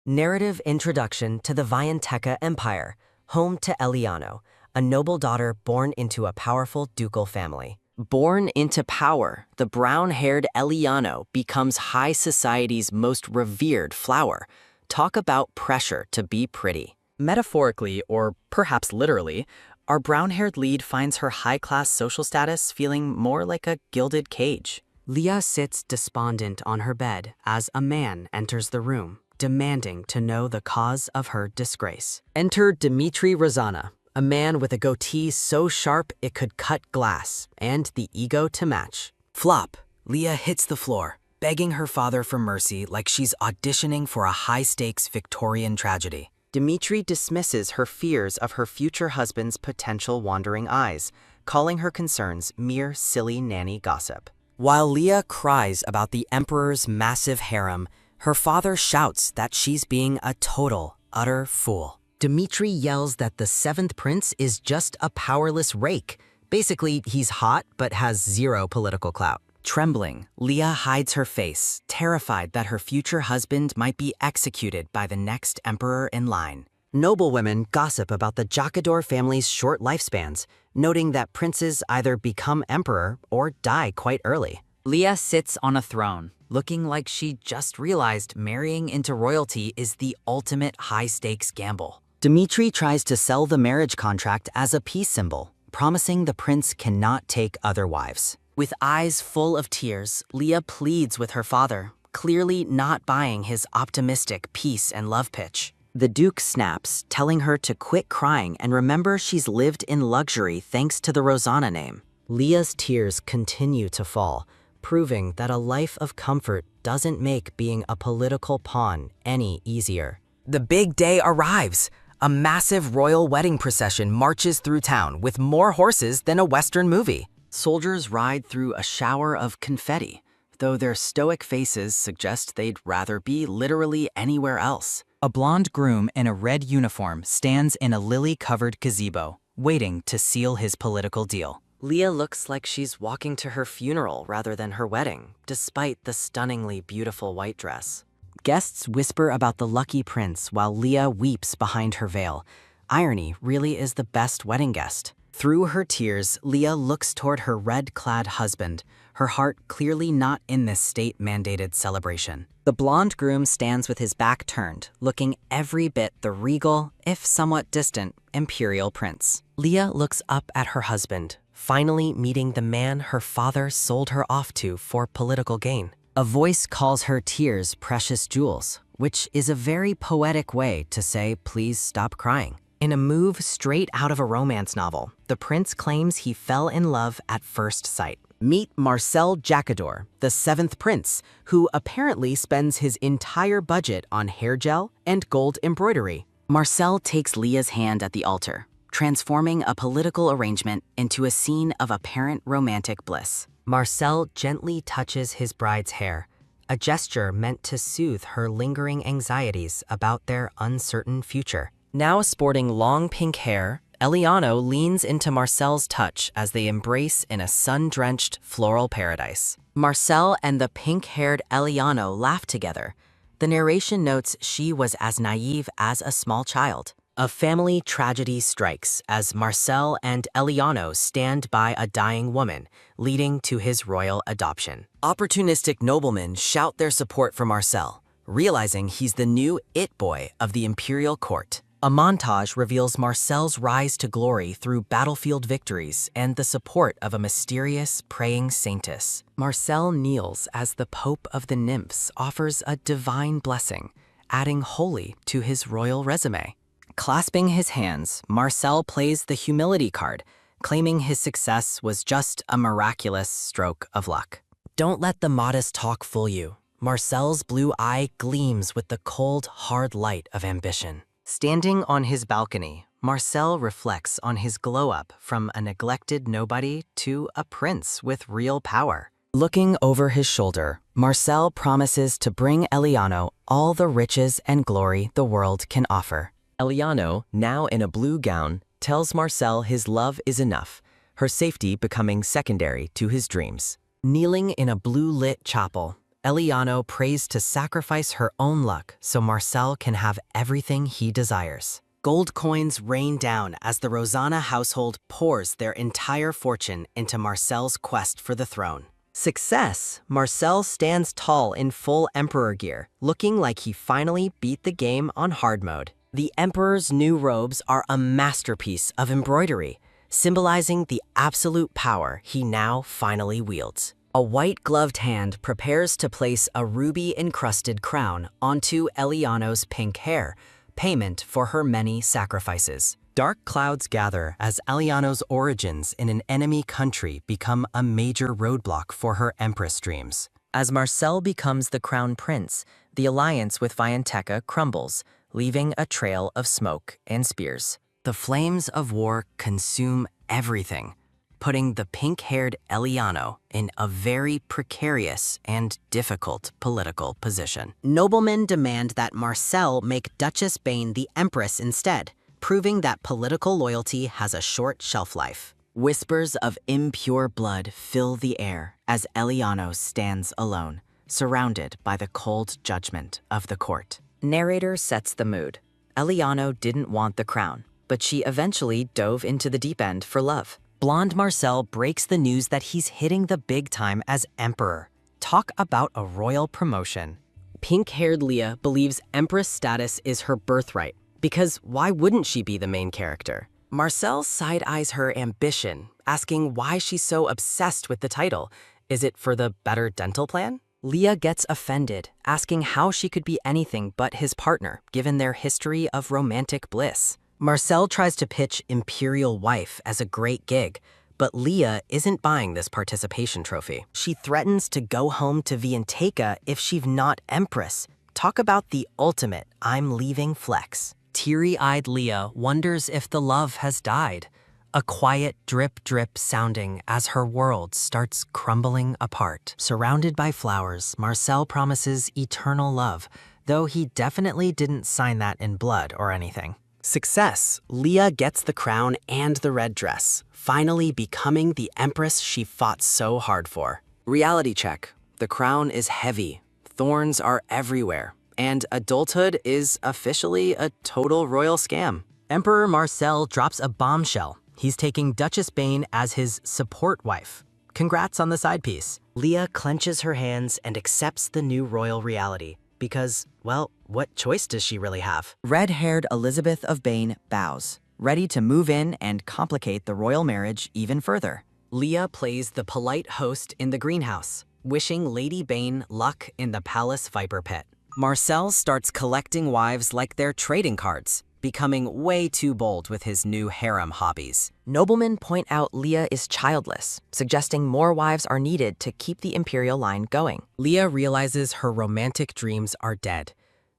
Narrative introduction to the Vianteca Empire, home to Eliano, a noble daughter born into a powerful ducal family. Born into power, the brown-haired Eliano becomes high society's most revered flower. Talk about pressure to be pretty. Metaphorically, or perhaps literally, our brown-haired lead finds her high-class social status feeling more like a gilded cage. Leah sits despondent on her bed as a man enters the room, demanding to know the cause of her disgrace. Enter Dmitri Rozana, a man with a goatee so sharp it could cut glass, and the ego to match. Flop, Leah hits the floor, begging her father for mercy like she's auditioning for a high-stakes Victorian tragedy. Dmitri dismisses her fears of her future husband's potential wandering eyes, calling her concerns mere silly nanny gossip. While Leah cries about the emperor's massive harem, her father shouts that she's being a total, utter fool. Dmitri yells that the seventh prince is just a powerless rake. Basically, he's hot but has zero political clout. Trembling, Leah hides her face, terrified that her future husband might be executed by the next emperor in line. Noblewomen gossip about the Jacador family's short lifespans, noting that princes either become emperor or die quite early. Leah sits on a throne, looking like she just realized marrying into royalty is the ultimate high-stakes gamble. Dmitri tries to sell the marriage contract as a peace symbol, promising the prince cannot take other wives. With eyes full of tears, Leah pleads with her father, clearly not buying his optimistic peace and love pitch. The Duke snaps, telling her to quit crying and remember she's lived in luxury thanks to the Rozana name. Leah's tears continue to fall, proving that a life of comfort doesn't make being a political pawn any easier. The big day arrives. A massive royal wedding procession marches through town with more horses than a Western movie. Soldiers ride through a shower of confetti, though their stoic faces suggest they'd rather be literally anywhere else. A blonde groom in a red uniform stands in a lily-covered gazebo, waiting to seal his political deal. Leah looks like she's walking to her funeral rather than her wedding, despite the stunningly beautiful white dress. Guests whisper about the lucky prince while Leah weeps behind her veil. Irony really is the best wedding guest. Through her tears, Leah looks toward her red-clad husband, her heart clearly not in this state-mandated celebration. The blonde groom stands with his back turned, looking every bit the regal, if somewhat distant, imperial prince. Leah looks up at her husband, finally meeting the man her father sold her off to for political gain. A voice calls her tears precious jewels, which is a very poetic way to say please stop crying. In a move straight out of a romance novel, the prince claims he fell in love at first sight. Meet Marcel Jacador, the seventh prince, who apparently spends his entire budget on hair gel and gold embroidery. Marcel takes Leah's hand at the altar, transforming a political arrangement into a scene of apparent romantic bliss. Marcel gently touches his bride's hair, a gesture meant to soothe her lingering anxieties about their uncertain future. Now sporting long pink hair, Eliano leans into Marcel's touch as they embrace in a sun-drenched floral paradise. Marcel and the pink-haired Eliano laugh together. The narration notes she was as naive as a small child. A family tragedy strikes as Marcel and Eliano stand by a dying woman, leading to his royal adoption. Opportunistic noblemen shout their support for Marcel, realizing he's the new it boy of the imperial court. A montage reveals Marcel's rise to glory through battlefield victories and the support of a mysterious praying saintess. Marcel kneels as the Pope of the Nymphs offers a divine blessing, adding holy to his royal resume. Clasping his hands, Marcel plays the humility card, claiming his success was just a miraculous stroke of luck. Don't let the modest talk fool you. Marcel's blue eye gleams with the cold, hard light of ambition. Standing on his balcony, Marcel reflects on his glow-up from a neglected nobody to a prince with real power. Looking over his shoulder, Marcel promises to bring Eliano all the riches and glory the world can offer. Eliano, now in a blue gown, tells Marcel his love is enough, her safety becoming secondary to his dreams. Kneeling in a blue-lit chapel, Eliano prays to sacrifice her own luck so Marcel can have everything he desires. Gold coins rain down as the Rosanna household pours their entire fortune into Marcel's quest for the throne. Success, Marcel stands tall in full Emperor gear, looking like he finally beat the game on hard mode. The Emperor's new robes are a masterpiece of embroidery, symbolizing the absolute power he now finally wields. A white-gloved hand prepares to place a ruby-encrusted crown onto Eliano's pink hair, payment for her many sacrifices. Dark clouds gather as Eliano's origins in an enemy country become a major roadblock for her empress dreams. As Marcel becomes the crown prince, the alliance with Vianteca crumbles, leaving a trail of smoke and spears. The flames of war consume everything, putting the pink-haired Eliano in a very precarious and difficult political position. Noblemen demand that Marcel make Duchess Bane the empress instead, proving that political loyalty has a short shelf life. Whispers of impure blood fill the air as Eliano stands alone, surrounded by the cold judgment of the court. Narrator sets the mood. Eliano didn't want the crown, but she eventually dove into the deep end for love. Blonde Marcel breaks the news that he's hitting the big time as emperor. Talk about a royal promotion. Pink-haired Leah believes empress status is her birthright, because why wouldn't she be the main character? Marcel side-eyes her ambition, asking why she's so obsessed with the title. Is it for the better dental plan? Leah gets offended, asking how she could be anything but his partner, given their history of romantic bliss. Marcel tries to pitch Imperial Wife as a great gig, but Leah isn't buying this participation trophy. She threatens to go home to Vianteca if she's not Empress. Talk about the ultimate I'm leaving flex. Teary-eyed Leah wonders if the love has died, a quiet drip-drip sounding as her world starts crumbling apart. Surrounded by flowers, Marcel promises eternal love, though he definitely didn't sign that in blood or anything. Success, Leah gets the crown and the red dress, finally becoming the empress she fought so hard for. Reality check, the crown is heavy, thorns are everywhere, and adulthood is officially a total royal scam. Emperor Marcel drops a bombshell. He's taking Duchess Bane as his support wife. Congrats on the side piece. Leah clenches her hands and accepts the new royal reality. Because, well, what choice does she really have? Red-haired Elizabeth of Bane bows, ready to move in and complicate the royal marriage even further. Leah plays the polite host in the greenhouse, wishing Lady Bane luck in the palace viper pit. Marcel starts collecting wives like they're trading cards, becoming way too bold with his new harem hobbies. Noblemen point out Leah is childless, suggesting more wives are needed to keep the imperial line going. Leah realizes her romantic dreams are dead.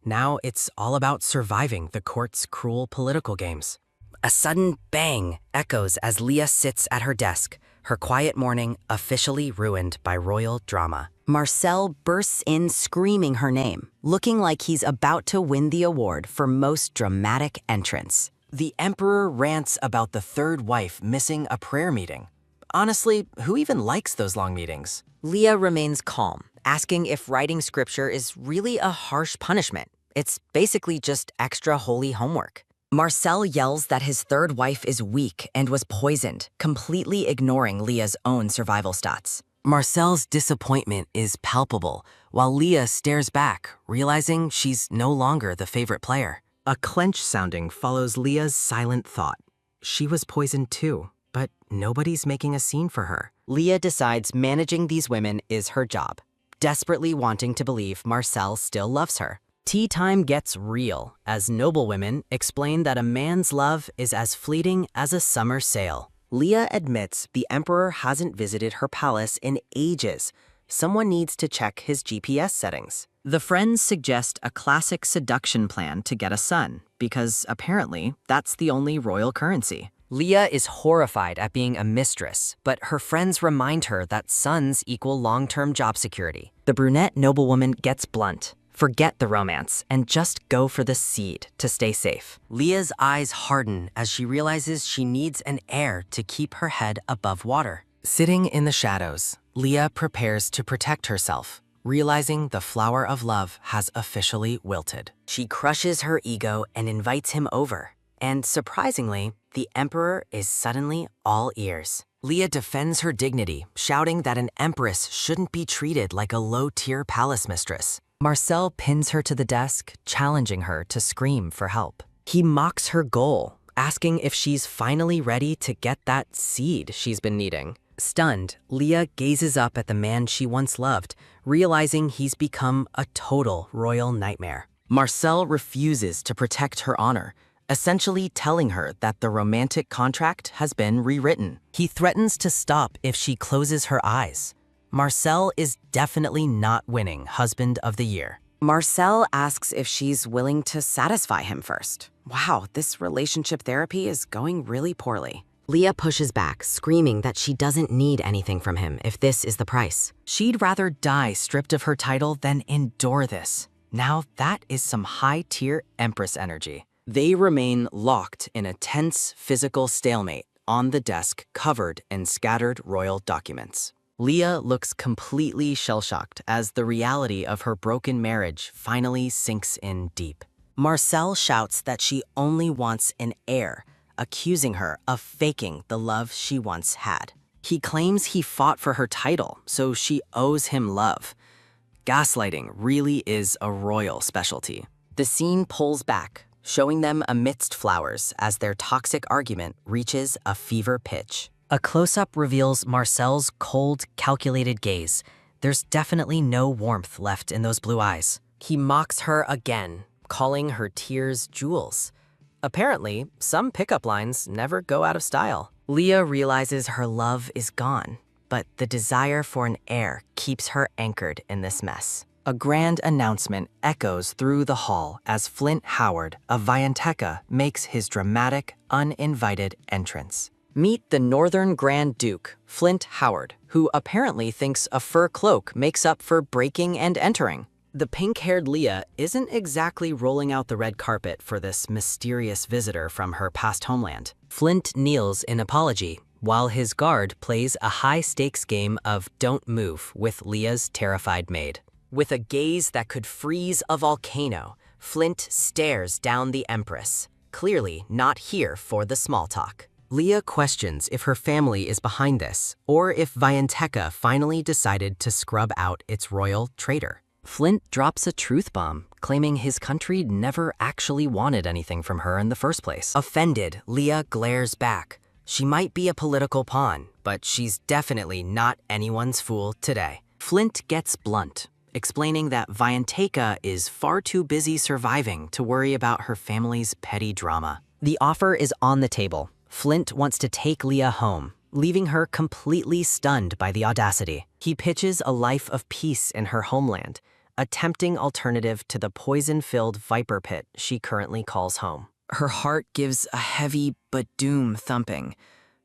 Now it's all about surviving the court's cruel political games. A sudden bang echoes as Leah sits at her desk, her quiet morning officially ruined by royal drama. Marcel bursts in screaming her name, looking like he's about to win the award for most dramatic entrance. The emperor rants about the third wife missing a prayer meeting. Honestly, who even likes those long meetings? Leah remains calm, asking if writing scripture is really a harsh punishment. It's basically just extra holy homework. Marcel yells that his third wife is weak and was poisoned, completely ignoring Leah's own survival stats. Marcel's disappointment is palpable, while Leah stares back, realizing she's no longer the favorite player. A clench sounding follows Leah's silent thought. She was poisoned too, but nobody's making a scene for her. Leah decides managing these women is her job, desperately wanting to believe Marcel still loves her. Tea time gets real as noblewomen explain that a man's love is as fleeting as a summer sail. Leah admits the emperor hasn't visited her palace in ages. Someone needs to check his GPS settings. The friends suggest a classic seduction plan to get a son, because apparently that's the only royal currency. Leah is horrified at being a mistress, but her friends remind her that sons equal long-term job security. The brunette noblewoman gets blunt. Forget the romance and just go for the seed to stay safe. Leah's eyes harden as she realizes she needs an heir to keep her head above water. Sitting in the shadows, Leah prepares to protect herself, realizing the flower of love has officially wilted. She crushes her ego and invites him over. And surprisingly, the emperor is suddenly all ears. Leah defends her dignity, shouting that an empress shouldn't be treated like a low-tier palace mistress. Marcel pins her to the desk, challenging her to scream for help. He mocks her goal, asking if she's finally ready to get that seed she's been needing. Stunned, Leah gazes up at the man she once loved, realizing he's become a total royal nightmare. Marcel refuses to protect her honor, essentially telling her that the romantic contract has been rewritten. He threatens to stop if she closes her eyes. Marcel is definitely not winning Husband of the Year. Marcel asks if she's willing to satisfy him first. Wow, this relationship therapy is going really poorly. Leah pushes back, screaming that she doesn't need anything from him if this is the price. She'd rather die stripped of her title than endure this. Now that is some high-tier Empress energy. They remain locked in a tense physical stalemate on the desk covered in scattered royal documents. Leah looks completely shell-shocked as the reality of her broken marriage finally sinks in deep. Marcel shouts that she only wants an heir, accusing her of faking the love she once had. He claims he fought for her title, so she owes him love. Gaslighting really is a royal specialty. The scene pulls back, showing them amidst flowers as their toxic argument reaches a fever pitch. A close-up reveals Marcel's cold, calculated gaze. There's definitely no warmth left in those blue eyes. He mocks her again, calling her tears jewels. Apparently, some pickup lines never go out of style. Leah realizes her love is gone, but the desire for an heir keeps her anchored in this mess. A grand announcement echoes through the hall as Flint Howard of Vianteka makes his dramatic, uninvited entrance. Meet the Northern Grand Duke, Flint Howard, who apparently thinks a fur cloak makes up for breaking and entering. The pink-haired Leah isn't exactly rolling out the red carpet for this mysterious visitor from her past homeland. Flint kneels in apology, while his guard plays a high-stakes game of Don't Move with Leah's terrified maid. With a gaze that could freeze a volcano, Flint stares down the Empress, clearly not here for the small talk. Leah questions if her family is behind this, or if Vianteka finally decided to scrub out its royal traitor. Flint drops a truth bomb, claiming his country never actually wanted anything from her in the first place. Offended, Leah glares back. She might be a political pawn, but she's definitely not anyone's fool today. Flint gets blunt, explaining that Vianteka is far too busy surviving to worry about her family's petty drama. The offer is on the table. Flint wants to take Leah home, leaving her completely stunned by the audacity. He pitches a life of peace in her homeland, a tempting alternative to the poison-filled viper pit she currently calls home. Her heart gives a heavy but doom thumping,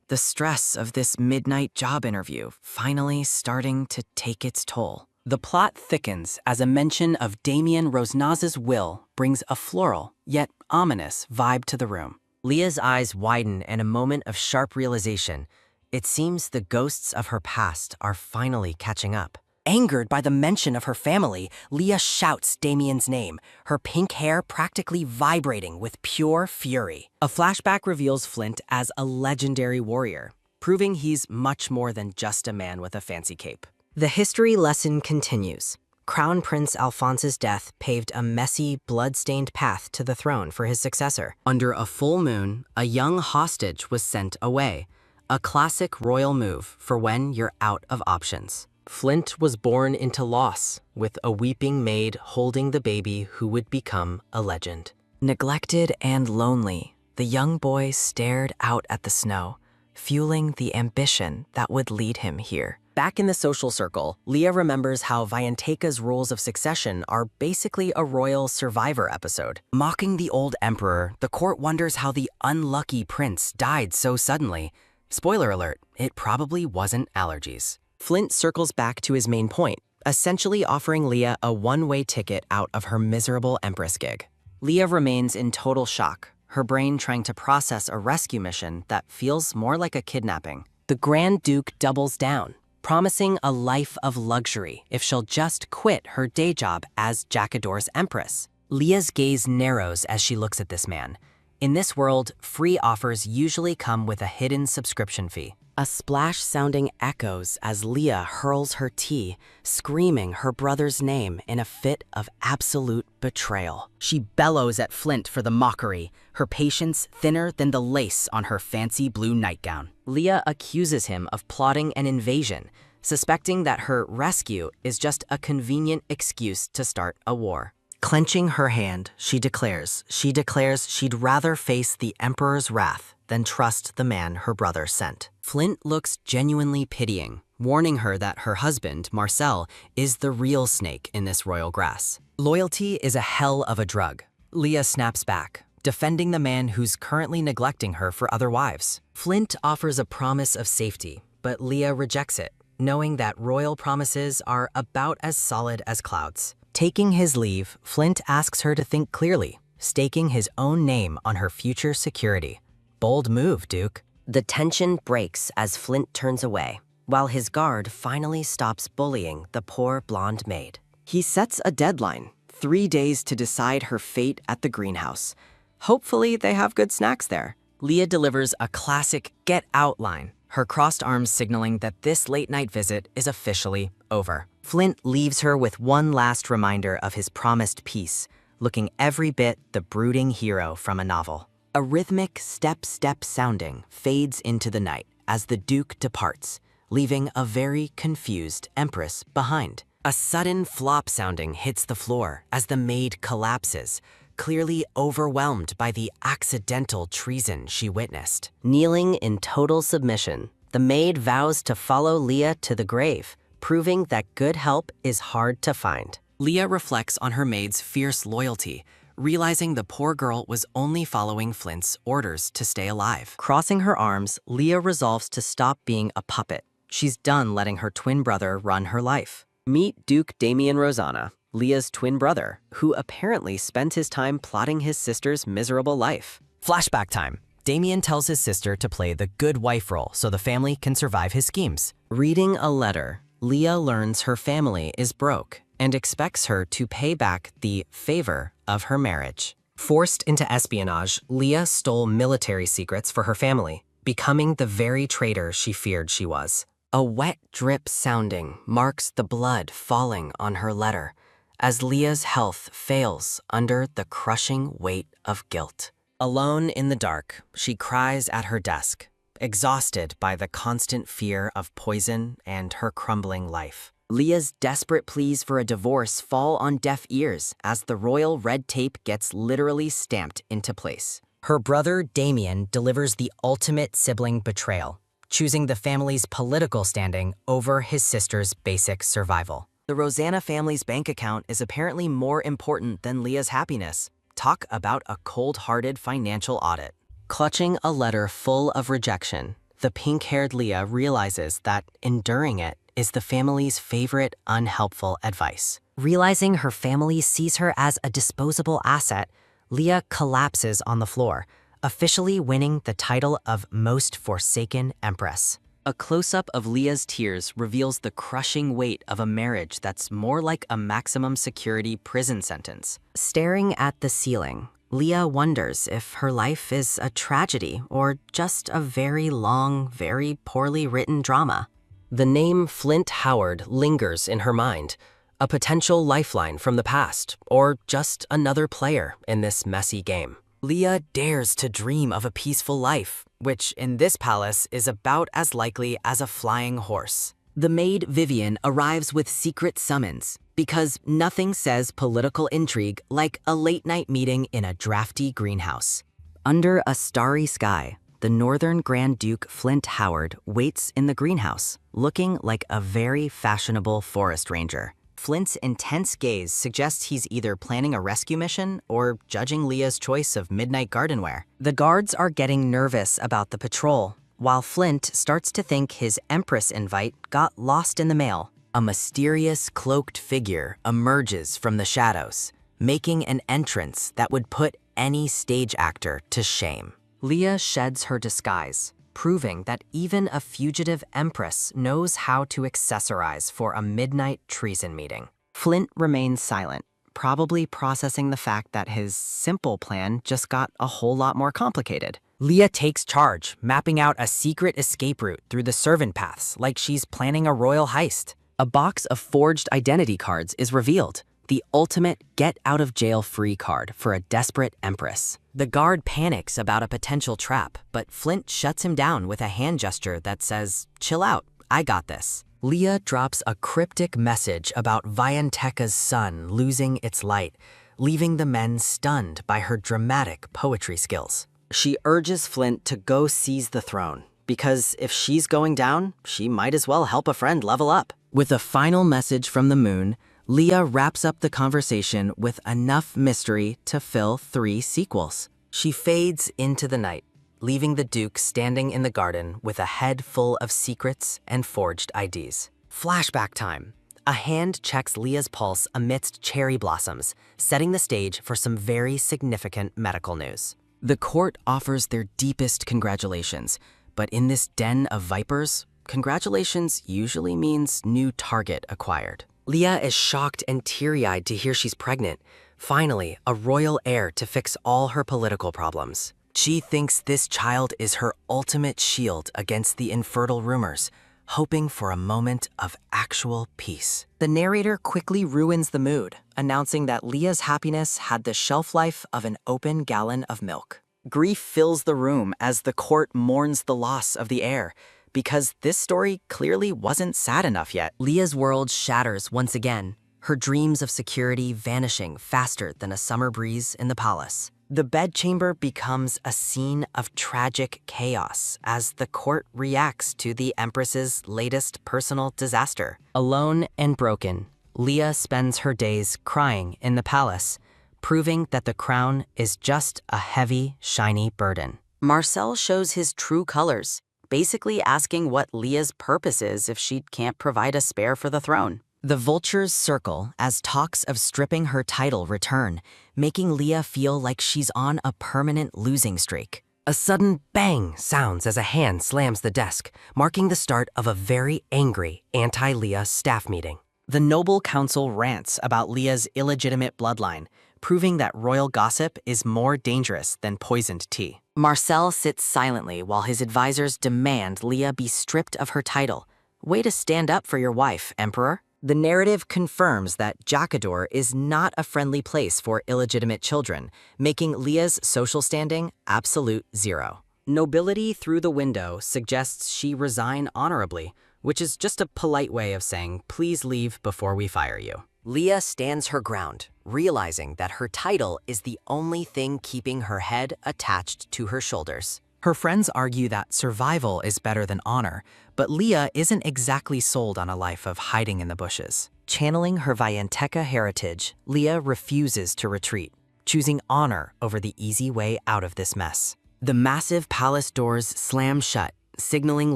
the stress of this midnight job interview finally starting to take its toll. The plot thickens as a mention of Damien Rosnaz's will brings a floral, yet ominous vibe to the room. Leah's eyes widen in a moment of sharp realization. It seems the ghosts of her past are finally catching up. Angered by the mention of her family, Leah shouts Damien's name, her pink hair practically vibrating with pure fury. A flashback reveals Flint as a legendary warrior, proving he's much more than just a man with a fancy cape. The history lesson continues. Crown Prince Alphonse's death paved a messy, blood-stained path to the throne for his successor. Under a full moon, a young hostage was sent away, a classic royal move for when you're out of options. Flint was born into loss, with a weeping maid holding the baby who would become a legend. Neglected and lonely, the young boy stared out at the snow, fueling the ambition that would lead him here. Back in the social circle, Leah remembers how Vianteka's rules of succession are basically a royal Survivor episode. Mocking the old emperor, the court wonders how the unlucky prince died so suddenly. Spoiler alert, it probably wasn't allergies. Flint circles back to his main point, essentially offering Leah a one-way ticket out of her miserable Empress gig. Leah remains in total shock, her brain trying to process a rescue mission that feels more like a kidnapping. The Grand Duke doubles down, promising a life of luxury if she'll just quit her day job as Jakador's empress. Leah's gaze narrows as she looks at this man. In this world, free offers usually come with a hidden subscription fee. A splash sounding echoes as Leah hurls her tea, screaming her brother's name in a fit of absolute betrayal. She bellows at Flint for the mockery, her patience thinner than the lace on her fancy blue nightgown. Leah accuses him of plotting an invasion, suspecting that her rescue is just a convenient excuse to start a war. Clenching her hand, she declares she'd rather face the Emperor's wrath than trust the man her brother sent. Flint looks genuinely pitying, warning her that her husband, Marcel, is the real snake in this royal grass. Loyalty is a hell of a drug. Leah snaps back, defending the man who's currently neglecting her for other wives. Flint offers a promise of safety, but Leah rejects it, knowing that royal promises are about as solid as clouds. Taking his leave, Flint asks her to think clearly, staking his own name on her future security. Bold move, Duke. The tension breaks as Flint turns away, while his guard finally stops bullying the poor blonde maid. He sets a deadline, 3 days to decide her fate at the greenhouse. Hopefully they have good snacks there. Leah delivers a classic get out line, her crossed arms signaling that this late-night visit is officially over. Flint leaves her with one last reminder of his promised peace, looking every bit the brooding hero from a novel. A rhythmic step-step sounding fades into the night as the Duke departs, leaving a very confused Empress behind. A sudden flop sounding hits the floor as the maid collapses, clearly overwhelmed by the accidental treason she witnessed. Kneeling in total submission, the maid vows to follow Leah to the grave, proving that good help is hard to find. Leah reflects on her maid's fierce loyalty, realizing the poor girl was only following Flint's orders to stay alive. Crossing her arms, Leah resolves to stop being a puppet. She's done letting her twin brother run her life. Meet Duke Damien Rosanna, Leah's twin brother, who apparently spent his time plotting his sister's miserable life. Flashback time. Damien tells his sister to play the good wife role so the family can survive his schemes. Reading a letter, Leah learns her family is broke and expects her to pay back the favor of her marriage. Forced into espionage, Leah stole military secrets for her family, becoming the very traitor she feared she was. A wet drip sounding marks the blood falling on her letter, as Leah's health fails under the crushing weight of guilt. Alone in the dark, she cries at her desk, exhausted by the constant fear of poison and her crumbling life. Leah's desperate pleas for a divorce fall on deaf ears as the royal red tape gets literally stamped into place. Her brother Damien delivers the ultimate sibling betrayal, choosing the family's political standing over his sister's basic survival. The Rosanna family's bank account is apparently more important than Leah's happiness. Talk about a cold-hearted financial audit. Clutching a letter full of rejection, the pink-haired Leah realizes that enduring it is the family's favorite unhelpful advice. Realizing her family sees her as a disposable asset, Leah collapses on the floor, officially winning the title of Most Forsaken Empress. A close-up of Leah's tears reveals the crushing weight of a marriage that's more like a maximum security prison sentence. Staring at the ceiling, Leah wonders if her life is a tragedy or just a very long, very poorly written drama. The name Flint Howard lingers in her mind, a potential lifeline from the past, or just another player in this messy game. Leah dares to dream of a peaceful life, which in this palace is about as likely as a flying horse. The maid Vivian arrives with secret summons, because nothing says political intrigue like a late-night meeting in a drafty greenhouse. Under a starry sky, the Northern Grand Duke Flint Howard waits in the greenhouse, looking like a very fashionable forest ranger. Flint's intense gaze suggests he's either planning a rescue mission or judging Leah's choice of midnight garden wear. The guards are getting nervous about the patrol, while Flint starts to think his Empress invite got lost in the mail. A mysterious cloaked figure emerges from the shadows, making an entrance that would put any stage actor to shame. Leah sheds her disguise, proving that even a fugitive empress knows how to accessorize for a midnight treason meeting. Flint remains silent, probably processing the fact that his simple plan just got a whole lot more complicated. Leah takes charge, mapping out a secret escape route through the servant paths like she's planning a royal heist. A box of forged identity cards is revealed, the ultimate get-out-of-jail-free card for a desperate empress. The guard panics about a potential trap, but Flint shuts him down with a hand gesture that says, "Chill out, I got this." Leah drops a cryptic message about Vianteka's sun losing its light, leaving the men stunned by her dramatic poetry skills. She urges Flint to go seize the throne, because if she's going down, she might as well help a friend level up. With a final message from the moon, Leah wraps up the conversation with enough mystery to fill 3 sequels. She fades into the night, leaving the Duke standing in the garden with a head full of secrets and forged IDs. Flashback time. A hand checks Leah's pulse amidst cherry blossoms, setting the stage for some very significant medical news. The court offers their deepest congratulations, but in this den of vipers, congratulations usually means new target acquired. Leah is shocked and teary-eyed to hear she's pregnant. Finally, a royal heir to fix all her political problems. She thinks this child is her ultimate shield against the infertile rumors, hoping for a moment of actual peace. The narrator quickly ruins the mood, announcing that Leah's happiness had the shelf life of an open gallon of milk. Grief fills the room as the court mourns the loss of the heir, because this story clearly wasn't sad enough yet. Leah's world shatters once again, her dreams of security vanishing faster than a summer breeze in the palace. The bedchamber becomes a scene of tragic chaos as the court reacts to the Empress's latest personal disaster. Alone and broken, Leah spends her days crying in the palace, proving that the crown is just a heavy, shiny burden. Marcel shows his true colors, basically asking what Leah's purpose is if she can't provide a spare for the throne. The vultures circle as talks of stripping her title return, making Leah feel like she's on a permanent losing streak. A sudden bang sounds as a hand slams the desk, marking the start of a very angry anti-Leah staff meeting. The noble council rants about Leah's illegitimate bloodline, proving that royal gossip is more dangerous than poisoned tea. Marcel sits silently while his advisors demand Leah be stripped of her title. Way to stand up for your wife, Emperor. The narrative confirms that Jacador is not a friendly place for illegitimate children, making Leah's social standing absolute zero. Nobility through the window suggests she resign honorably, which is just a polite way of saying, please leave before we fire you. Leah stands her ground, realizing that her title is the only thing keeping her head attached to her shoulders. Her friends argue that survival is better than honor, but Leah isn't exactly sold on a life of hiding in the bushes. Channeling her Vianteka heritage, Leah refuses to retreat, choosing honor over the easy way out of this mess. The massive palace doors slam shut, signaling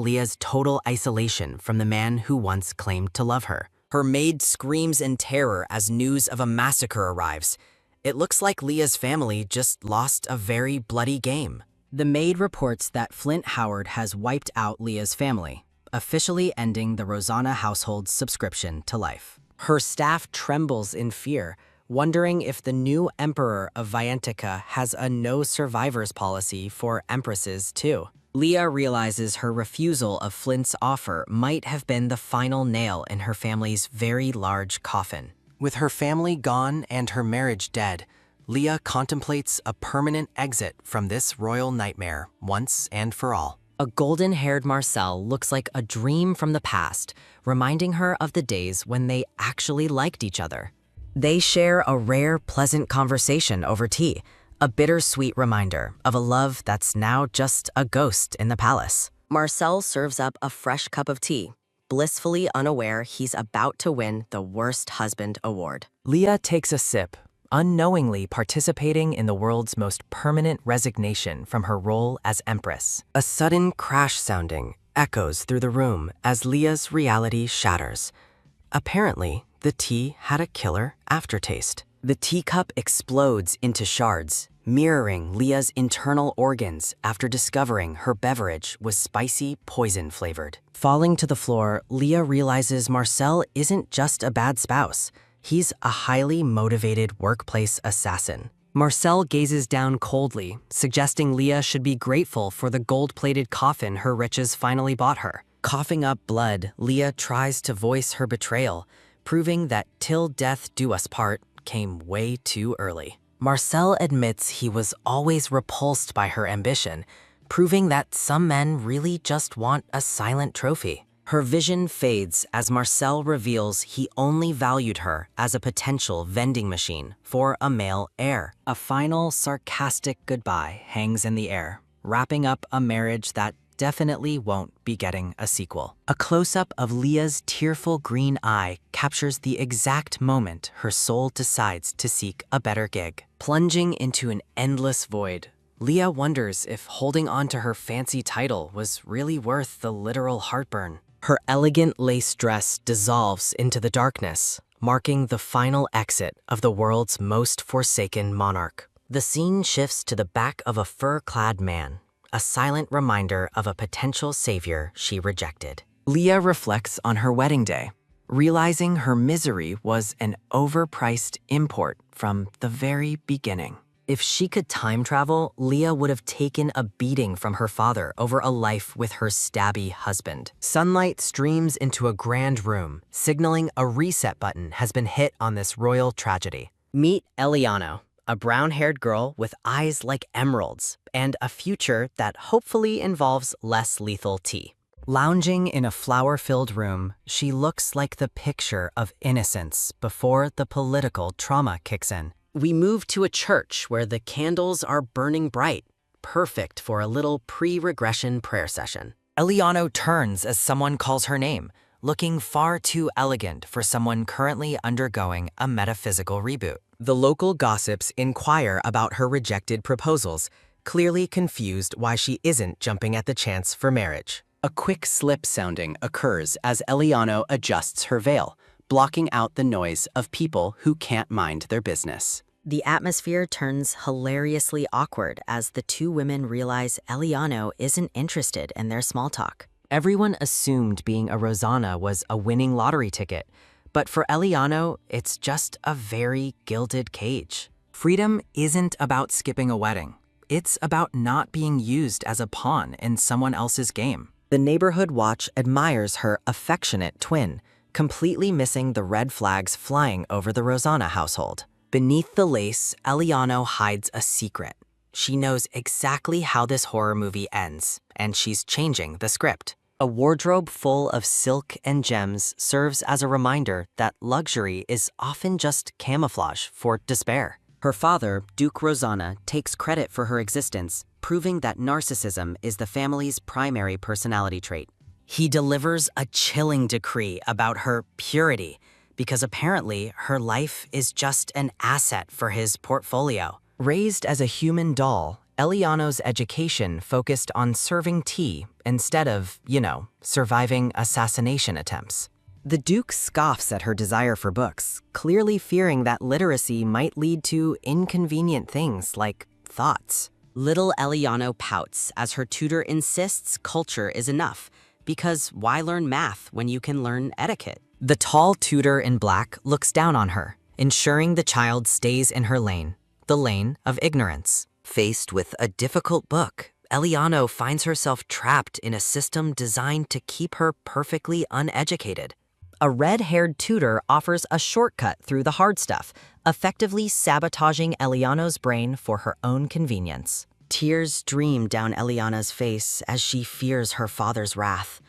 Leah's total isolation from the man who once claimed to love her. Her maid screams in terror as news of a massacre arrives. It looks like Leah's family just lost a very bloody game. The maid reports that Flint Howard has wiped out Leah's family, officially ending the Rosanna household's subscription to life. Her staff trembles in fear, wondering if the new emperor of Vianteka has a no survivors policy for empresses too. Leah realizes her refusal of Flint's offer might have been the final nail in her family's very large coffin. With her family gone and her marriage dead, Leah contemplates a permanent exit from this royal nightmare once and for all. A golden-haired Marcel looks like a dream from the past, reminding her of the days when they actually liked each other. They share a rare, pleasant conversation over tea, a bittersweet reminder of a love that's now just a ghost in the palace. Marcel serves up a fresh cup of tea, blissfully unaware he's about to win the Worst Husband award. Leah takes a sip, unknowingly participating in the world's most permanent resignation from her role as Empress. A sudden crash sounding echoes through the room as Leah's reality shatters. Apparently, the tea had a killer aftertaste. The teacup explodes into shards, mirroring Leah's internal organs after discovering her beverage was spicy poison flavored. Falling to the floor, Leah realizes Marcel isn't just a bad spouse. He's a highly motivated workplace assassin. Marcel gazes down coldly, suggesting Leah should be grateful for the gold-plated coffin her riches finally bought her. Coughing up blood, Leah tries to voice her betrayal, proving that "till death do us part" came way too early. Marcel admits he was always repulsed by her ambition, proving that some men really just want a silent trophy. Her vision fades as Marcel reveals he only valued her as a potential vending machine for a male heir. A final sarcastic goodbye hangs in the air, wrapping up a marriage that definitely won't be getting a sequel. A close-up of Leah's tearful green eye captures the exact moment her soul decides to seek a better gig. Plunging into an endless void, Leah wonders if holding on to her fancy title was really worth the literal heartburn. Her elegant lace dress dissolves into the darkness, marking the final exit of the world's most forsaken monarch. The scene shifts to the back of a fur-clad man, a silent reminder of a potential savior she rejected. Leah reflects on her wedding day, realizing her misery was an overpriced import from the very beginning. If she could time travel, Leah would have taken a beating from her father over a life with her stabby husband. Sunlight streams into a grand room, signaling a reset button has been hit on this royal tragedy. Meet Eliano, a brown-haired girl with eyes like emeralds, and a future that hopefully involves less lethal tea. Lounging in a flower-filled room, she looks like the picture of innocence before the political trauma kicks in. We move to a church where the candles are burning bright, perfect for a little pre-regression prayer session. Eliano turns as someone calls her name, looking far too elegant for someone currently undergoing a metaphysical reboot. The local gossips inquire about her rejected proposals, clearly confused why she isn't jumping at the chance for marriage. A quick slip sounding occurs as Eliano adjusts her veil, blocking out the noise of people who can't mind their business. The atmosphere turns hilariously awkward as the two women realize Eliano isn't interested in their small talk. Everyone assumed being a Rosanna was a winning lottery ticket, but for Eliano, it's just a very gilded cage. Freedom isn't about skipping a wedding. It's about not being used as a pawn in someone else's game. The neighborhood watch admires her affectionate twin, completely missing the red flags flying over the Rosanna household. Beneath the lace, Eliano hides a secret. She knows exactly how this horror movie ends, and she's changing the script. A wardrobe full of silk and gems serves as a reminder that luxury is often just camouflage for despair. Her father, Duke Rosanna, takes credit for her existence, proving that narcissism is the family's primary personality trait. He delivers a chilling decree about her purity, because apparently her life is just an asset for his portfolio. Raised as a human doll, Eliano's education focused on serving tea instead of, surviving assassination attempts. The Duke scoffs at her desire for books, clearly fearing that literacy might lead to inconvenient things like thoughts. Little Eliano pouts as her tutor insists culture is enough, because why learn math when you can learn etiquette? The tall tutor in black looks down on her, ensuring the child stays in her lane, the lane of ignorance. Faced with a difficult book, Eliano finds herself trapped in a system designed to keep her perfectly uneducated. A red-haired tutor offers a shortcut through the hard stuff, effectively sabotaging Eliano's brain for her own convenience. Tears stream down Eliana's face as she fears her father's wrath.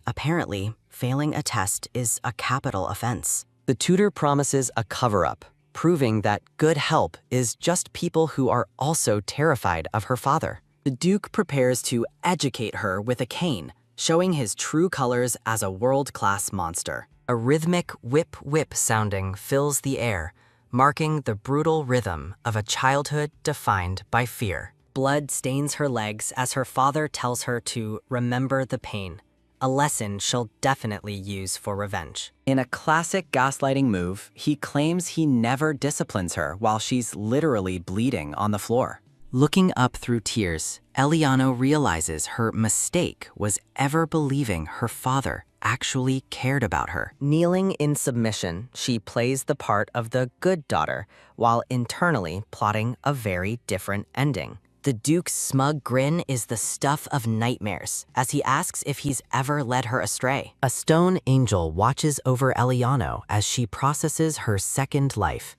Apparently, failing a test is a capital offense. The tutor promises a cover-up, proving that good help is just people who are also terrified of her father. The Duke prepares to educate her with a cane, showing his true colors as a world-class monster. A rhythmic whip-whip sounding fills the air, marking the brutal rhythm of a childhood defined by fear. Blood stains her legs as her father tells her to remember the pain, a lesson she'll definitely use for revenge. In a classic gaslighting move, he claims he never disciplines her while she's literally bleeding on the floor. Looking up through tears, Eliano realizes her mistake was ever believing her father actually cared about her. Kneeling in submission, she plays the part of the good daughter, while internally plotting a very different ending. The Duke's smug grin is the stuff of nightmares, as he asks if he's ever led her astray. A stone angel watches over Eliano as she processes her second life.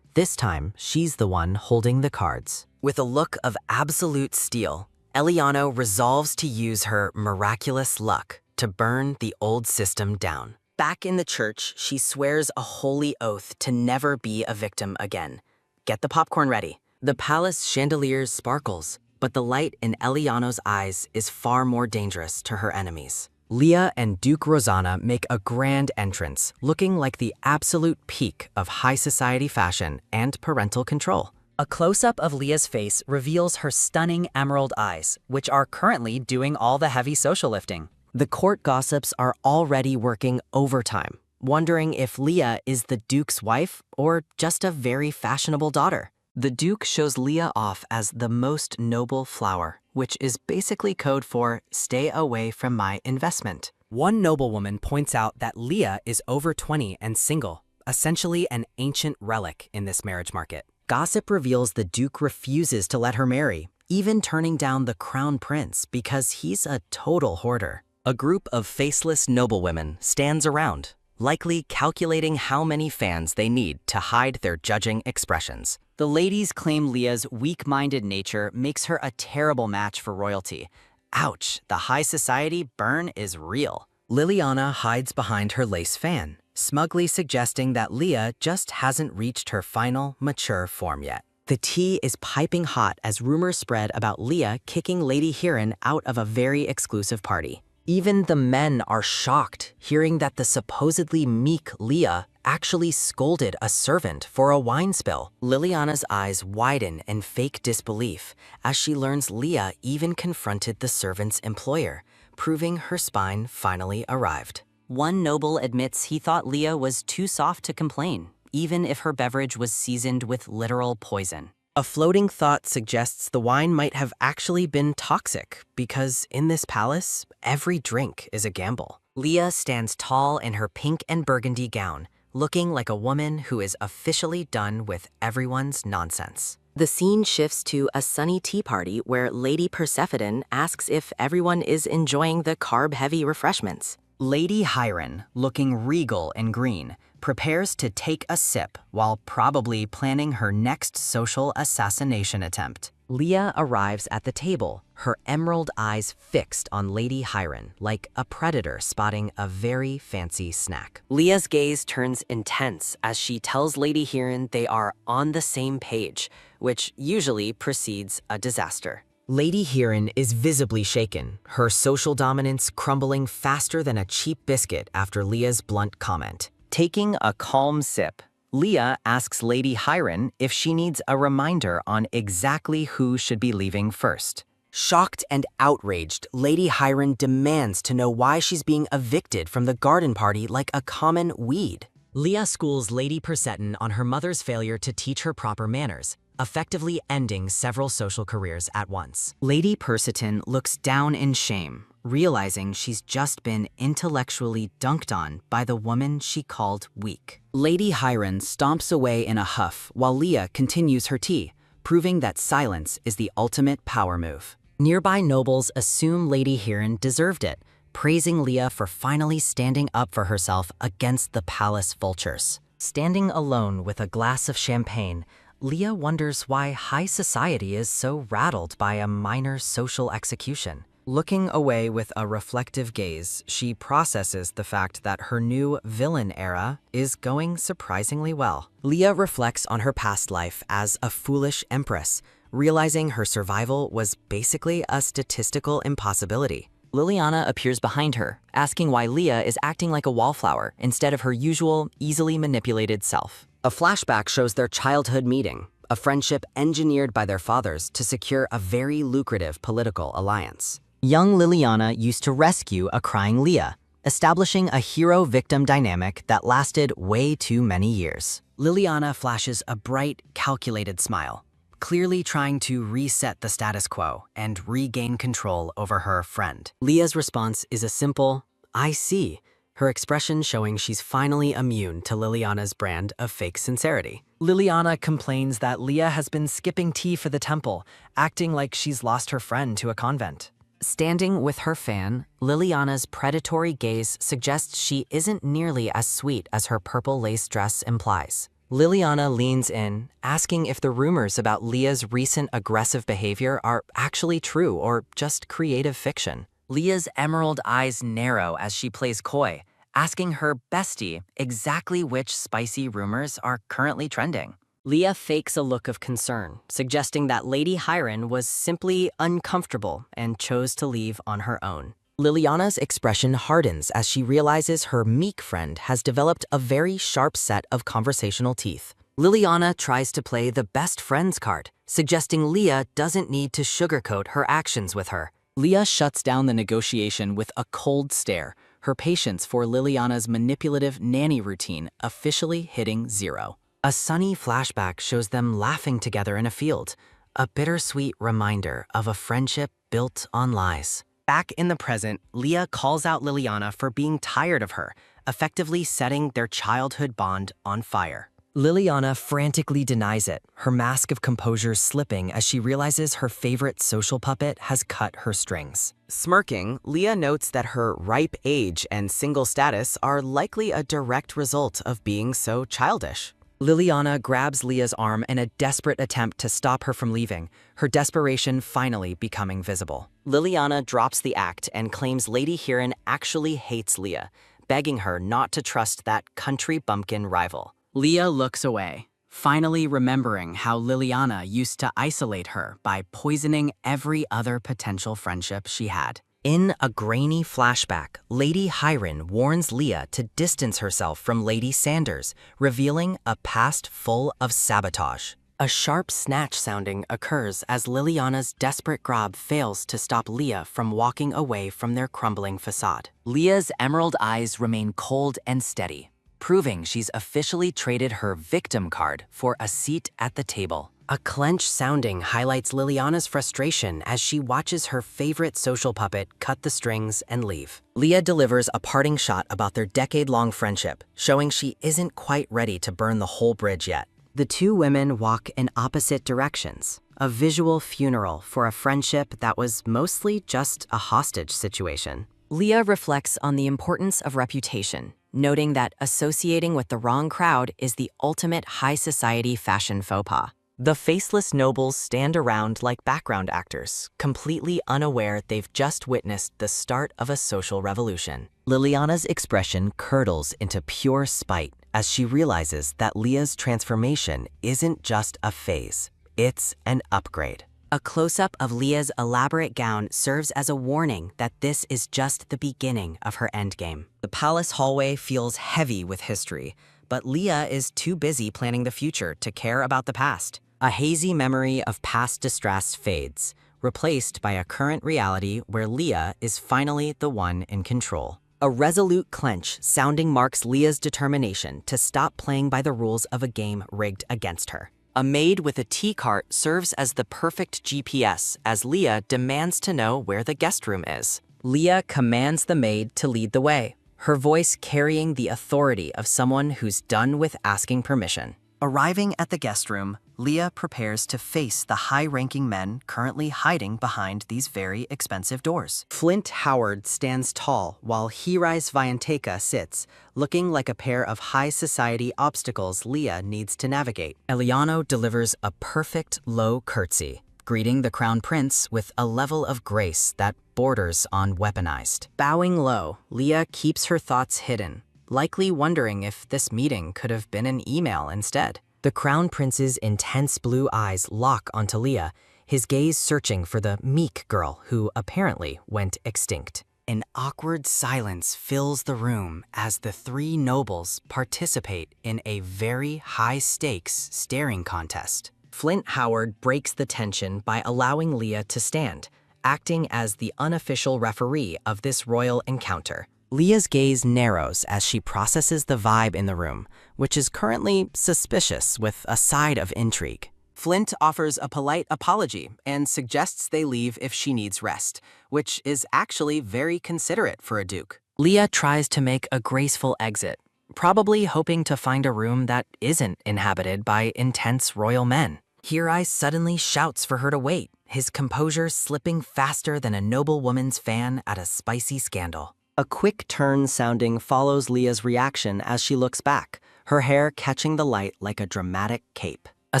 This time, she's the one holding the cards. With a look of absolute steel, Eliano resolves to use her miraculous luck to burn the old system down. Back in the church, she swears a holy oath to never be a victim again. Get the popcorn ready. The palace chandeliers sparkles, but the light in Eliano's eyes is far more dangerous to her enemies. Leah and Duke Rosanna make a grand entrance, looking like the absolute peak of high society fashion and parental control. A close-up of Leah's face reveals her stunning emerald eyes, which are currently doing all the heavy social lifting. The court gossips are already working overtime, wondering if Leah is the Duke's wife or just a very fashionable daughter. The Duke shows Leah off as the most noble flower, which is basically code for stay away from my investment. One noblewoman points out that Leah is over 20 and single, essentially an ancient relic in this marriage market. Gossip reveals the Duke refuses to let her marry, even turning down the crown prince because he's a total hoarder. A group of faceless noblewomen stands around, likely calculating how many fans they need to hide their judging expressions. The ladies claim Leah's weak-minded nature makes her a terrible match for royalty. Ouch, the high society burn is real. Liliana hides behind her lace fan, smugly suggesting that Leah just hasn't reached her final, mature form yet. The tea is piping hot as rumors spread about Leah kicking Lady Hiran out of a very exclusive party. Even the men are shocked, hearing that the supposedly meek Leah actually scolded a servant for a wine spill. Liliana's eyes widen in fake disbelief as she learns Leah even confronted the servant's employer, proving her spine finally arrived. One noble admits he thought Leah was too soft to complain, even if her beverage was seasoned with literal poison. A floating thought suggests the wine might have actually been toxic, because in this palace, every drink is a gamble. Leah stands tall in her pink and burgundy gown, looking like a woman who is officially done with everyone's nonsense. The scene shifts to a sunny tea party where Lady Persephone asks if everyone is enjoying the carb-heavy refreshments. Lady Hiran, looking regal in green, prepares to take a sip while probably planning her next social assassination attempt. Leah arrives at the table, her emerald eyes fixed on Lady Hiran like a predator spotting a very fancy snack. Leah's gaze turns intense as she tells Lady Hiran they are on the same page, which usually precedes a disaster. Lady Hiran is visibly shaken, her social dominance crumbling faster than a cheap biscuit after Leah's blunt comment. Taking a calm sip, Leah asks Lady Hiran if she needs a reminder on exactly who should be leaving first. Shocked and outraged, Lady Hiran demands to know why she's being evicted from the garden party like a common weed. Leah schools Lady Persephone on her mother's failure to teach her proper manners, effectively ending several social careers at once. Lady Persephone looks down in shame, realizing she's just been intellectually dunked on by the woman she called weak. Lady Hiran stomps away in a huff while Leah continues her tea, proving that silence is the ultimate power move. Nearby nobles assume Lady Hiran deserved it, praising Leah for finally standing up for herself against the palace vultures. Standing alone with a glass of champagne, Leah wonders why high society is so rattled by a minor social execution. Looking away with a reflective gaze, she processes the fact that her new villain era is going surprisingly well. Leah reflects on her past life as a foolish empress, realizing her survival was basically a statistical impossibility. Liliana appears behind her, asking why Leah is acting like a wallflower instead of her usual, easily manipulated self. A flashback shows their childhood meeting, a friendship engineered by their fathers to secure a very lucrative political alliance. Young Liliana used to rescue a crying Leah, establishing a hero-victim dynamic that lasted way too many years. Liliana flashes a bright, calculated smile. clearly trying to reset the status quo and regain control over her friend. Leah's response is a simple, "I see," her expression showing she's finally immune to Liliana's brand of fake sincerity. Liliana complains that Leah has been skipping tea for the temple, acting like she's lost her friend to a convent. Standing with her fan, Liliana's predatory gaze suggests she isn't nearly as sweet as her purple lace dress implies. Liliana leans in, asking if the rumors about Leah's recent aggressive behavior are actually true or just creative fiction. Leah's emerald eyes narrow as she plays coy, asking her bestie exactly which spicy rumors are currently trending. Leah fakes a look of concern, suggesting that Lady Hiren was simply uncomfortable and chose to leave on her own. Liliana's expression hardens as she realizes her meek friend has developed a very sharp set of conversational teeth. Liliana tries to play the best friends card, suggesting Leah doesn't need to sugarcoat her actions with her. Leah shuts down the negotiation with a cold stare, her patience for Liliana's manipulative nanny routine officially hitting zero. A sunny flashback shows them laughing together in a field, a bittersweet reminder of a friendship built on lies. Back in the present, Leah calls out Liliana for being tired of her, effectively setting their childhood bond on fire. Liliana frantically denies it, her mask of composure slipping as she realizes her favorite social puppet has cut her strings. Smirking, Leah notes that her ripe age and single status are likely a direct result of being so childish. Liliana grabs Leah's arm in a desperate attempt to stop her from leaving, her desperation finally becoming visible. Liliana drops the act and claims Lady Hiren actually hates Leah, begging her not to trust that country bumpkin rival. Leah looks away, finally remembering how Liliana used to isolate her by poisoning every other potential friendship she had. In a grainy flashback, Lady Hiren warns Leah to distance herself from Lady Sanders, revealing a past full of sabotage. A sharp snatch sounding occurs as Liliana's desperate grab fails to stop Leah from walking away from their crumbling facade. Leah's emerald eyes remain cold and steady, proving she's officially traded her victim card for a seat at the table. A clench sounding highlights Liliana's frustration as she watches her favorite social puppet cut the strings and leave. Leah delivers a parting shot about their decade-long friendship, showing she isn't quite ready to burn the whole bridge yet. The two women walk in opposite directions, a visual funeral for a friendship that was mostly just a hostage situation. Leah reflects on the importance of reputation, noting that associating with the wrong crowd is the ultimate high society fashion faux pas. The faceless nobles stand around like background actors, completely unaware they've just witnessed the start of a social revolution. Liliana's expression curdles into pure spite as she realizes that Leah's transformation isn't just a phase, it's an upgrade. A close-up of Leah's elaborate gown serves as a warning that this is just the beginning of her endgame. The palace hallway feels heavy with history, but Leah is too busy planning the future to care about the past. A hazy memory of past distress fades, replaced by a current reality where Leah is finally the one in control. A resolute clench sounding marks Leah's determination to stop playing by the rules of a game rigged against her. A maid with a tea cart serves as the perfect GPS as Leah demands to know where the guest room is. Leah commands the maid to lead the way, her voice carrying the authority of someone who's done with asking permission. Arriving at the guest room, Leah prepares to face the high-ranking men currently hiding behind these very expensive doors. Flint Howard stands tall while Hirais Vianteka sits, looking like a pair of high-society obstacles Leah needs to navigate. Eliano delivers a perfect low curtsy, greeting the crown prince with a level of grace that borders on weaponized. Bowing low, Leah keeps her thoughts hidden, likely wondering if this meeting could have been an email instead. The crown prince's intense blue eyes lock onto Leah, his gaze searching for the meek girl who apparently went extinct. An awkward silence fills the room as the three nobles participate in a very high-stakes staring contest. Flint Howard breaks the tension by allowing Leah to stand, acting as the unofficial referee of this royal encounter. Leah's gaze narrows as she processes the vibe in the room, which is currently suspicious with a side of intrigue. Flint offers a polite apology and suggests they leave if she needs rest, which is actually very considerate for a duke. Leah tries to make a graceful exit, probably hoping to find a room that isn't inhabited by intense royal men. Hirai suddenly shouts for her to wait, his composure slipping faster than a noblewoman's fan at a spicy scandal. A quick turn sounding follows Leah's reaction as she looks back, her hair catching the light like a dramatic cape. A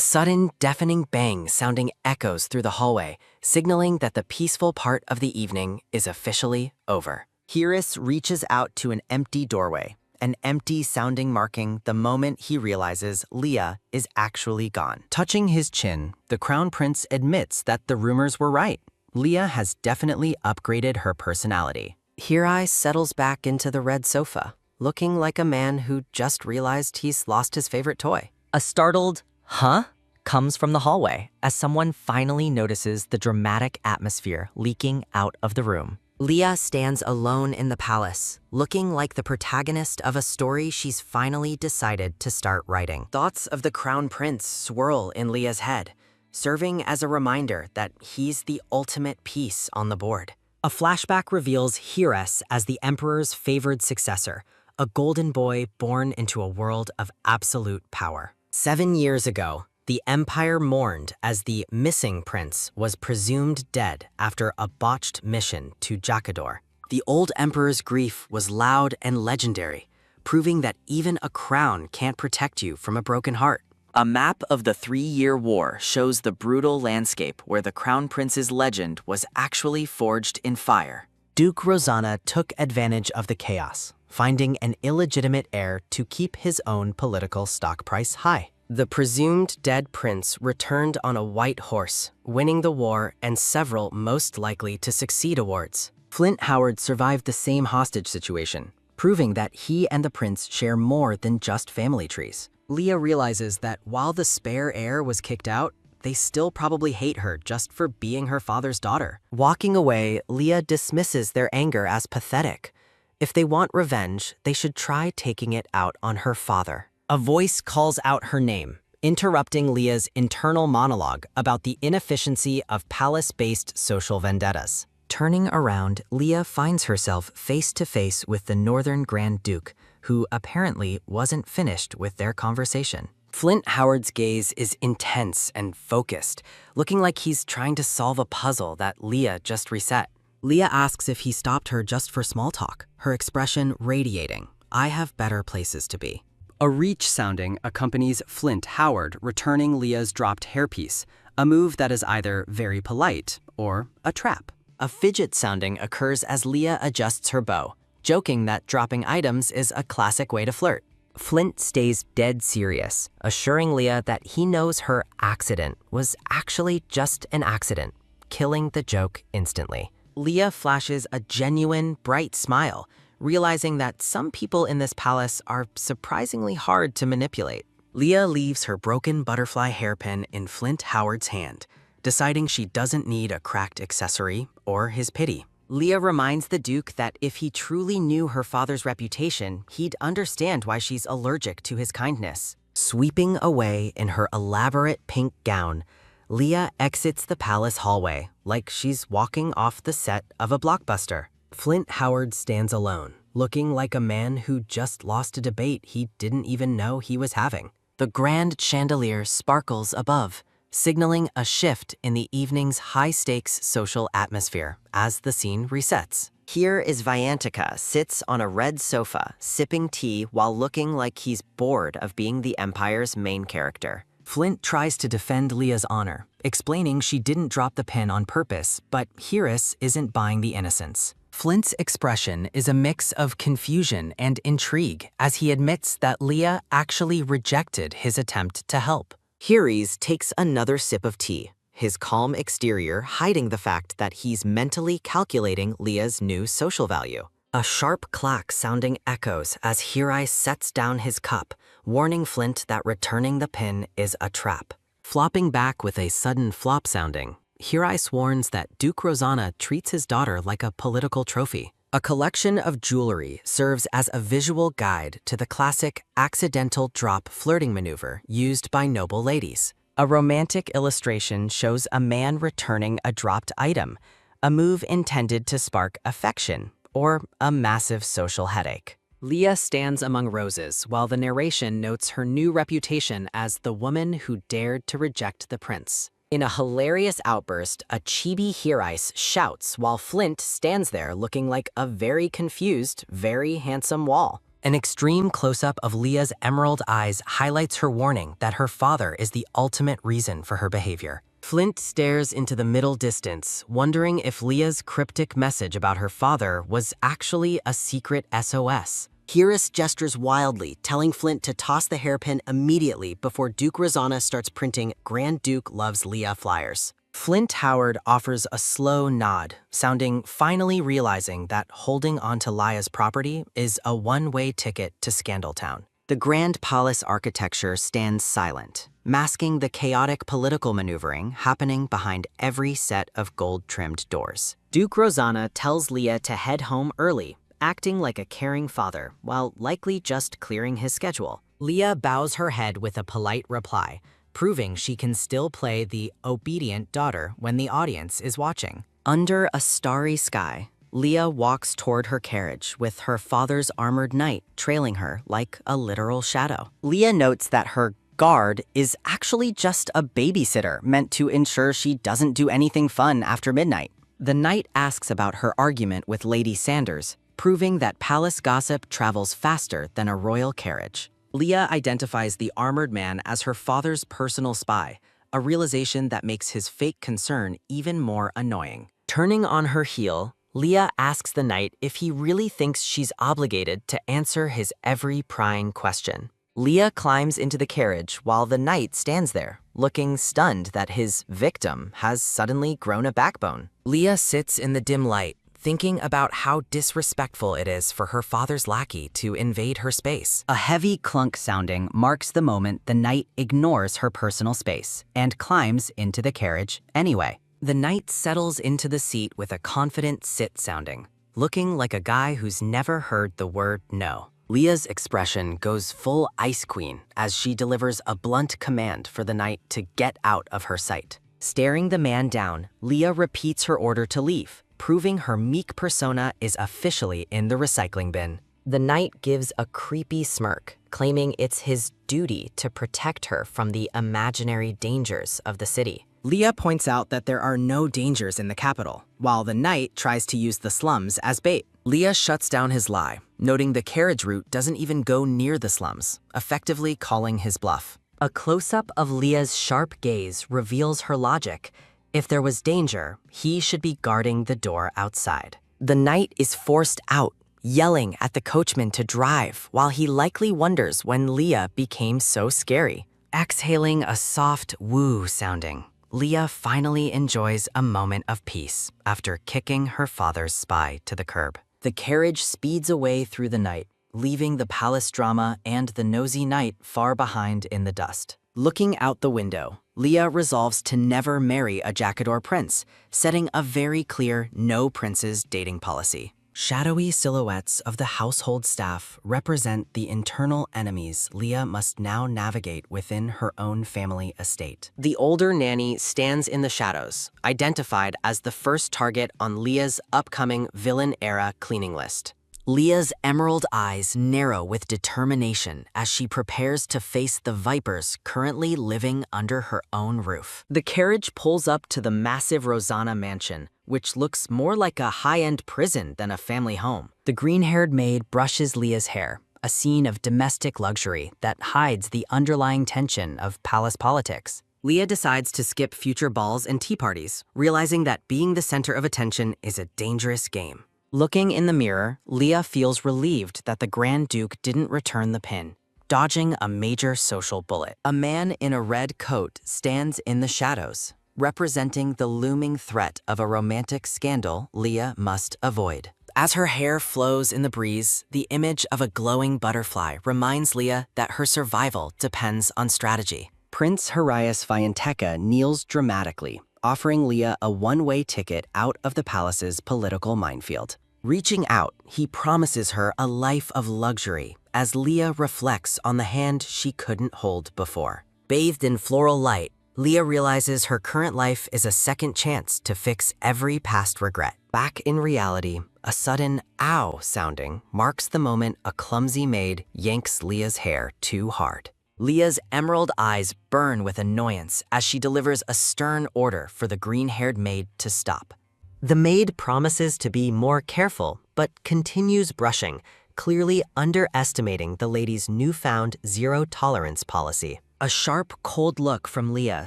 sudden, deafening bang sounding echoes through the hallway, signaling that the peaceful part of the evening is officially over. Hiris reaches out to an empty doorway, an empty-sounding marking the moment he realizes Leah is actually gone. Touching his chin, the Crown Prince admits that the rumors were right. Leah has definitely upgraded her personality. Hirai settles back into the red sofa, looking like a man who just realized he's lost his favorite toy. A startled, "Huh?" comes from the hallway as someone finally notices the dramatic atmosphere leaking out of the room. Leah stands alone in the palace, looking like the protagonist of a story she's finally decided to start writing. Thoughts of the Crown Prince swirl in Leah's head, serving as a reminder that he's the ultimate piece on the board. A flashback reveals Hiris as the Emperor's favored successor, a golden boy born into a world of absolute power. 7 years ago, the Empire mourned as the missing prince was presumed dead after a botched mission to Jakador. The old emperor's grief was loud and legendary, proving that even a crown can't protect you from a broken heart. A map of the 3-year war shows the brutal landscape where the crown prince's legend was actually forged in fire. Duke Rosanna took advantage of the chaos, finding an illegitimate heir to keep his own political stock price high. The presumed dead prince returned on a white horse, winning the war and several most likely to succeed awards. Flint Howard survived the same hostage situation, proving that he and the prince share more than just family trees. Leah realizes that while the spare heir was kicked out, they still probably hate her just for being her father's daughter. Walking away, Leah dismisses their anger as pathetic. If they want revenge, they should try taking it out on her father. A voice calls out her name, interrupting Leah's internal monologue about the inefficiency of palace-based social vendettas. Turning around, Leah finds herself face to face with the Northern Grand Duke, who apparently wasn't finished with their conversation. Flint Howard's gaze is intense and focused, looking like he's trying to solve a puzzle that Leah just reset. Leah asks if he stopped her just for small talk, her expression radiating, "I have better places to be." A reach sounding accompanies Flint Howard returning Leah's dropped hairpiece, a move that is either very polite or a trap. A fidget sounding occurs as Leah adjusts her bow, joking that dropping items is a classic way to flirt. Flint stays dead serious, assuring Leah that he knows her accident was actually just an accident, killing the joke instantly. Leah flashes a genuine, bright smile, realizing that some people in this palace are surprisingly hard to manipulate. Leah leaves her broken butterfly hairpin in Flint Howard's hand, deciding she doesn't need a cracked accessory or his pity. Leah reminds the Duke that if he truly knew her father's reputation, he'd understand why she's allergic to his kindness. Sweeping away in her elaborate pink gown, Leah exits the palace hallway like she's walking off the set of a blockbuster. Flint Howard stands alone, looking like a man who just lost a debate he didn't even know he was having. The grand chandelier sparkles above, signaling a shift in the evening's high-stakes social atmosphere as the scene resets. Here is Vyantika sits on a red sofa, sipping tea while looking like he's bored of being the Empire's main character. Flint tries to defend Leah's honor, explaining she didn't drop the pin on purpose, but Hiris isn't buying the innocence. Flint's expression is a mix of confusion and intrigue as he admits that Leah actually rejected his attempt to help. Hiris takes another sip of tea, his calm exterior hiding the fact that he's mentally calculating Leah's new social value. A sharp clack sounding echoes as Hirai sets down his cup, warning Flint that returning the pin is a trap. Flopping back with a sudden flop sounding, Hirai warns that Duke Rosanna treats his daughter like a political trophy. A collection of jewelry serves as a visual guide to the classic accidental drop flirting maneuver used by noble ladies. A romantic illustration shows a man returning a dropped item, a move intended to spark affection, or a massive social headache. Leah stands among roses while the narration notes her new reputation as the woman who dared to reject the prince. In a hilarious outburst, a chibi Hirice shouts while Flint stands there looking like a very confused, very handsome wall. An extreme close-up of Leah's emerald eyes highlights her warning that her father is the ultimate reason for her behavior. Flint stares into the middle distance, wondering if Leah's cryptic message about her father was actually a secret SOS. Hirice gestures wildly, telling Flint to toss the hairpin immediately before Duke Rosanna starts printing Grand Duke Loves Leah flyers. Flint Howard offers a slow nod, sounding finally realizing that holding onto Lia's property is a one-way ticket to Scandaltown. The Grand Palace architecture stands silent, masking the chaotic political maneuvering happening behind every set of gold-trimmed doors. Duke Rosanna tells Leah to head home early, acting like a caring father, while likely just clearing his schedule. Leah bows her head with a polite reply, proving she can still play the obedient daughter when the audience is watching. Under a starry sky, Leah walks toward her carriage with her father's armored knight trailing her like a literal shadow. Leah notes that her guard is actually just a babysitter meant to ensure she doesn't do anything fun after midnight. The knight asks about her argument with Lady Sanders, proving that palace gossip travels faster than a royal carriage. Leah identifies the armored man as her father's personal spy, a realization that makes his fake concern even more annoying. Turning on her heel, Leah asks the knight if he really thinks she's obligated to answer his every prying question. Leah climbs into the carriage while the knight stands there, looking stunned that his victim has suddenly grown a backbone. Leah sits in the dim light, thinking about how disrespectful it is for her father's lackey to invade her space. A heavy clunk sounding marks the moment the knight ignores her personal space and climbs into the carriage anyway. The knight settles into the seat with a confident sit sounding, looking like a guy who's never heard the word no. Leah's expression goes full Ice Queen as she delivers a blunt command for the knight to get out of her sight. Staring the man down, Leah repeats her order to leave, proving her meek persona is officially in the recycling bin. The knight gives a creepy smirk, claiming it's his duty to protect her from the imaginary dangers of the city. Leah points out that there are no dangers in the capital, while the knight tries to use the slums as bait. Leah shuts down his lie, noting the carriage route doesn't even go near the slums, effectively calling his bluff. A close-up of Leah's sharp gaze reveals her logic. If there was danger, he should be guarding the door outside. The knight is forced out, yelling at the coachman to drive, while he likely wonders when Leah became so scary. Exhaling a soft woo sounding, Leah finally enjoys a moment of peace after kicking her father's spy to the curb. The carriage speeds away through the night, leaving the palace drama and the nosy knight far behind in the dust. Looking out the window, Leah resolves to never marry a Jacador prince, setting a very clear no princes dating policy. Shadowy silhouettes of the household staff represent the internal enemies Leah must now navigate within her own family estate. The older nanny stands in the shadows, identified as the first target on Leah's upcoming villain-era cleaning list. Leah's emerald eyes narrow with determination as she prepares to face the vipers currently living under her own roof. The carriage pulls up to the massive Rosanna mansion, which looks more like a high-end prison than a family home. The green-haired maid brushes Leah's hair, a scene of domestic luxury that hides the underlying tension of palace politics. Leah decides to skip future balls and tea parties, realizing that being the center of attention is a dangerous game. Looking in the mirror, Leah feels relieved that the Grand Duke didn't return the pin, dodging a major social bullet. A man in a red coat stands in the shadows, representing the looming threat of a romantic scandal Leah must avoid. As her hair flows in the breeze, the image of a glowing butterfly reminds Leah that her survival depends on strategy. Prince Hirice Vianteca kneels dramatically, offering Leah a one-way ticket out of the palace's political minefield. Reaching out, he promises her a life of luxury as Leah reflects on the hand she couldn't hold before. Bathed in floral light, Leah realizes her current life is a second chance to fix every past regret. Back in reality, a sudden ow sounding marks the moment a clumsy maid yanks Leah's hair too hard. Leah's emerald eyes burn with annoyance as she delivers a stern order for the green-haired maid to stop. The maid promises to be more careful, but continues brushing, clearly underestimating the lady's newfound zero-tolerance policy. A sharp, cold look from Leah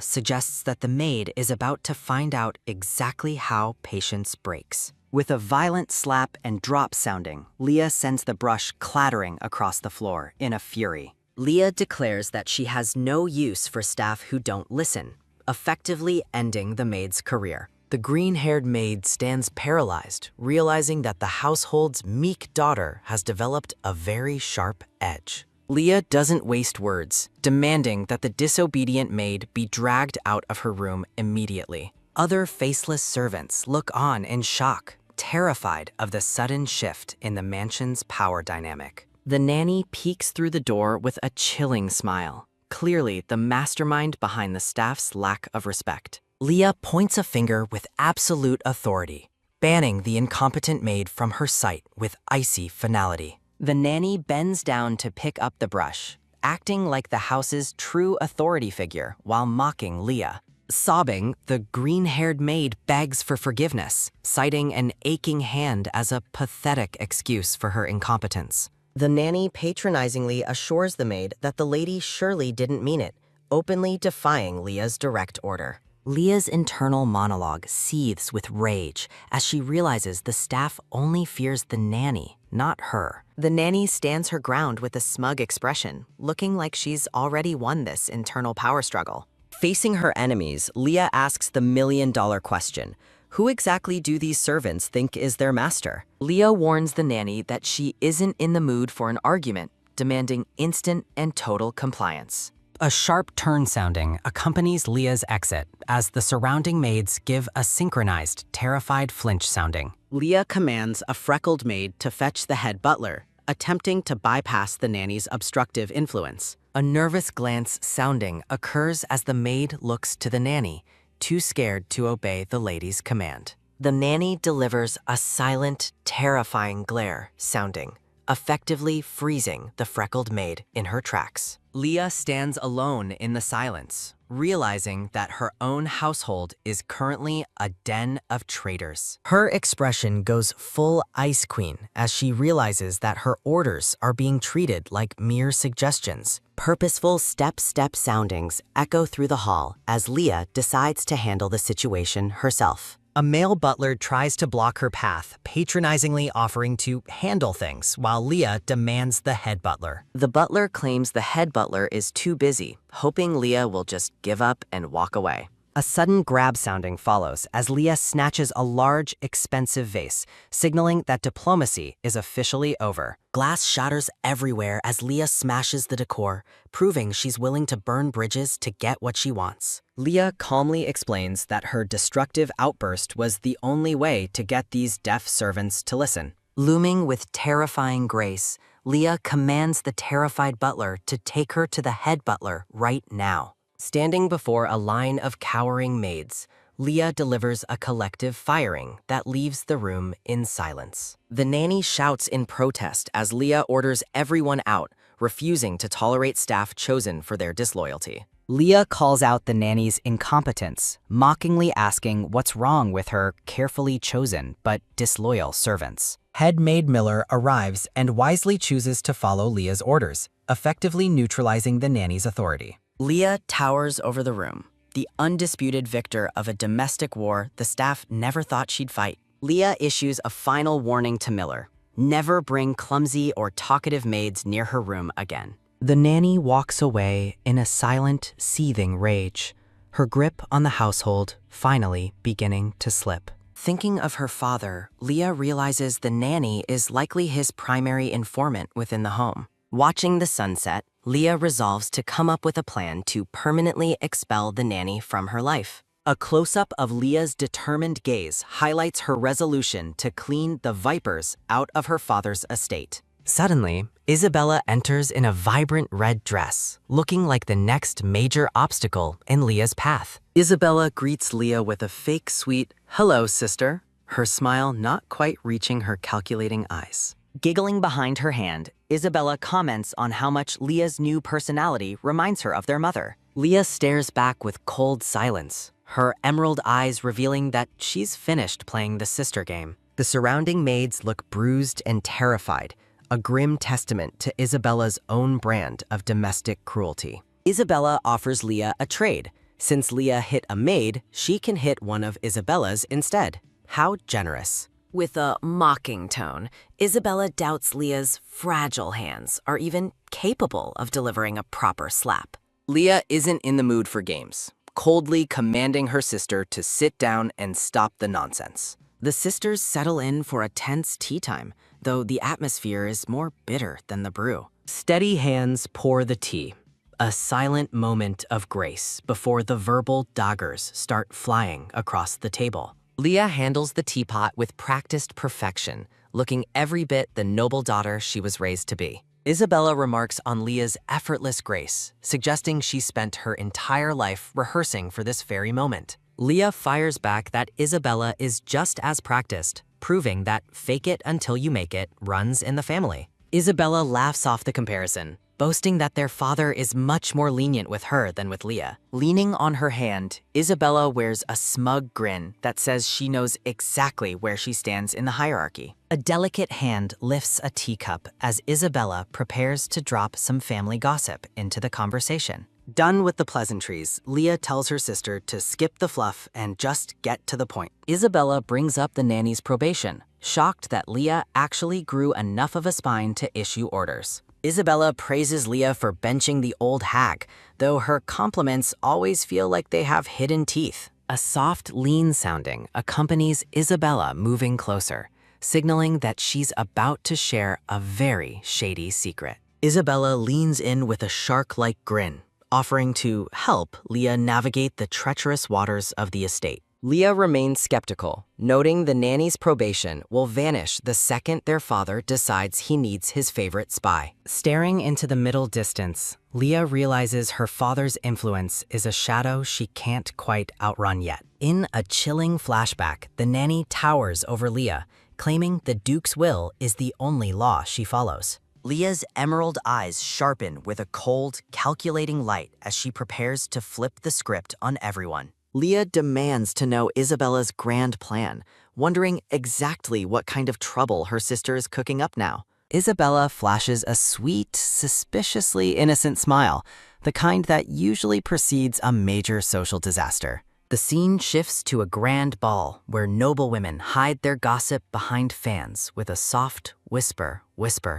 suggests that the maid is about to find out exactly how patience breaks. With a violent slap and drop sounding, Leah sends the brush clattering across the floor in a fury. Leah declares that she has no use for staff who don't listen, effectively ending the maid's career. The green-haired maid stands paralyzed, realizing that the household's meek daughter has developed a very sharp edge. Leah doesn't waste words, demanding that the disobedient maid be dragged out of her room immediately. Other faceless servants look on in shock, terrified of the sudden shift in the mansion's power dynamic. The nanny peeks through the door with a chilling smile, clearly the mastermind behind the staff's lack of respect. Leah points a finger with absolute authority, banning the incompetent maid from her sight with icy finality. The nanny bends down to pick up the brush, acting like the house's true authority figure while mocking Leah. Sobbing, the green-haired maid begs for forgiveness, citing an aching hand as a pathetic excuse for her incompetence. The nanny patronizingly assures the maid that the lady surely didn't mean it, openly defying Leah's direct order. Leah's internal monologue seethes with rage as she realizes the staff only fears the nanny, not her. The nanny stands her ground with a smug expression, looking like she's already won this internal power struggle. Facing her enemies, Leah asks the million-dollar question: who exactly do these servants think is their master? Leah warns the nanny that she isn't in the mood for an argument, demanding instant and total compliance. A sharp turn sounding accompanies Leah's exit as the surrounding maids give a synchronized, terrified flinch sounding. Leah commands a freckled maid to fetch the head butler, attempting to bypass the nanny's obstructive influence. A nervous glance sounding occurs as the maid looks to the nanny, too scared to obey the lady's command. The nanny delivers a silent, terrifying glare sounding, effectively freezing the freckled maid in her tracks. Leah stands alone in the silence, realizing that her own household is currently a den of traitors. Her expression goes full Ice Queen as she realizes that her orders are being treated like mere suggestions. Purposeful step-step soundings echo through the hall as Leah decides to handle the situation herself. A male butler tries to block her path, patronizingly offering to handle things, while Leah demands the head butler. The butler claims the head butler is too busy, hoping Leah will just give up and walk away. A sudden grab sounding follows as Leah snatches a large, expensive vase, signaling that diplomacy is officially over. Glass shatters everywhere as Leah smashes the decor, proving she's willing to burn bridges to get what she wants. Leah calmly explains that her destructive outburst was the only way to get these deaf servants to listen. Looming with terrifying grace, Leah commands the terrified butler to take her to the head butler right now. Standing before a line of cowering maids, Leah delivers a collective firing that leaves the room in silence. The nanny shouts in protest as Leah orders everyone out, refusing to tolerate staff chosen for their disloyalty. Leah calls out the nanny's incompetence, mockingly asking what's wrong with her carefully chosen but disloyal servants. Head maid Miller arrives and wisely chooses to follow Leah's orders, effectively neutralizing the nanny's authority. Leah towers over the room, the undisputed victor of a domestic war the staff never thought she'd fight. Leah issues a final warning to Miller: never bring clumsy or talkative maids near her room again. The nanny walks away in a silent, seething rage, her grip on the household finally beginning to slip. Thinking of her father, Leah realizes the nanny is likely his primary informant within the home. Watching the sunset, Leah resolves to come up with a plan to permanently expel the nanny from her life. A close-up of Leah's determined gaze highlights her resolution to clean the vipers out of her father's estate. Suddenly, Isabella enters in a vibrant red dress, looking like the next major obstacle in Leah's path. Isabella greets Leah with a fake sweet, "Hello, sister," her smile not quite reaching her calculating eyes. Giggling behind her hand, Isabella comments on how much Leah's new personality reminds her of their mother. Leah stares back with cold silence, her emerald eyes revealing that she's finished playing the sister game. The surrounding maids look bruised and terrified, a grim testament to Isabella's own brand of domestic cruelty. Isabella offers Leah a trade. Since Leah hit a maid, she can hit one of Isabella's instead. How generous. With a mocking tone, Isabella doubts Leah's fragile hands are even capable of delivering a proper slap. Leah isn't in the mood for games, coldly commanding her sister to sit down and stop the nonsense. The sisters settle in for a tense tea time, though the atmosphere is more bitter than the brew. Steady hands pour the tea, a silent moment of grace before the verbal daggers start flying across the table. Leah handles the teapot with practiced perfection, looking every bit the noble daughter she was raised to be. Isabella remarks on Leah's effortless grace, suggesting she spent her entire life rehearsing for this very moment. Leah fires back that Isabella is just as practiced, proving that fake it until you make it runs in the family. Isabella laughs off the comparison, boasting that their father is much more lenient with her than with Leah. Leaning on her hand, Isabella wears a smug grin that says she knows exactly where she stands in the hierarchy. A delicate hand lifts a teacup as Isabella prepares to drop some family gossip into the conversation. Done with the pleasantries, Leah tells her sister to skip the fluff and just get to the point. Isabella brings up the nanny's probation, shocked that Leah actually grew enough of a spine to issue orders. Isabella praises Leah for benching the old hag, though her compliments always feel like they have hidden teeth. A soft lean sounding accompanies Isabella moving closer, signaling that she's about to share a very shady secret. Isabella leans in with a shark-like grin, offering to help Leah navigate the treacherous waters of the estate. Leah remains skeptical, noting the nanny's probation will vanish the second their father decides he needs his favorite spy. Staring into the middle distance, Leah realizes her father's influence is a shadow she can't quite outrun yet. In a chilling flashback, the nanny towers over Leah, claiming the Duke's will is the only law she follows. Leah's emerald eyes sharpen with a cold, calculating light as she prepares to flip the script on everyone. Leah demands to know Isabella's grand plan, wondering exactly what kind of trouble her sister is cooking up now. Isabella flashes a sweet, suspiciously innocent smile, the kind that usually precedes a major social disaster. The scene shifts to a grand ball where noble women hide their gossip behind fans with a soft whisper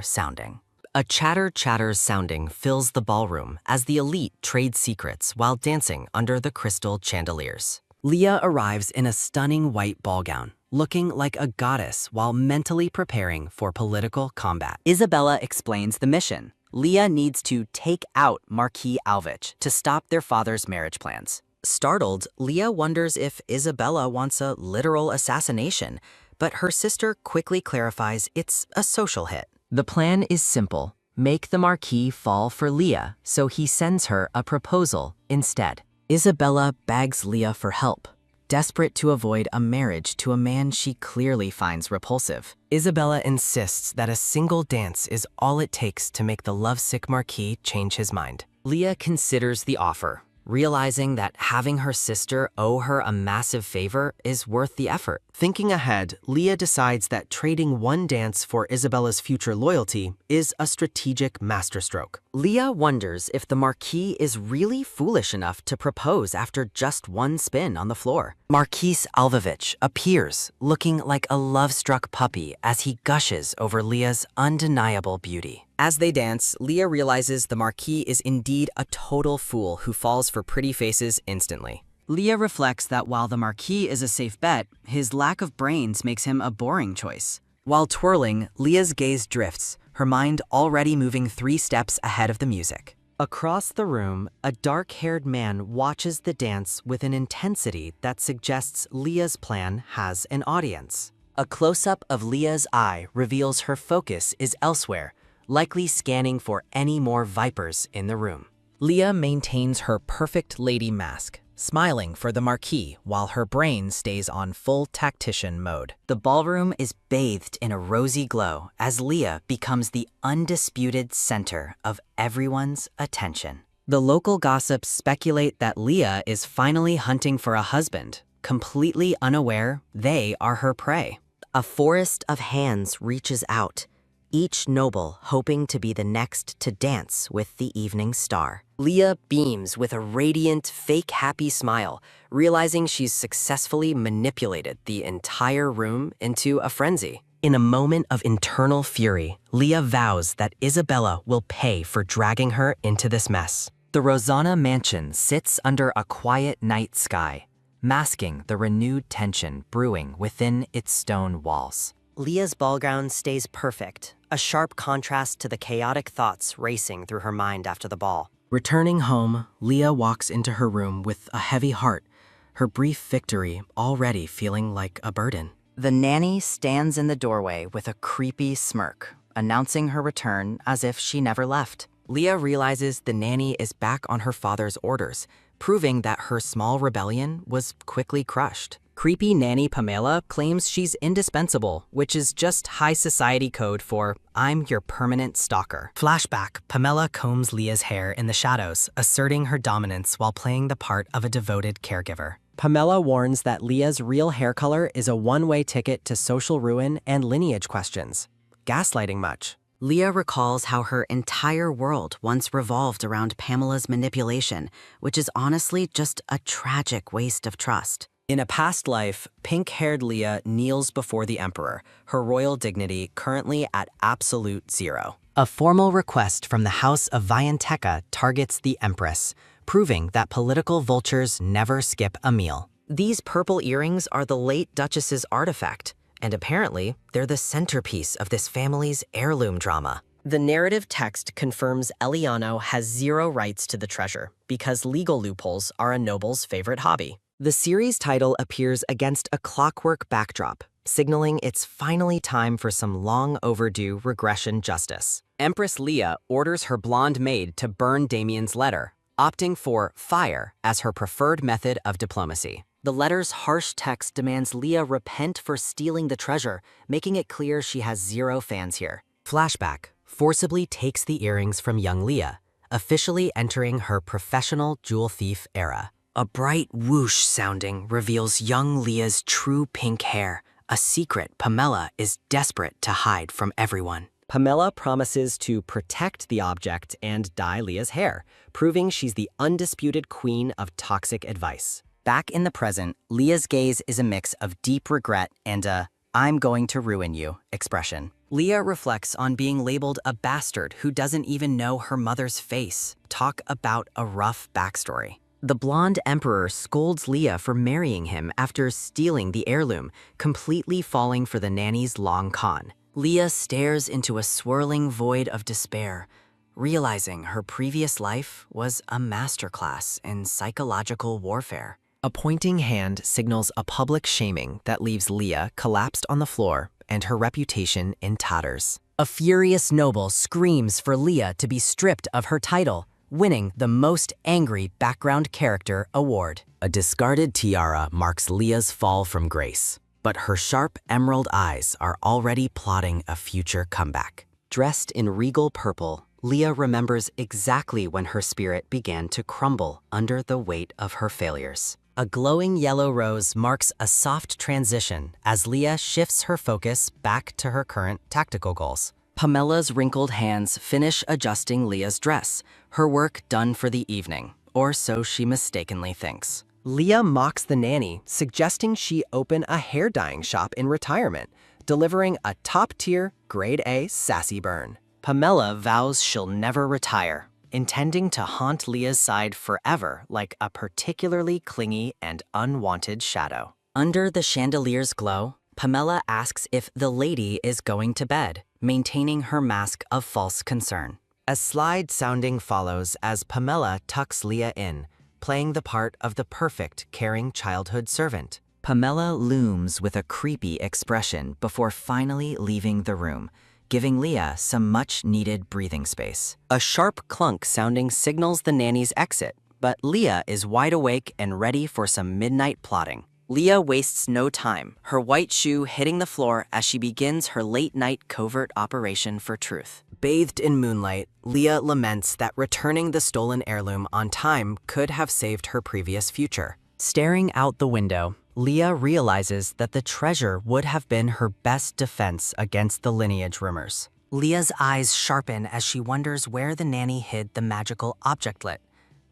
sounding. A chatter sounding fills the ballroom as the elite trade secrets while dancing under the crystal chandeliers. Leah arrives in a stunning white ball gown, looking like a goddess while mentally preparing for political combat. Isabella explains the mission. Leah needs to take out Marquis Alvich to stop their father's marriage plans. Startled, Leah wonders if Isabella wants a literal assassination, but her sister quickly clarifies it's a social hit. The plan is simple. Make the Marquis fall for Leah, so he sends her a proposal instead. Isabella begs Leah for help, desperate to avoid a marriage to a man she clearly finds repulsive. Isabella insists that a single dance is all it takes to make the lovesick Marquis change his mind. Leah considers the offer, realizing that having her sister owe her a massive favor is worth the effort. Thinking ahead, Leah decides that trading one dance for Isabella's future loyalty is a strategic masterstroke. Leah wonders if the Marquis is really foolish enough to propose after just one spin on the floor. Marquis Alvovich appears, looking like a love-struck puppy as he gushes over Leah's undeniable beauty. As they dance, Leah realizes the Marquis is indeed a total fool who falls for pretty faces instantly. Leah reflects that while the Marquis is a safe bet, his lack of brains makes him a boring choice. While twirling, Leah's gaze drifts, her mind already moving 3 steps ahead of the music. Across the room, a dark-haired man watches the dance with an intensity that suggests Leah's plan has an audience. A close-up of Leah's eye reveals her focus is elsewhere, likely scanning for any more vipers in the room. Leah maintains her perfect lady mask, smiling for the marquis while her brain stays on full tactician mode. The ballroom is bathed in a rosy glow as Leah becomes the undisputed center of everyone's attention. The local gossips speculate that Leah is finally hunting for a husband, completely unaware they are her prey. A forest of hands reaches out, each noble hoping to be the next to dance with the evening star. Leah beams with a radiant, fake happy smile, realizing she's successfully manipulated the entire room into a frenzy. In a moment of internal fury, Leah vows that Isabella will pay for dragging her into this mess. The Rosanna mansion sits under a quiet night sky, masking the renewed tension brewing within its stone walls. Leah's ball gown stays perfect, a sharp contrast to the chaotic thoughts racing through her mind after the ball. Returning home, Leah walks into her room with a heavy heart, her brief victory already feeling like a burden. The nanny stands in the doorway with a creepy smirk, announcing her return as if she never left. Leah realizes the nanny is back on her father's orders, proving that her small rebellion was quickly crushed. Creepy nanny Pamela claims she's indispensable, which is just high society code for "I'm your permanent stalker." Flashback, Pamela combs Leah's hair in the shadows, asserting her dominance while playing the part of a devoted caregiver. Pamela warns that Leah's real hair color is a one-way ticket to social ruin and lineage questions. Gaslighting much? Leah recalls how her entire world once revolved around Pamela's manipulation, which is honestly just a tragic waste of trust. In a past life, pink-haired Leah kneels before the emperor, her royal dignity currently at absolute zero. A formal request from the House of Vianteca targets the empress, proving that political vultures never skip a meal. These purple earrings are the late Duchess's artifact, and apparently they're the centerpiece of this family's heirloom drama. The narrative text confirms Eliano has zero rights to the treasure because legal loopholes are a noble's favorite hobby. The series title appears against a clockwork backdrop, signaling it's finally time for some long overdue regression justice. Empress Leah orders her blonde maid to burn Damien's letter, opting for fire as her preferred method of diplomacy. The letter's harsh text demands Leah repent for stealing the treasure, making it clear she has zero fans here. Flashback forcibly takes the earrings from young Leah, officially entering her professional jewel thief era. A bright whoosh sounding reveals young Leah's true pink hair, a secret Pamela is desperate to hide from everyone. Pamela promises to protect the object and dye Leah's hair, proving she's the undisputed queen of toxic advice. Back in the present, Leah's gaze is a mix of deep regret and a "I'm going to ruin you" expression. Leah reflects on being labeled a bastard who doesn't even know her mother's face. Talk about a rough backstory. The blonde emperor scolds Leah for marrying him after stealing the heirloom, completely falling for the nanny's long con. Leah stares into a swirling void of despair, realizing her previous life was a masterclass in psychological warfare. A pointing hand signals a public shaming that leaves Leah collapsed on the floor and her reputation in tatters. A furious noble screams for Leah to be stripped of her title, winning the Most Angry Background Character award. A discarded tiara marks Leah's fall from grace, but her sharp emerald eyes are already plotting a future comeback. Dressed in regal purple, Leah remembers exactly when her spirit began to crumble under the weight of her failures. A glowing yellow rose marks a soft transition as Leah shifts her focus back to her current tactical goals. Pamela's wrinkled hands finish adjusting Leah's dress, her work done for the evening, or so she mistakenly thinks. Leah mocks the nanny, suggesting she open a hair dyeing shop in retirement, delivering a top-tier, grade-A sassy burn. Pamela vows she'll never retire, intending to haunt Leah's side forever like a particularly clingy and unwanted shadow. Under the chandelier's glow, Pamela asks if the lady is going to bed, maintaining her mask of false concern. A slide sounding follows as Pamela tucks Leah in, playing the part of the perfect, caring childhood servant. Pamela looms with a creepy expression before finally leaving the room, giving Leah some much-needed breathing space. A sharp clunk sounding signals the nanny's exit, but Leah is wide awake and ready for some midnight plotting. Leah wastes no time, her white shoe hitting the floor as she begins her late-night covert operation for truth. Bathed in moonlight, Leah laments that returning the stolen heirloom on time could have saved her previous future. Staring out the window, Leah realizes that the treasure would have been her best defense against the lineage rumors. Leah's eyes sharpen as she wonders where the nanny hid the magical objectlet.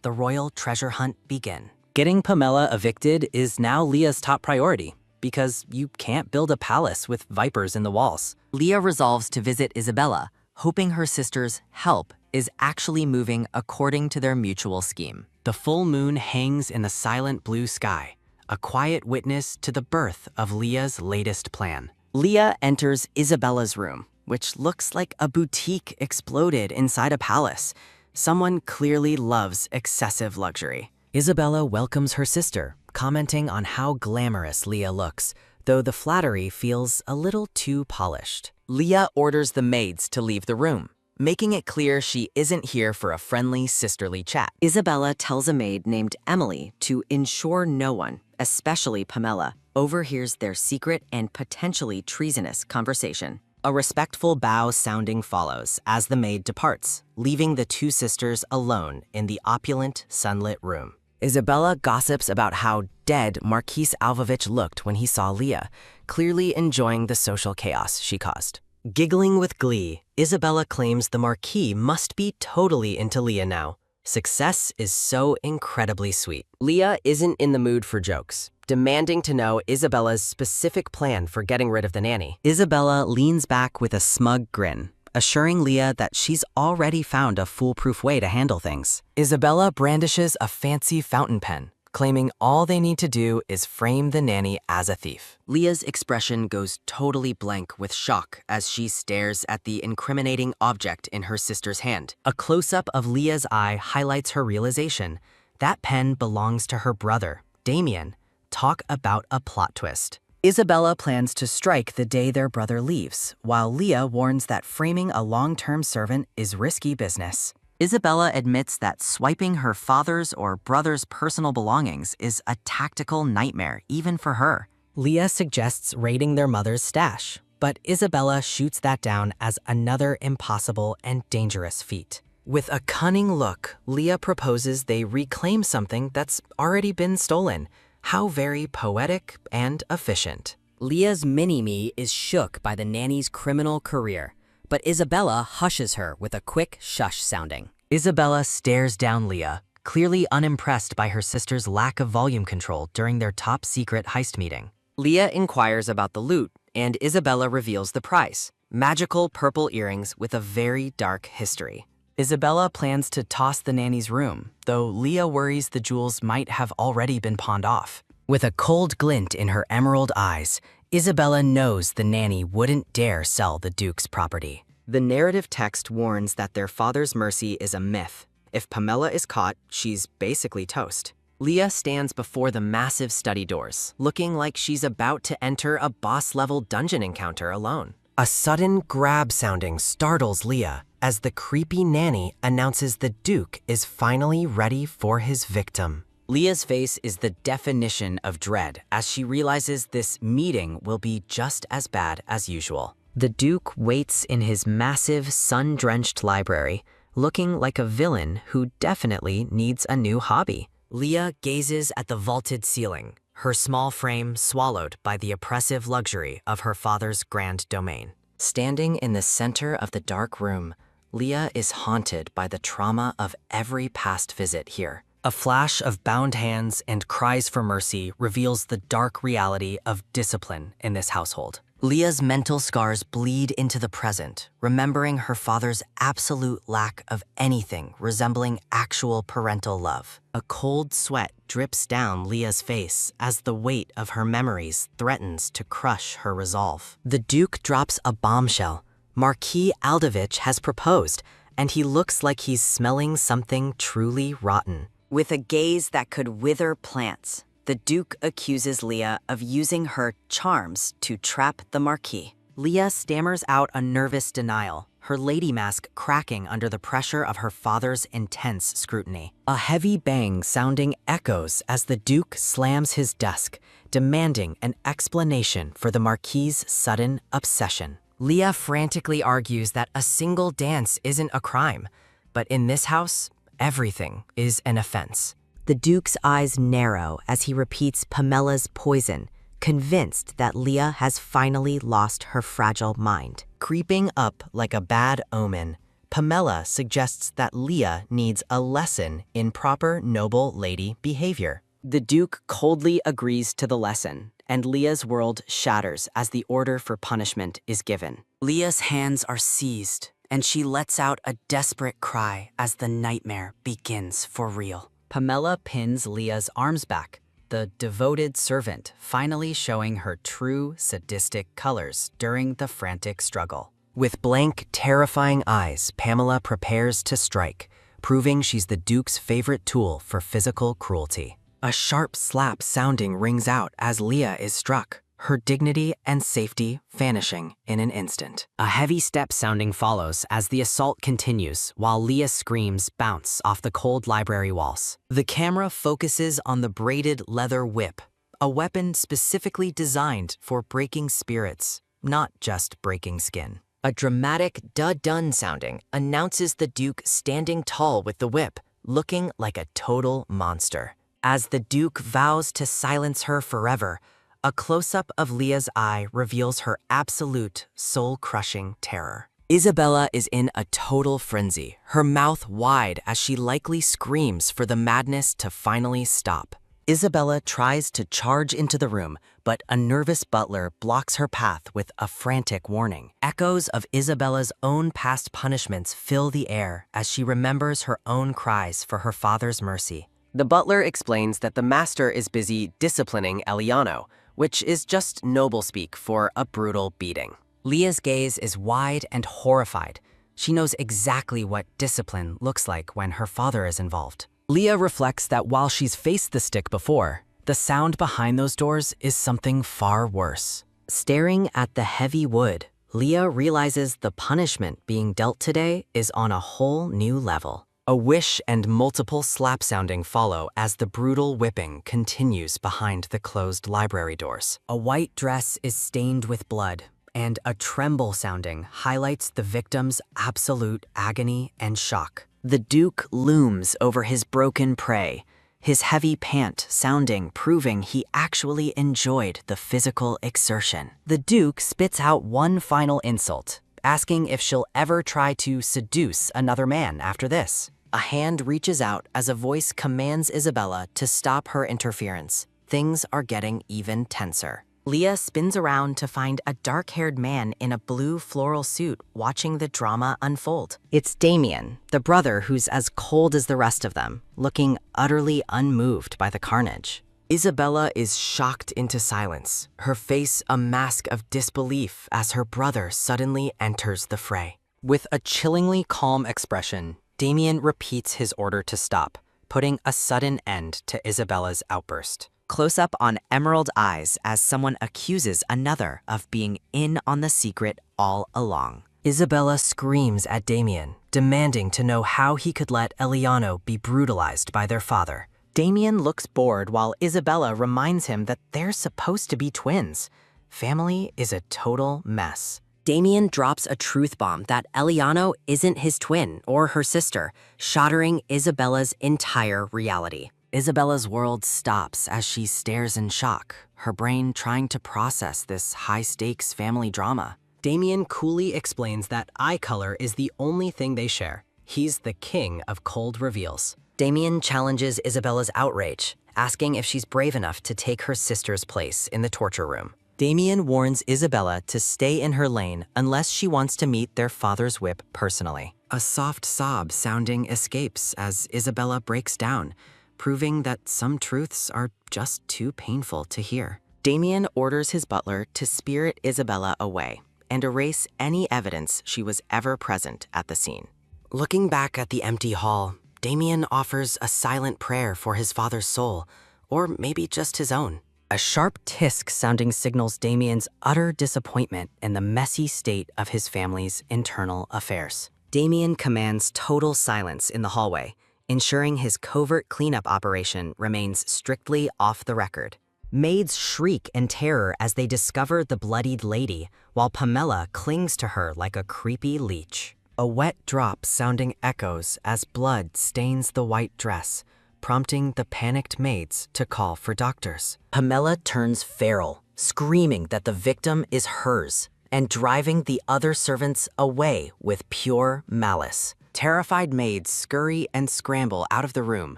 The royal treasure hunt begins. Getting Pamela evicted is now Leah's top priority, because you can't build a palace with vipers in the walls. Leah resolves to visit Isabella, hoping her sister's help is actually moving according to their mutual scheme. The full moon hangs in the silent blue sky, a quiet witness to the birth of Leah's latest plan. Leah enters Isabella's room, which looks like a boutique exploded inside a palace. Someone clearly loves excessive luxury. Isabella welcomes her sister, commenting on how glamorous Leah looks, though the flattery feels a little too polished. Leah orders the maids to leave the room, making it clear she isn't here for a friendly, sisterly chat. Isabella tells a maid named Emily to ensure no one, especially Pamela, overhears their secret and potentially treasonous conversation. A respectful bow sounding follows as the maid departs, leaving the two sisters alone in the opulent, sunlit room. Isabella gossips about how dead Marquise Alvovich looked when he saw Leah, clearly enjoying the social chaos she caused. Giggling with glee, Isabella claims the Marquis must be totally into Leah now. Success is so incredibly sweet. Leah isn't in the mood for jokes, demanding to know Isabella's specific plan for getting rid of the nanny. Isabella leans back with a smug grin, assuring Leah that she's already found a foolproof way to handle things. Isabella brandishes a fancy fountain pen, claiming all they need to do is frame the nanny as a thief. Leah's expression goes totally blank with shock as she stares at the incriminating object in her sister's hand. A close-up of Leah's eye highlights her realization. That pen belongs to her brother, Damien. Talk about a plot twist. Isabella plans to strike the day their brother leaves, while Leah warns that framing a long-term servant is risky business. Isabella admits that swiping her father's or brother's personal belongings is a tactical nightmare, even for her. Leah suggests raiding their mother's stash, but Isabella shoots that down as another impossible and dangerous feat. With a cunning look, Leah proposes they reclaim something that's already been stolen. How very poetic and efficient. Leah's mini-me is shook by the nanny's criminal career, but Isabella hushes her with a quick shush sounding. Isabella stares down Leah, clearly unimpressed by her sister's lack of volume control during their top-secret heist meeting. Leah inquires about the loot, and Isabella reveals the price: magical purple earrings with a very dark history. Isabella plans to toss the nanny's room, though Leah worries the jewels might have already been pawned off. With a cold glint in her emerald eyes, Isabella knows the nanny wouldn't dare sell the Duke's property. The narrative text warns that their father's mercy is a myth. If Pamela is caught, she's basically toast. Leah stands before the massive study doors, looking like she's about to enter a boss-level dungeon encounter alone. A sudden grab sounding startles Leah as the creepy nanny announces the Duke is finally ready for his victim. Leah's face is the definition of dread as she realizes this meeting will be just as bad as usual. The Duke waits in his massive, sun-drenched library, looking like a villain who definitely needs a new hobby. Leah gazes at the vaulted ceiling, her small frame swallowed by the oppressive luxury of her father's grand domain. Standing in the center of the dark room, Leah is haunted by the trauma of every past visit here. A flash of bound hands and cries for mercy reveals the dark reality of discipline in this household. Leah's mental scars bleed into the present, remembering her father's absolute lack of anything resembling actual parental love. A cold sweat drips down Leah's face as the weight of her memories threatens to crush her resolve. The Duke drops a bombshell. Marquis Aldovich has proposed, and he looks like he's smelling something truly rotten. With a gaze that could wither plants, the Duke accuses Leah of using her charms to trap the Marquis. Leah stammers out a nervous denial, her lady mask cracking under the pressure of her father's intense scrutiny. A heavy bang sounding echoes as the Duke slams his desk, demanding an explanation for the Marquis's sudden obsession. Leah frantically argues that a single dance isn't a crime, but in this house, everything is an offense. The Duke's eyes narrow as he repeats Pamela's poison, convinced that Leah has finally lost her fragile mind. Creeping up like a bad omen, Pamela suggests that Leah needs a lesson in proper noble lady behavior. The Duke coldly agrees to the lesson, and Leah's world shatters as the order for punishment is given. Leah's hands are seized, and she lets out a desperate cry as the nightmare begins for real. Pamela pins Leah's arms back, the devoted servant finally showing her true sadistic colors during the frantic struggle. With blank, terrifying eyes, Pamela prepares to strike, proving she's the Duke's favorite tool for physical cruelty. A sharp slap sounding rings out as Leah is struck, her dignity and safety vanishing in an instant. A heavy step sounding follows as the assault continues while Leah's screams bounce off the cold library walls. The camera focuses on the braided leather whip, a weapon specifically designed for breaking spirits, not just breaking skin. A dramatic dun sounding announces the Duke standing tall with the whip, looking like a total monster. As the Duke vows to silence her forever, a close-up of Leah's eye reveals her absolute, soul-crushing terror. Isabella is in a total frenzy, her mouth wide as she likely screams for the madness to finally stop. Isabella tries to charge into the room, but a nervous butler blocks her path with a frantic warning. Echoes of Isabella's own past punishments fill the air as she remembers her own cries for her father's mercy. The butler explains that the master is busy disciplining Eliano, which is just noble speak for a brutal beating. Leah's gaze is wide and horrified. She knows exactly what discipline looks like when her father is involved. Leah reflects that while she's faced the stick before, the sound behind those doors is something far worse. Staring at the heavy wood, Leah realizes the punishment being dealt today is on a whole new level. A whish and multiple slap sounding follow as the brutal whipping continues behind the closed library doors. A white dress is stained with blood, and a tremble sounding highlights the victim's absolute agony and shock. The Duke looms over his broken prey, his heavy pant sounding proving he actually enjoyed the physical exertion. The Duke spits out one final insult, asking if she'll ever try to seduce another man after this. A hand reaches out as a voice commands Isabella to stop her interference. Things are getting even tenser. Leah spins around to find a dark-haired man in a blue floral suit watching the drama unfold. It's Damien, the brother who's as cold as the rest of them, looking utterly unmoved by the carnage. Isabella is shocked into silence, her face a mask of disbelief as her brother suddenly enters the fray. With a chillingly calm expression, Damien repeats his order to stop, putting a sudden end to Isabella's outburst. Close up on emerald eyes as someone accuses another of being in on the secret all along. Isabella screams at Damien, demanding to know how he could let Eliano be brutalized by their father. Damien looks bored while Isabella reminds him that they're supposed to be twins. Family is a total mess. Damien drops a truth bomb that Eliano isn't his twin or her sister, shattering Isabella's entire reality. Isabella's world stops as she stares in shock, her brain trying to process this high-stakes family drama. Damien coolly explains that eye color is the only thing they share. He's the king of cold reveals. Damien challenges Isabella's outrage, asking if she's brave enough to take her sister's place in the torture room. Damien warns Isabella to stay in her lane unless she wants to meet their father's whip personally. A soft sob sounding escapes as Isabella breaks down, proving that some truths are just too painful to hear. Damien orders his butler to spirit Isabella away and erase any evidence she was ever present at the scene. Looking back at the empty hall, Damien offers a silent prayer for his father's soul, or maybe just his own. A sharp tisk sounding signals Damien's utter disappointment in the messy state of his family's internal affairs. Damien commands total silence in the hallway, ensuring his covert cleanup operation remains strictly off the record. Maids shriek in terror as they discover the bloodied lady, while Pamela clings to her like a creepy leech. A wet drop sounding echoes as blood stains the white dress, prompting the panicked maids to call for doctors. Pamela turns feral, screaming that the victim is hers, and driving the other servants away with pure malice. Terrified maids scurry and scramble out of the room,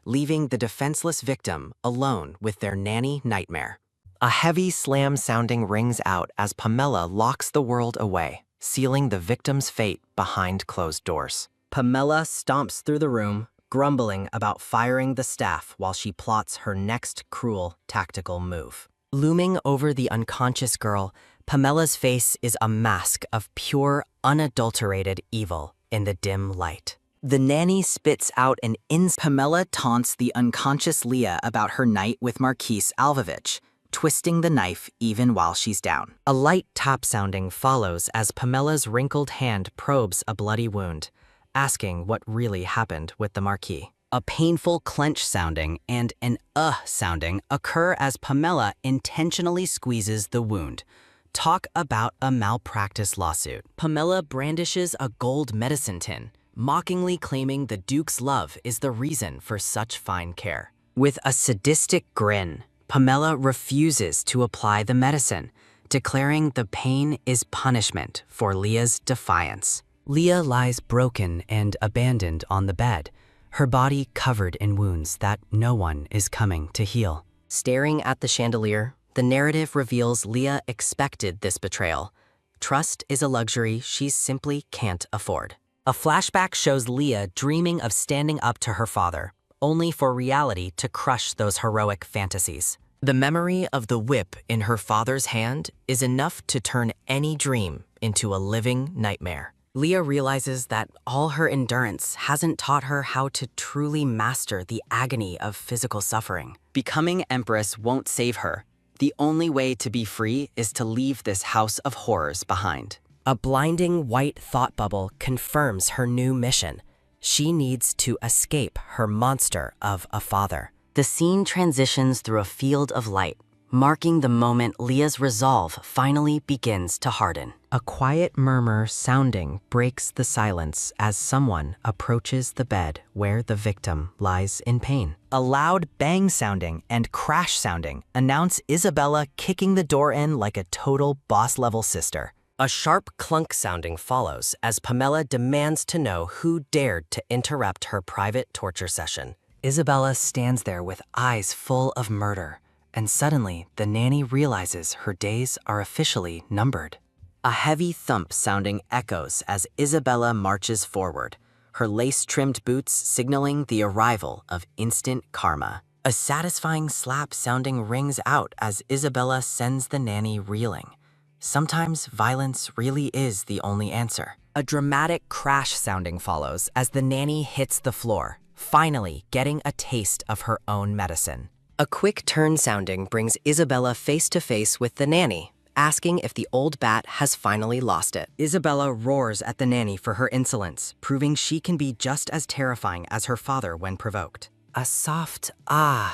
leaving the defenseless victim alone with their nanny nightmare. A heavy slam sounding rings out as Pamela locks the world away, sealing the victim's fate behind closed doors. Pamela stomps through the room, grumbling about firing the staff while she plots her next cruel tactical move. Looming over the unconscious girl, Pamela's face is a mask of pure, unadulterated evil in the dim light. The nanny spits out an Pamela taunts the unconscious Leah about her night with Marquise Alvovich, twisting the knife even while she's down. A light tap sounding follows as Pamela's wrinkled hand probes a bloody wound, asking what really happened with the Marquis. A painful clench sounding and an sounding occur as Pamela intentionally squeezes the wound. Talk about a malpractice lawsuit. Pamela brandishes a gold medicine tin, mockingly claiming the Duke's love is the reason for such fine care. With a sadistic grin, Pamela refuses to apply the medicine, declaring the pain is punishment for Leah's defiance. Leah lies broken and abandoned on the bed, her body covered in wounds that no one is coming to heal. Staring at the chandelier, the narrative reveals Leah expected this betrayal. Trust is a luxury she simply can't afford. A flashback shows Leah dreaming of standing up to her father, only for reality to crush those heroic fantasies. The memory of the whip in her father's hand is enough to turn any dream into a living nightmare. Leah realizes that all her endurance hasn't taught her how to truly master the agony of physical suffering. Becoming Empress won't save her. The only way to be free is to leave this house of horrors behind. A blinding white thought bubble confirms her new mission. She needs to escape her monster of a father. The scene transitions through a field of light, marking the moment Leah's resolve finally begins to harden. A quiet murmur sounding breaks the silence as someone approaches the bed where the victim lies in pain. A loud bang sounding and crash sounding announce Isabella kicking the door in like a total boss-level sister. A sharp clunk sounding follows as Pamela demands to know who dared to interrupt her private torture session. Isabella stands there with eyes full of murder, and suddenly the nanny realizes her days are officially numbered. A heavy thump sounding echoes as Isabella marches forward, her lace-trimmed boots signaling the arrival of instant karma. A satisfying slap sounding rings out as Isabella sends the nanny reeling. Sometimes violence really is the only answer. A dramatic crash sounding follows as the nanny hits the floor, finally getting a taste of her own medicine. A quick turn sounding brings Isabella face to face with the nanny, asking if the old bat has finally lost it. Isabella roars at the nanny for her insolence, proving she can be just as terrifying as her father when provoked. A soft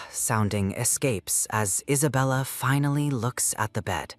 sounding escapes as Isabella finally looks at the bed,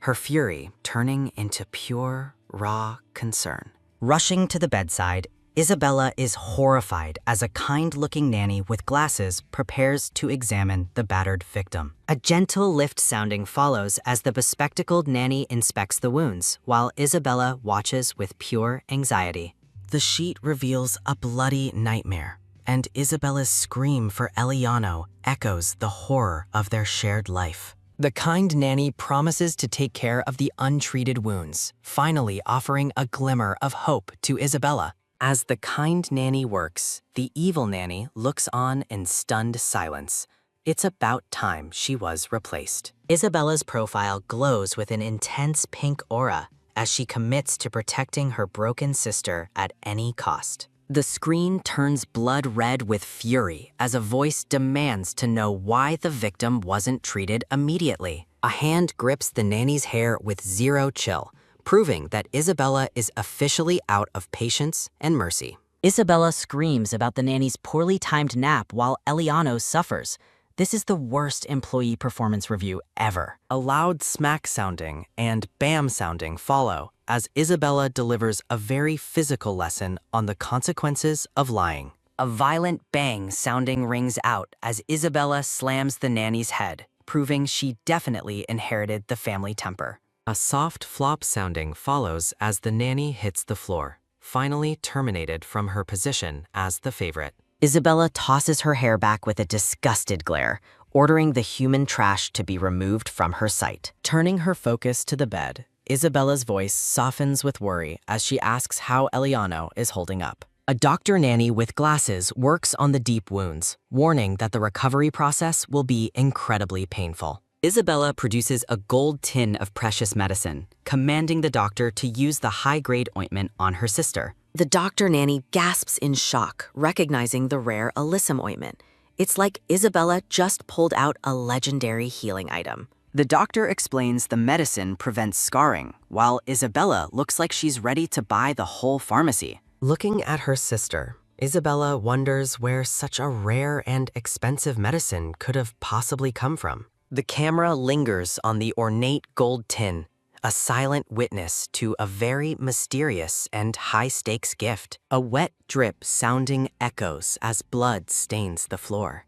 her fury turning into pure, raw concern. Rushing to the bedside, Isabella is horrified as a kind-looking nanny with glasses prepares to examine the battered victim. A gentle lift sounding follows as the bespectacled nanny inspects the wounds, while Isabella watches with pure anxiety. The sheet reveals a bloody nightmare, and Isabella's scream for Eliano echoes the horror of their shared life. The kind nanny promises to take care of the untreated wounds, finally offering a glimmer of hope to Isabella. As the kind nanny works, the evil nanny looks on in stunned silence. It's about time she was replaced. Isabella's profile glows with an intense pink aura as she commits to protecting her broken sister at any cost. The screen turns blood red with fury as a voice demands to know why the victim wasn't treated immediately. A hand grips the nanny's hair with zero chill, proving that Isabella is officially out of patience and mercy. Isabella screams about the nanny's poorly timed nap while Eliano suffers. This is the worst employee performance review ever. A loud smack sounding and bam sounding follow as Isabella delivers a very physical lesson on the consequences of lying. A violent bang sounding rings out as Isabella slams the nanny's head, proving she definitely inherited the family temper. A soft flop sounding follows as the nanny hits the floor, finally terminated from her position as the favorite. Isabella tosses her hair back with a disgusted glare, ordering the human trash to be removed from her sight. Turning her focus to the bed, Isabella's voice softens with worry as she asks how Eliano is holding up. A doctor nanny with glasses works on the deep wounds, warning that the recovery process will be incredibly painful. Isabella produces a gold tin of precious medicine, commanding the doctor to use the high-grade ointment on her sister. The doctor nanny gasps in shock, recognizing the rare alyssum ointment. It's like Isabella just pulled out a legendary healing item. The doctor explains the medicine prevents scarring, while Isabella looks like she's ready to buy the whole pharmacy. Looking at her sister, Isabella wonders where such a rare and expensive medicine could have possibly come from. The camera lingers on the ornate gold tin, a silent witness to a very mysterious and high-stakes gift. A wet drip sounding echoes as blood stains the floor.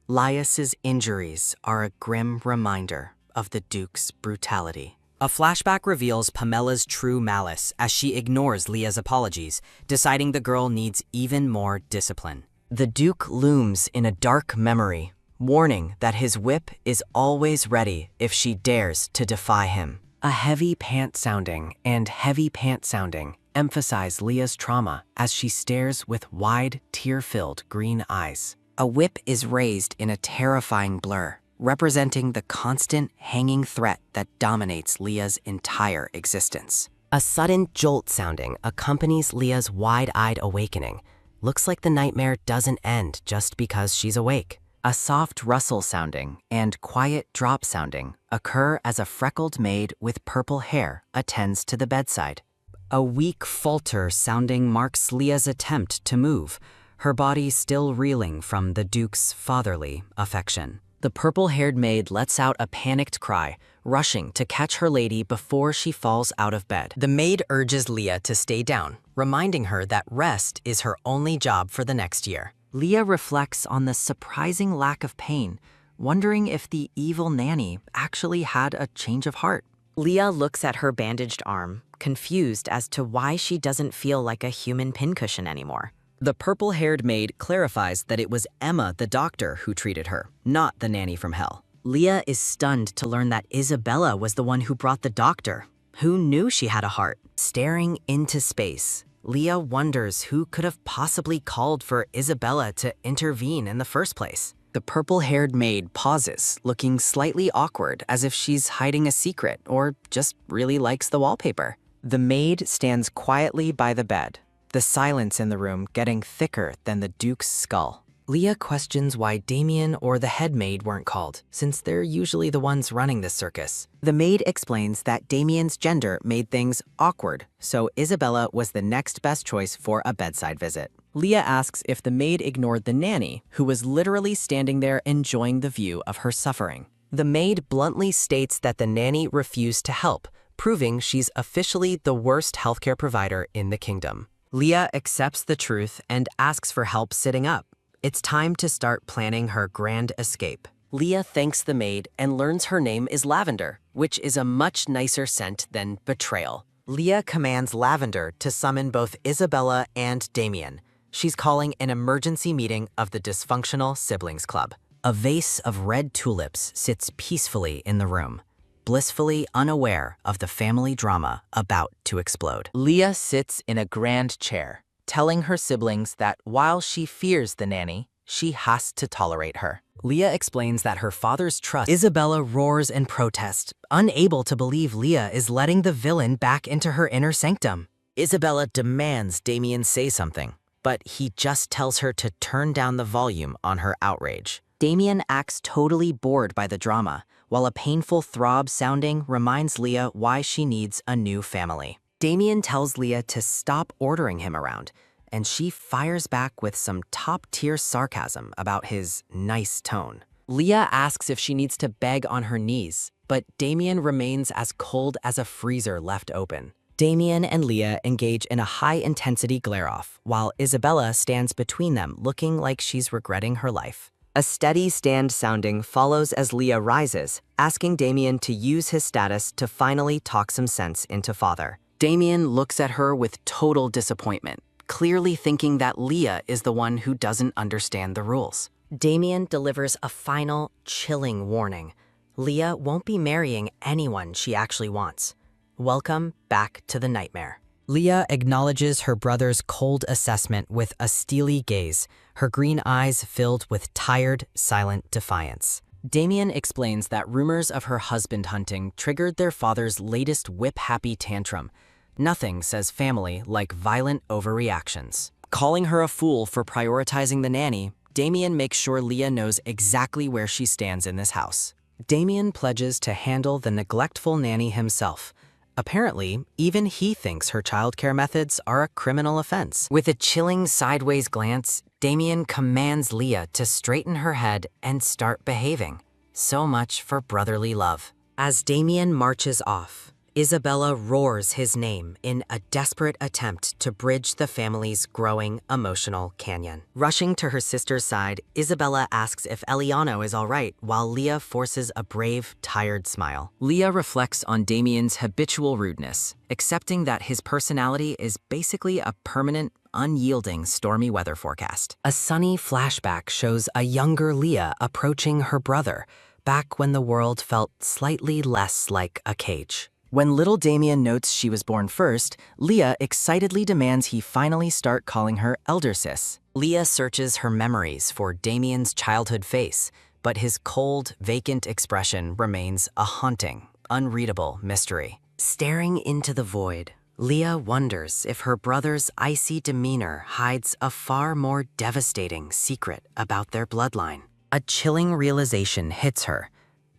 Lias's injuries are a grim reminder of the Duke's brutality. A flashback reveals Pamela's true malice as she ignores Leah's apologies, deciding the girl needs even more discipline. The Duke looms in a dark memory, warning that his whip is always ready if she dares to defy him. A heavy pant sounding and heavy pant sounding emphasize Leah's trauma as she stares with wide, tear-filled green eyes. A whip is raised in a terrifying blur, representing the constant hanging threat that dominates Leah's entire existence. A sudden jolt sounding accompanies Leah's wide-eyed awakening. Looks like the nightmare doesn't end just because she's awake. A soft rustle sounding and quiet drop sounding occur as a freckled maid with purple hair attends to the bedside. A weak falter sounding marks Leah's attempt to move, her body still reeling from the Duke's fatherly affection. The purple-haired maid lets out a panicked cry, rushing to catch her lady before she falls out of bed. The maid urges Leah to stay down, reminding her that rest is her only job for the next year. Leah reflects on the surprising lack of pain, wondering if the evil nanny actually had a change of heart. Leah looks at her bandaged arm, confused as to why she doesn't feel like a human pincushion anymore. The purple-haired maid clarifies that it was Emma, the doctor, who treated her, not the nanny from hell. Leah is stunned to learn that Isabella was the one who brought the doctor. Who knew she had a heart? Staring into space, Leah wonders who could have possibly called for Isabella to intervene in the first place. The purple-haired maid pauses, looking slightly awkward as if she's hiding a secret or just really likes the wallpaper. The maid stands quietly by the bed, the silence in the room getting thicker than the Duke's skull. Leah questions why Damien or the head maid weren't called, since they're usually the ones running this circus. The maid explains that Damien's gender made things awkward, so Isabella was the next best choice for a bedside visit. Leah asks if the maid ignored the nanny, who was literally standing there enjoying the view of her suffering. The maid bluntly states that the nanny refused to help, proving she's officially the worst healthcare provider in the kingdom. Leah accepts the truth and asks for help sitting up. It's time to start planning her grand escape. Leah thanks the maid and learns her name is Lavender, which is a much nicer scent than betrayal. Leah commands Lavender to summon both Isabella and Damien. She's calling an emergency meeting of the dysfunctional siblings club. A vase of red tulips sits peacefully in the room, blissfully unaware of the family drama about to explode. Leah sits in a grand chair, telling her siblings that while she fears the nanny, she has to tolerate her. Leah explains that her father's trust. Isabella roars in protest, unable to believe Leah is letting the villain back into her inner sanctum. Isabella demands Damien say something, but he just tells her to turn down the volume on her outrage. Damien acts totally bored by the drama, while a painful throb sounding reminds Leah why she needs a new family. Damien tells Leah to stop ordering him around, and she fires back with some top-tier sarcasm about his nice tone. Leah asks if she needs to beg on her knees, but Damien remains as cold as a freezer left open. Damien and Leah engage in a high-intensity glare-off, while Isabella stands between them looking like she's regretting her life. A steady stand sounding follows as Leah rises, asking Damien to use his status to finally talk some sense into father. Damien looks at her with total disappointment, clearly thinking that Leah is the one who doesn't understand the rules. Damien delivers a final, chilling warning. Leah won't be marrying anyone she actually wants. Welcome back to the nightmare. Leah acknowledges her brother's cold assessment with a steely gaze, her green eyes filled with tired, silent defiance. Damien explains that rumors of her husband hunting triggered their father's latest whip-happy tantrum. Nothing says family like violent overreactions. Calling her a fool for prioritizing the nanny, Damien makes sure Leah knows exactly where she stands in this house. Damien pledges to handle the neglectful nanny himself. Apparently, even he thinks her childcare methods are a criminal offense. With a chilling sideways glance, Damien commands Leah to straighten her head and start behaving. So much for brotherly love. As Damien marches off, Isabella roars his name in a desperate attempt to bridge the family's growing emotional canyon. Rushing to her sister's side, Isabella asks if Eliano is all right, while Leah forces a brave, tired smile. Leah reflects on Damien's habitual rudeness, accepting that his personality is basically a permanent, unyielding stormy weather forecast. A sunny flashback shows a younger Leah approaching her brother, back when the world felt slightly less like a cage. When little Damien notes she was born first, Leah excitedly demands he finally start calling her elder sis. Leah searches her memories for Damien's childhood face, but his cold, vacant expression remains a haunting, unreadable mystery. Staring into the void, Leah wonders if her brother's icy demeanor hides a far more devastating secret about their bloodline. A chilling realization hits her.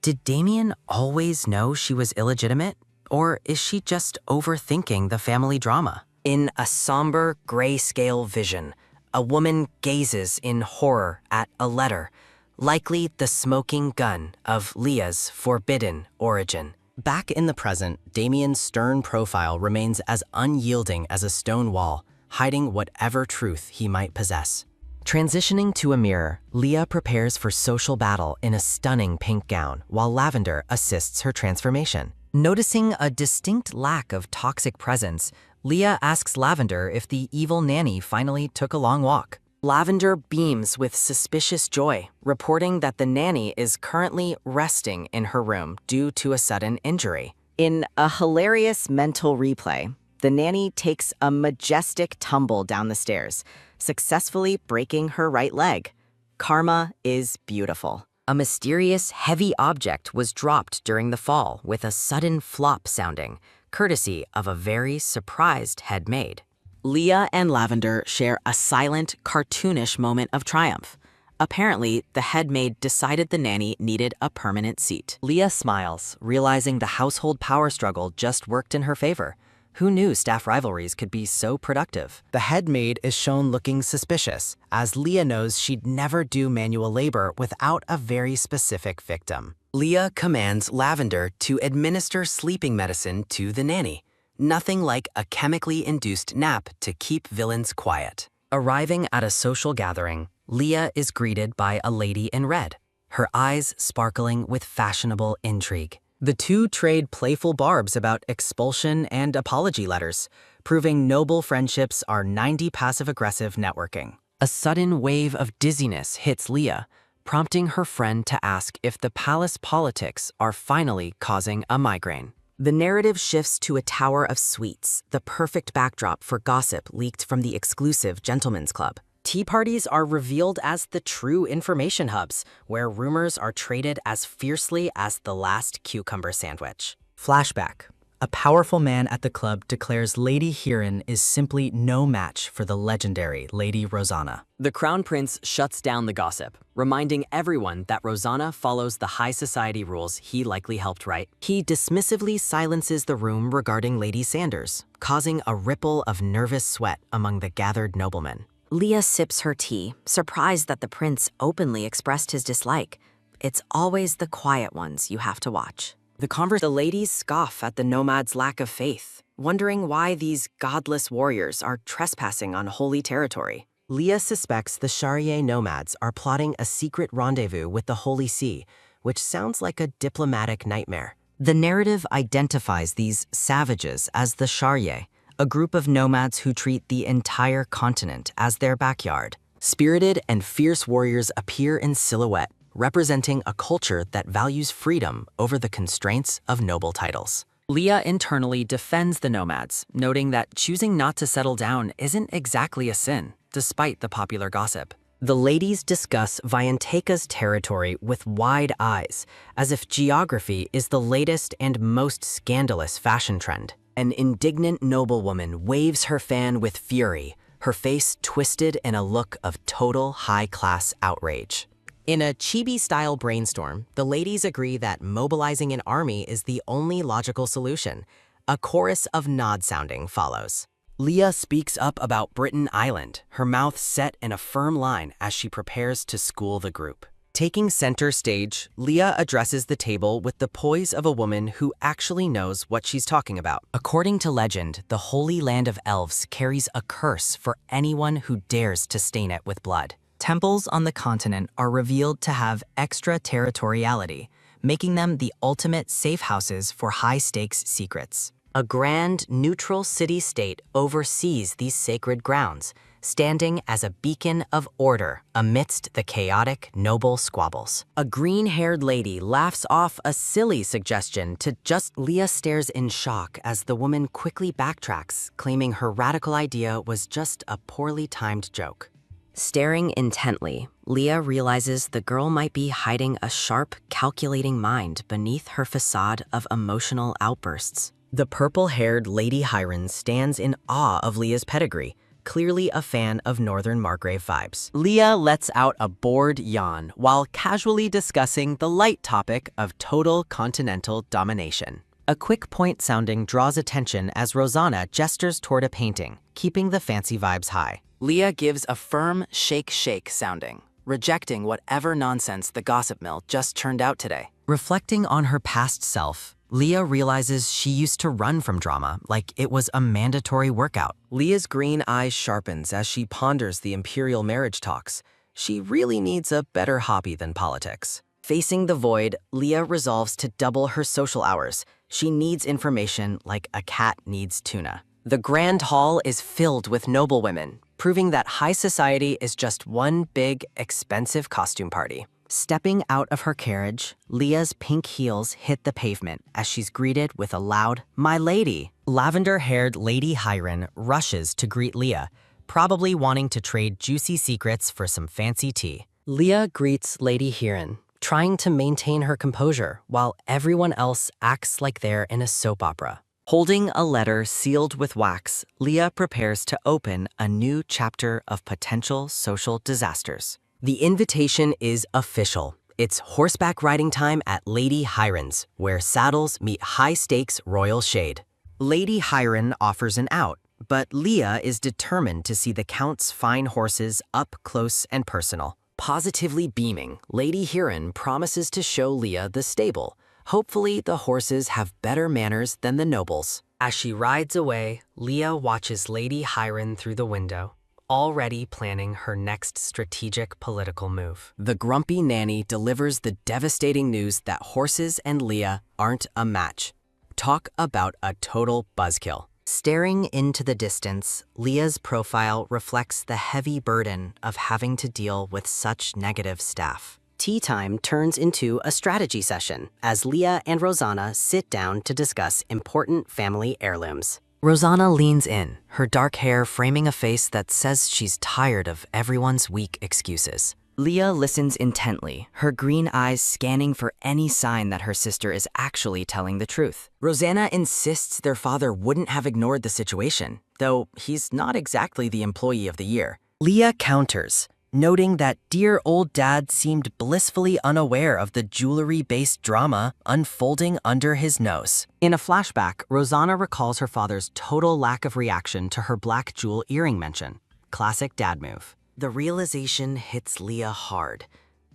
Did Damien always know she was illegitimate? Or is she just overthinking the family drama? In a somber, grayscale vision, a woman gazes in horror at a letter, likely the smoking gun of Leah's forbidden origin. Back in the present, Damien's stern profile remains as unyielding as a stone wall, hiding whatever truth he might possess. Transitioning to a mirror, Leah prepares for social battle in a stunning pink gown, while Lavender assists her transformation. Noticing a distinct lack of toxic presence, Leah asks Lavender if the evil nanny finally took a long walk. Lavender beams with suspicious joy, reporting that the nanny is currently resting in her room due to a sudden injury. In a hilarious mental replay, the nanny takes a majestic tumble down the stairs, successfully breaking her right leg. Karma is beautiful. A mysterious, heavy object was dropped during the fall with a sudden flop sounding, courtesy of a very surprised head maid. Leah and Lavender share a silent, cartoonish moment of triumph. Apparently, the head maid decided the nanny needed a permanent seat. Leah smiles, realizing the household power struggle just worked in her favor. Who knew staff rivalries could be so productive? The head maid is shown looking suspicious, as Leah knows she'd never do manual labor without a very specific victim. Leah commands Lavender to administer sleeping medicine to the nanny. Nothing like a chemically induced nap to keep villains quiet. Arriving at a social gathering, Leah is greeted by a lady in red, her eyes sparkling with fashionable intrigue. The two trade playful barbs about expulsion and apology letters, proving noble friendships are 90 passive-aggressive networking. A sudden wave of dizziness hits Leah, prompting her friend to ask if the palace politics are finally causing a migraine. The narrative shifts to a tower of sweets, the perfect backdrop for gossip leaked from the exclusive Gentlemen's Club. Tea parties are revealed as the true information hubs, where rumors are traded as fiercely as the last cucumber sandwich. Flashback. A powerful man at the club declares Lady Hirin is simply no match for the legendary Lady Rosanna. The Crown Prince shuts down the gossip, reminding everyone that Rosanna follows the high society rules he likely helped write. He dismissively silences the room regarding Lady Sanders, causing a ripple of nervous sweat among the gathered noblemen. Leah sips her tea, surprised that the prince openly expressed his dislike. It's always the quiet ones you have to watch. The ladies scoff at the nomads' lack of faith, wondering why these godless warriors are trespassing on holy territory. Leah suspects the Sharia nomads are plotting a secret rendezvous with the Holy See, which sounds like a diplomatic nightmare. The narrative identifies these savages as the Sharia, a group of nomads who treat the entire continent as their backyard. Spirited and fierce warriors appear in silhouette, representing a culture that values freedom over the constraints of noble titles. Leah internally defends the nomads, noting that choosing not to settle down isn't exactly a sin, despite the popular gossip. The ladies discuss Vayanteka's territory with wide eyes, as if geography is the latest and most scandalous fashion trend. An indignant noblewoman waves her fan with fury, her face twisted in a look of total high-class outrage. In a chibi-style brainstorm, the ladies agree that mobilizing an army is the only logical solution. A chorus of nod-sounding follows. Leah speaks up about Britain Island, her mouth set in a firm line as she prepares to school the group. Taking center stage, Leah addresses the table with the poise of a woman who actually knows what she's talking about. According to legend, the Holy Land of Elves carries a curse for anyone who dares to stain it with blood. Temples on the continent are revealed to have extraterritoriality, making them the ultimate safe houses for high-stakes secrets. A grand, neutral city-state oversees these sacred grounds, standing as a beacon of order amidst the chaotic noble squabbles. A green-haired lady laughs off a silly suggestion to just Leah stares in shock as the woman quickly backtracks, claiming her radical idea was just a poorly timed joke. Staring intently, Leah realizes the girl might be hiding a sharp, calculating mind beneath her facade of emotional outbursts. The purple-haired Lady Hirin stands in awe of Leah's pedigree, clearly a fan of Northern Margrave vibes. Leah lets out a bored yawn while casually discussing the light topic of total continental domination. A quick point sounding draws attention as Rosanna gestures toward a painting, keeping the fancy vibes high. Leah gives a firm shake sounding, rejecting whatever nonsense the gossip mill just churned out today. Reflecting on her past self, Leah realizes she used to run from drama like it was a mandatory workout. Leah's green eyes sharpens as she ponders the imperial marriage talks. She really needs a better hobby than politics. Facing the void, Leah resolves to double her social hours. She needs information like a cat needs tuna. The Grand Hall is filled with noblewomen, proving that high society is just one big, expensive costume party. Stepping out of her carriage, Leah's pink heels hit the pavement as she's greeted with a loud, "My lady!" Lavender-haired Lady Hirin rushes to greet Leah, probably wanting to trade juicy secrets for some fancy tea. Leah greets Lady Hirin, trying to maintain her composure while everyone else acts like they're in a soap opera. Holding a letter sealed with wax, Leah prepares to open a new chapter of potential social disasters. The invitation is official. It's horseback riding time at Lady Hirin's, where saddles meet high-stakes royal shade. Lady Hirin offers an out, but Leah is determined to see the Count's fine horses up close and personal. Positively beaming, Lady Hirin promises to show Leah the stable. Hopefully, the horses have better manners than the nobles. As she rides away, Leah watches Lady Hirin through the window, already planning her next strategic political move. The grumpy nanny delivers the devastating news that horses and Leah aren't a match. Talk about a total buzzkill. Staring into the distance, Leah's profile reflects the heavy burden of having to deal with such negative staff. Tea time turns into a strategy session as Leah and Rosanna sit down to discuss important family heirlooms. Rosanna leans in, her dark hair framing a face that says she's tired of everyone's weak excuses. Leah listens intently, her green eyes scanning for any sign that her sister is actually telling the truth. Rosanna insists their father wouldn't have ignored the situation, though he's not exactly the employee of the year. Leah counters, noting that dear old dad seemed blissfully unaware of the jewelry-based drama unfolding under his nose. In a flashback, Rosanna recalls her father's total lack of reaction to her black jewel earring mention. Classic dad move. The realization hits Leah hard.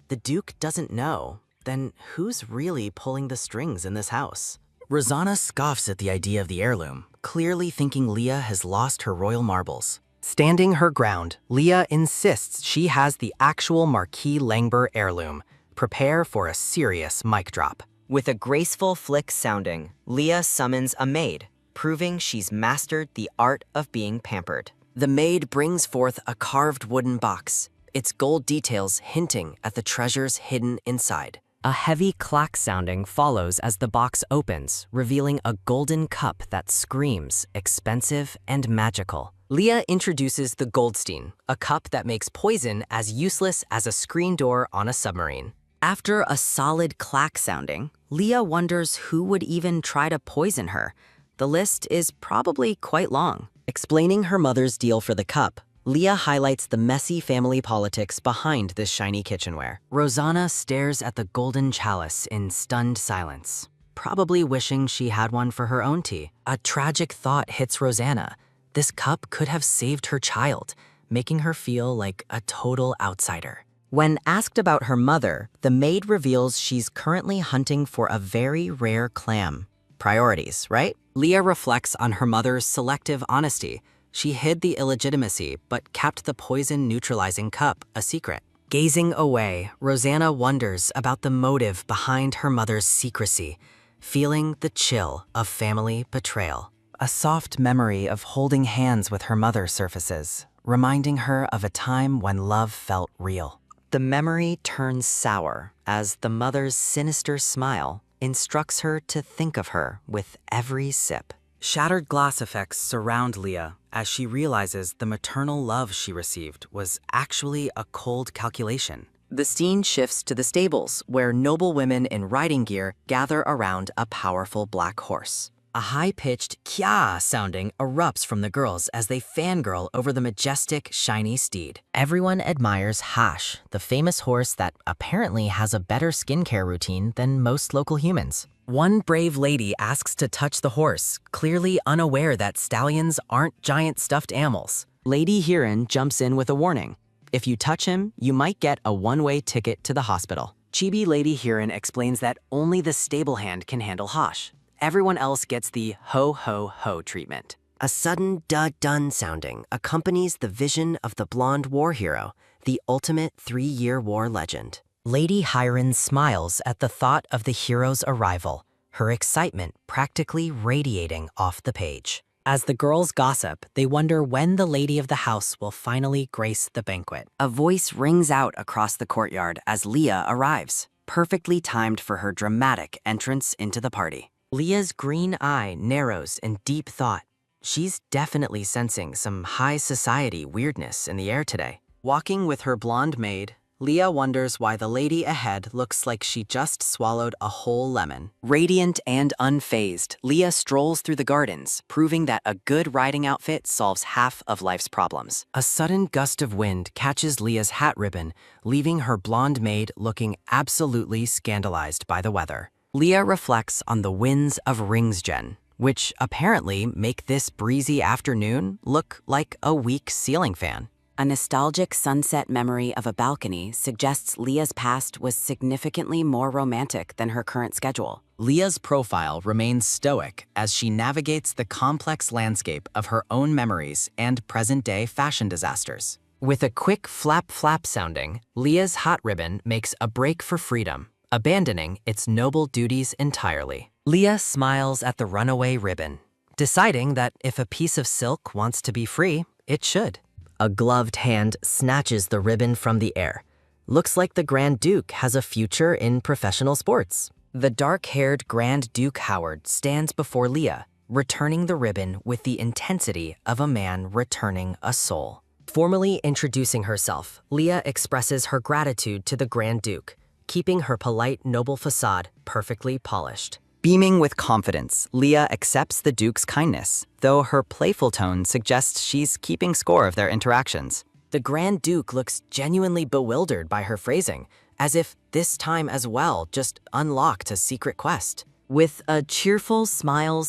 The Duke doesn't know. Then who's really pulling the strings in this house? Rosanna scoffs at the idea of the heirloom, clearly thinking Leah has lost her royal marbles. Standing her ground, Leah insists she has the actual Marquis Langber heirloom. Prepare for a serious mic drop. With a graceful flick sounding, Leah summons a maid, proving she's mastered the art of being pampered. The maid brings forth a carved wooden box, its gold details hinting at the treasures hidden inside. A heavy clack sounding follows as the box opens, revealing a golden cup that screams expensive and magical. Leah introduces the Goldstein, a cup that makes poison as useless as a screen door on a submarine. After a solid clack sounding, Leah wonders who would even try to poison her. The list is probably quite long. Explaining her mother's deal for the cup, Leah highlights the messy family politics behind this shiny kitchenware. Rosanna stares at the golden chalice in stunned silence, probably wishing she had one for her own tea. A tragic thought hits Rosanna. This cup could have saved her child, making her feel like a total outsider. When asked about her mother, the maid reveals she's currently hunting for a very rare clam. Priorities, right? Leah reflects on her mother's selective honesty. She hid the illegitimacy, but kept the poison-neutralizing cup a secret. Gazing away, Rosanna wonders about the motive behind her mother's secrecy, feeling the chill of family betrayal. A soft memory of holding hands with her mother surfaces, reminding her of a time when love felt real. The memory turns sour as the mother's sinister smile instructs her to think of her with every sip. Shattered glass effects surround Leah as she realizes the maternal love she received was actually a cold calculation. The scene shifts to the stables, where noble women in riding gear gather around a powerful black horse. A high-pitched kya sounding erupts from the girls as they fangirl over the majestic, shiny steed. Everyone admires Hash, the famous horse that apparently has a better skincare routine than most local humans. One brave lady asks to touch the horse, clearly unaware that stallions aren't giant stuffed animals. Lady Heron jumps in with a warning. If you touch him, you might get a one-way ticket to the hospital. Chibi Lady Heron explains that only the stable hand can handle Hash. Everyone else gets the ho-ho-ho treatment. A sudden dun sounding accompanies the vision of the blonde war hero, the ultimate 3-year war legend. Lady Hiron smiles at the thought of the hero's arrival, her excitement practically radiating off the page. As the girls gossip, they wonder when the lady of the house will finally grace the banquet. A voice rings out across the courtyard as Leah arrives, perfectly timed for her dramatic entrance into the party. Leah's green eye narrows in deep thought. She's definitely sensing some high society weirdness in the air today. Walking with her blonde maid, Leah wonders why the lady ahead looks like she just swallowed a whole lemon. Radiant and unfazed, Leah strolls through the gardens, proving that a good riding outfit solves half of life's problems. A sudden gust of wind catches Leah's hat ribbon, leaving her blonde maid looking absolutely scandalized by the weather. Leah reflects on the winds of Ringsgen, which apparently make this breezy afternoon look like a weak ceiling fan. A nostalgic sunset memory of a balcony suggests Leah's past was significantly more romantic than her current schedule. Leah's profile remains stoic as she navigates the complex landscape of her own memories and present-day fashion disasters. With a quick flap sounding, Leah's hot ribbon makes a break for freedom, abandoning its noble duties entirely. Leah smiles at the runaway ribbon, deciding that if a piece of silk wants to be free, it should. A gloved hand snatches the ribbon from the air. Looks like the Grand Duke has a future in professional sports. The dark-haired Grand Duke Howard stands before Leah, returning the ribbon with the intensity of a man returning a soul. Formally introducing herself, Leah expresses her gratitude to the Grand Duke, keeping her polite, noble facade perfectly polished. Beaming with confidence, Leah accepts the Duke's kindness, though her playful tone suggests she's keeping score of their interactions. The Grand Duke looks genuinely bewildered by her phrasing, as if this time as well just unlocked a secret quest. With a cheerful smile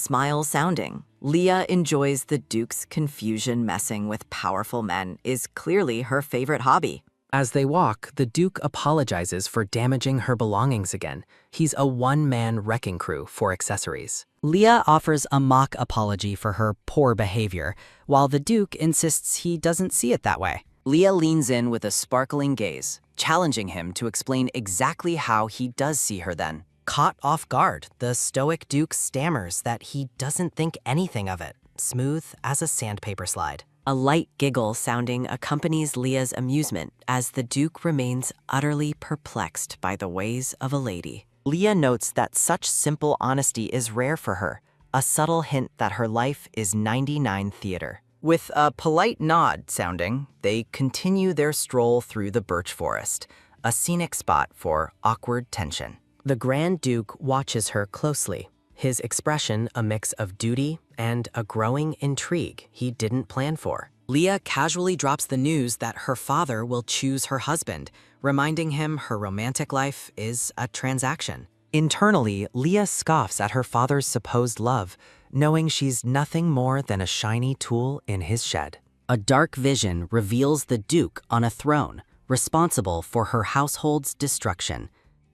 sounding, Leah enjoys the Duke's confusion. Messing with powerful men is clearly her favorite hobby. As they walk, the Duke apologizes for damaging her belongings again. He's a one-man wrecking crew for accessories. Leah offers a mock apology for her poor behavior, while the Duke insists he doesn't see it that way. Leah leans in with a sparkling gaze, challenging him to explain exactly how he does see her then. Caught off guard, the stoic Duke stammers that he doesn't think anything of it, smooth as a sandpaper slide. A light giggle sounding accompanies Leah's amusement as the Duke remains utterly perplexed by the ways of a lady. Leah notes that such simple honesty is rare for her, a subtle hint that her life is 99 theater. With a polite nod sounding, they continue their stroll through the birch forest, a scenic spot for awkward tension. The Grand Duke watches her closely, his expression a mix of duty and a growing intrigue he didn't plan for. Leah casually drops the news that her father will choose her husband, reminding him her romantic life is a transaction. Internally, Leah scoffs at her father's supposed love, knowing she's nothing more than a shiny tool in his shed. A dark vision reveals the Duke on a throne, responsible for her household's destruction.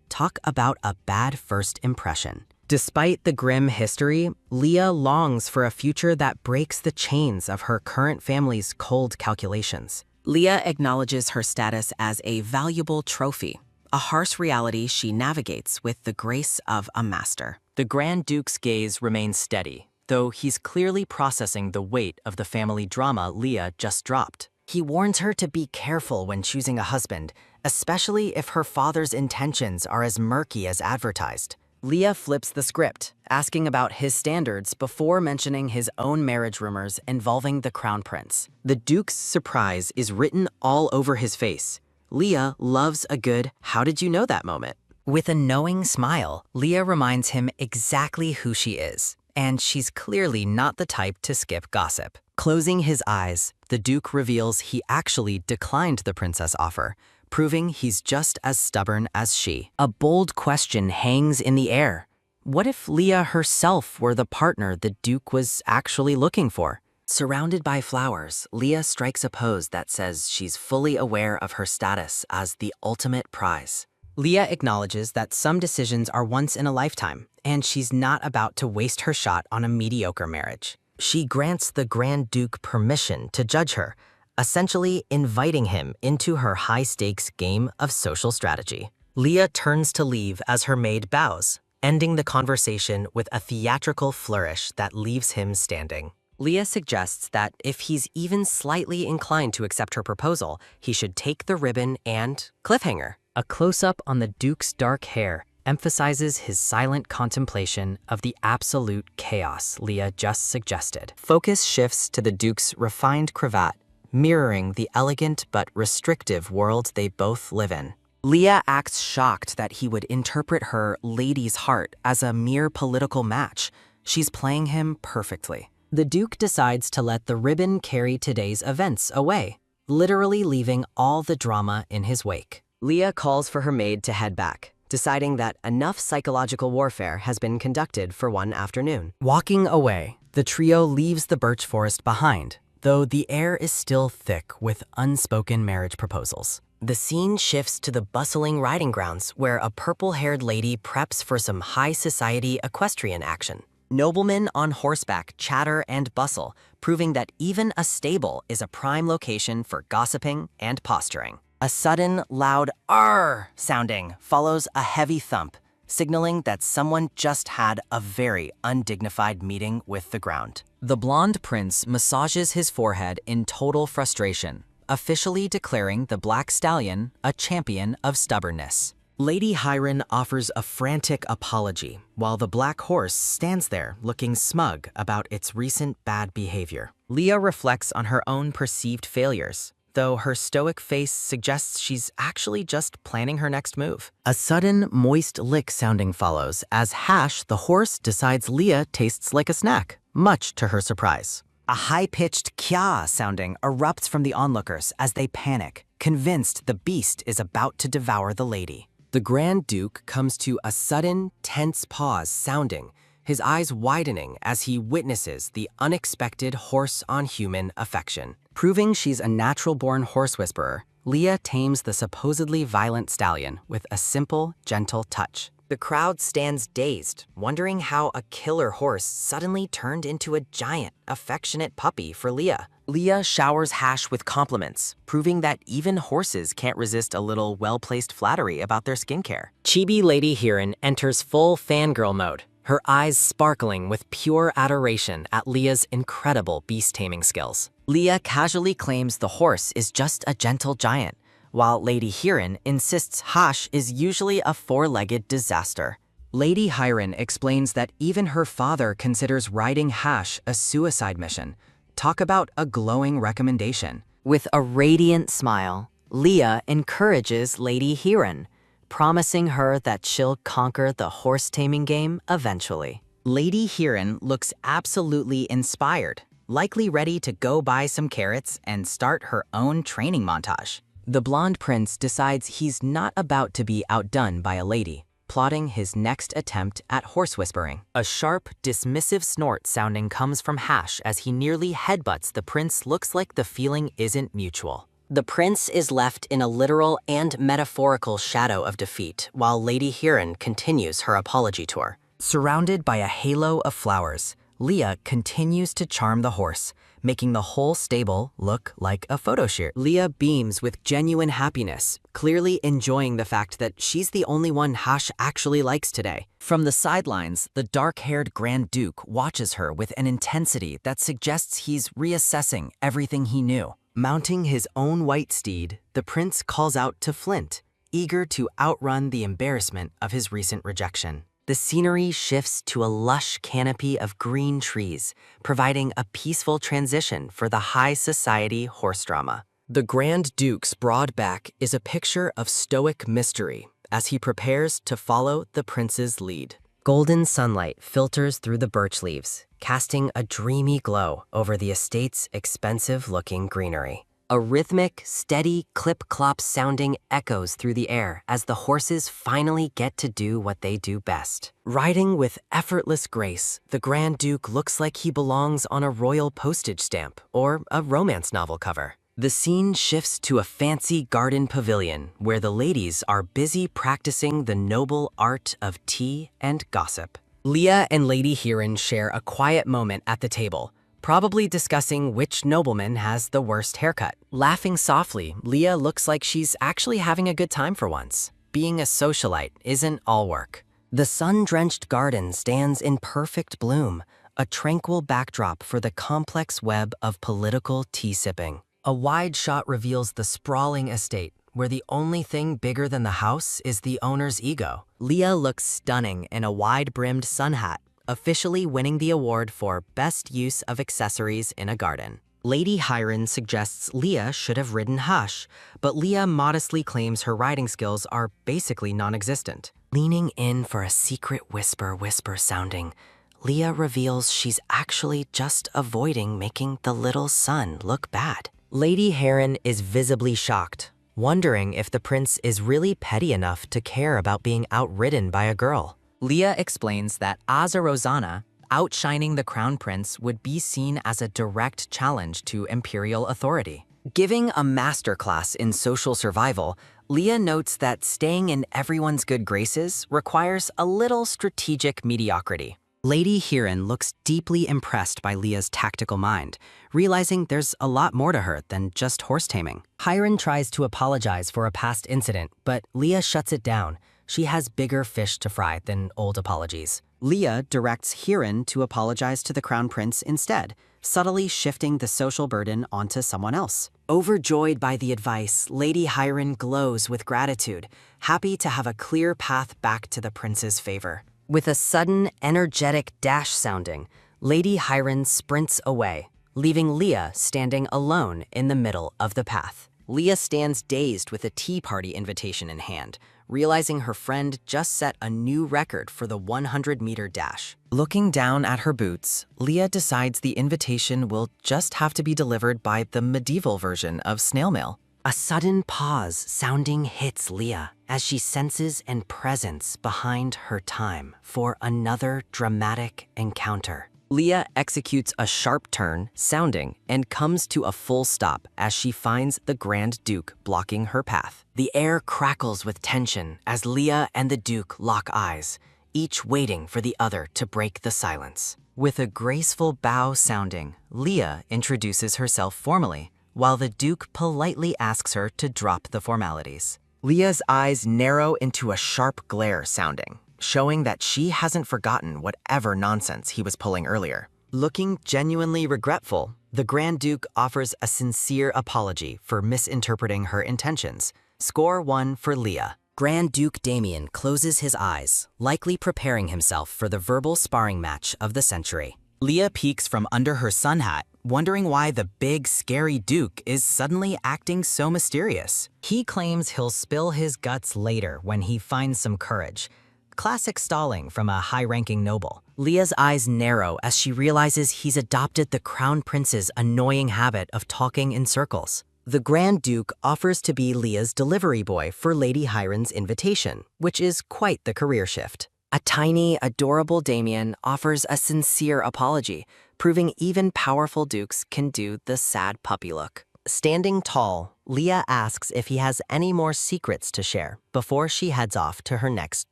Talk about a bad first impression. Despite the grim history, Leah longs for a future that breaks the chains of her current family's cold calculations. Leah acknowledges her status as a valuable trophy, a harsh reality she navigates with the grace of a master. The Grand Duke's gaze remains steady, though he's clearly processing the weight of the family drama Leah just dropped. He warns her to be careful when choosing a husband, especially if her father's intentions are as murky as advertised. Leah flips the script, asking about his standards before mentioning his own marriage rumors involving the crown prince. The Duke's surprise is written all over his face. Leah loves a good "how did you know that" moment. With a knowing smile, Leah reminds him exactly who she is, and she's clearly not the type to skip gossip. Closing his eyes, the Duke reveals he actually declined the princess offer, proving he's just as stubborn as she. A bold question hangs in the air. What if Leah herself were the partner the Duke was actually looking for? Surrounded by flowers, Leah strikes a pose that says she's fully aware of her status as the ultimate prize. Leah acknowledges that some decisions are once in a lifetime, and she's not about to waste her shot on a mediocre marriage. She grants the Grand Duke permission to judge her, essentially inviting him into her high-stakes game of social strategy. Leah turns to leave as her maid bows, ending the conversation with a theatrical flourish that leaves him standing. Leah suggests that if he's even slightly inclined to accept her proposal, he should take the ribbon and cliffhanger. A close-up on the Duke's dark hair emphasizes his silent contemplation of the absolute chaos Leah just suggested. Focus shifts to the Duke's refined cravat, mirroring the elegant but restrictive world they both live in. Leah acts shocked that he would interpret her lady's heart as a mere political match. She's playing him perfectly. The Duke decides to let the ribbon carry today's events away, literally leaving all the drama in his wake. Leah calls for her maid to head back, deciding that enough psychological warfare has been conducted for one afternoon. Walking away, the trio leaves the birch forest behind, though the air is still thick with unspoken marriage proposals. The scene shifts to the bustling riding grounds where a purple-haired lady preps for some high society equestrian action. Noblemen on horseback chatter and bustle, proving that even a stable is a prime location for gossiping and posturing. A sudden, loud "arr" sounding follows a heavy thump, signaling that someone just had a very undignified meeting with the ground. The blonde prince massages his forehead in total frustration, officially declaring the black stallion a champion of stubbornness. Lady Hiren offers a frantic apology, while the black horse stands there looking smug about its recent bad behavior. Leah reflects on her own perceived failures, though her stoic face suggests she's actually just planning her next move. A sudden, moist lick sounding follows as Hash, the horse, decides Leah tastes like a snack, much to her surprise. A high-pitched kya sounding erupts from the onlookers as they panic, convinced the beast is about to devour the lady. The Grand Duke comes to a sudden, tense pause sounding, his eyes widening as he witnesses the unexpected horse-on-human affection. Proving she's a natural-born horse whisperer, Leah tames the supposedly violent stallion with a simple, gentle touch. The crowd stands dazed, wondering how a killer horse suddenly turned into a giant, affectionate puppy for Leah. Leah showers Hash with compliments, proving that even horses can't resist a little well-placed flattery about their skincare. Chibi Lady Heron enters full fangirl mode, her eyes sparkling with pure adoration at Leah's incredible beast-taming skills. Leah casually claims the horse is just a gentle giant, while Lady Heron insists Hash is usually a four-legged disaster. Lady Hiron explains that even her father considers riding Hash a suicide mission. Talk about a glowing recommendation. With a radiant smile, Leah encourages Lady Heron, promising her that she'll conquer the horse-taming game eventually. Lady Heron looks absolutely inspired, likely ready to go buy some carrots and start her own training montage. The blonde prince decides he's not about to be outdone by a lady, plotting his next attempt at horse whispering. A sharp, dismissive snort sounding comes from Hash as he nearly headbutts the prince. Looks like the feeling isn't mutual. The prince is left in a literal and metaphorical shadow of defeat while Lady Heron continues her apology tour. Surrounded by a halo of flowers, Leah continues to charm the horse, making the whole stable look like a photo shoot. Leah beams with genuine happiness, clearly enjoying the fact that she's the only one Hash actually likes today. From the sidelines, the dark-haired Grand Duke watches her with an intensity that suggests he's reassessing everything he knew. Mounting his own white steed, the prince calls out to Flint, eager to outrun the embarrassment of his recent rejection. The scenery shifts to a lush canopy of green trees, providing a peaceful transition for the high society horse drama. The Grand Duke's broad back is a picture of stoic mystery as he prepares to follow the prince's lead. Golden sunlight filters through the birch leaves, casting a dreamy glow over the estate's expensive-looking greenery. A rhythmic, steady clip-clop sounding echoes through the air as the horses finally get to do what they do best. Riding with effortless grace, the Grand Duke looks like he belongs on a royal postage stamp or a romance novel cover. The scene shifts to a fancy garden pavilion where the ladies are busy practicing the noble art of tea and gossip. Leah and Lady Heron share a quiet moment at the table, probably discussing which nobleman has the worst haircut. Laughing softly, Leah looks like she's actually having a good time for once. Being a socialite isn't all work. The sun-drenched garden stands in perfect bloom, a tranquil backdrop for the complex web of political tea-sipping. A wide shot reveals the sprawling estate, where the only thing bigger than the house is the owner's ego. Leah looks stunning in a wide-brimmed sun hat, officially winning the award for Best Use of Accessories in a Garden. Lady Hiron suggests Leah should have ridden Hash, but Leah modestly claims her riding skills are basically non-existent. Leaning in for a secret whisper sounding, Leah reveals she's actually just avoiding making the little son look bad. Lady Heron is visibly shocked, wondering if the prince is really petty enough to care about being outridden by a girl. Leah explains that as a Rosanna, outshining the crown prince would be seen as a direct challenge to imperial authority. Giving a masterclass in social survival, Leah notes that staying in everyone's good graces requires a little strategic mediocrity. Lady Heron looks deeply impressed by Leah's tactical mind, realizing there's a lot more to her than just horse taming. Hiron tries to apologize for a past incident, but Leah shuts it down. She has bigger fish to fry than old apologies. Leah directs Heron to apologize to the crown prince instead, subtly shifting the social burden onto someone else. Overjoyed by the advice, Lady Hiron glows with gratitude, happy to have a clear path back to the prince's favor. With a sudden, energetic dash sounding, Lady Hiron sprints away, leaving Leah standing alone in the middle of the path. Leah stands dazed with a tea party invitation in hand, realizing her friend just set a new record for the 100-meter dash. Looking down at her boots, Leah decides the invitation will just have to be delivered by the medieval version of snail mail. A sudden pause sounding hits Leah as she senses an presence behind her time for another dramatic encounter. Leah executes a sharp turn, sounding, and comes to a full stop as she finds the Grand Duke blocking her path. The air crackles with tension as Leah and the Duke lock eyes, each waiting for the other to break the silence. With a graceful bow sounding, Leah introduces herself formally, while the Duke politely asks her to drop the formalities. Leah's eyes narrow into a sharp glare sounding, showing that she hasn't forgotten whatever nonsense he was pulling earlier. Looking genuinely regretful, the Grand Duke offers a sincere apology for misinterpreting her intentions. Score 1 for Leah. Grand Duke Damien closes his eyes, likely preparing himself for the verbal sparring match of the century. Leah peeks from under her sun hat, wondering why the big, scary Duke is suddenly acting so mysterious. He claims he'll spill his guts later when he finds some courage. Classic stalling from a high-ranking noble. Leah's eyes narrow as she realizes he's adopted the Crown Prince's annoying habit of talking in circles. The Grand Duke offers to be Leah's delivery boy for Lady Hiren's invitation, which is quite the career shift. A tiny, adorable Damien offers a sincere apology, proving even powerful dukes can do the sad puppy look. Standing tall, Leah asks if he has any more secrets to share before she heads off to her next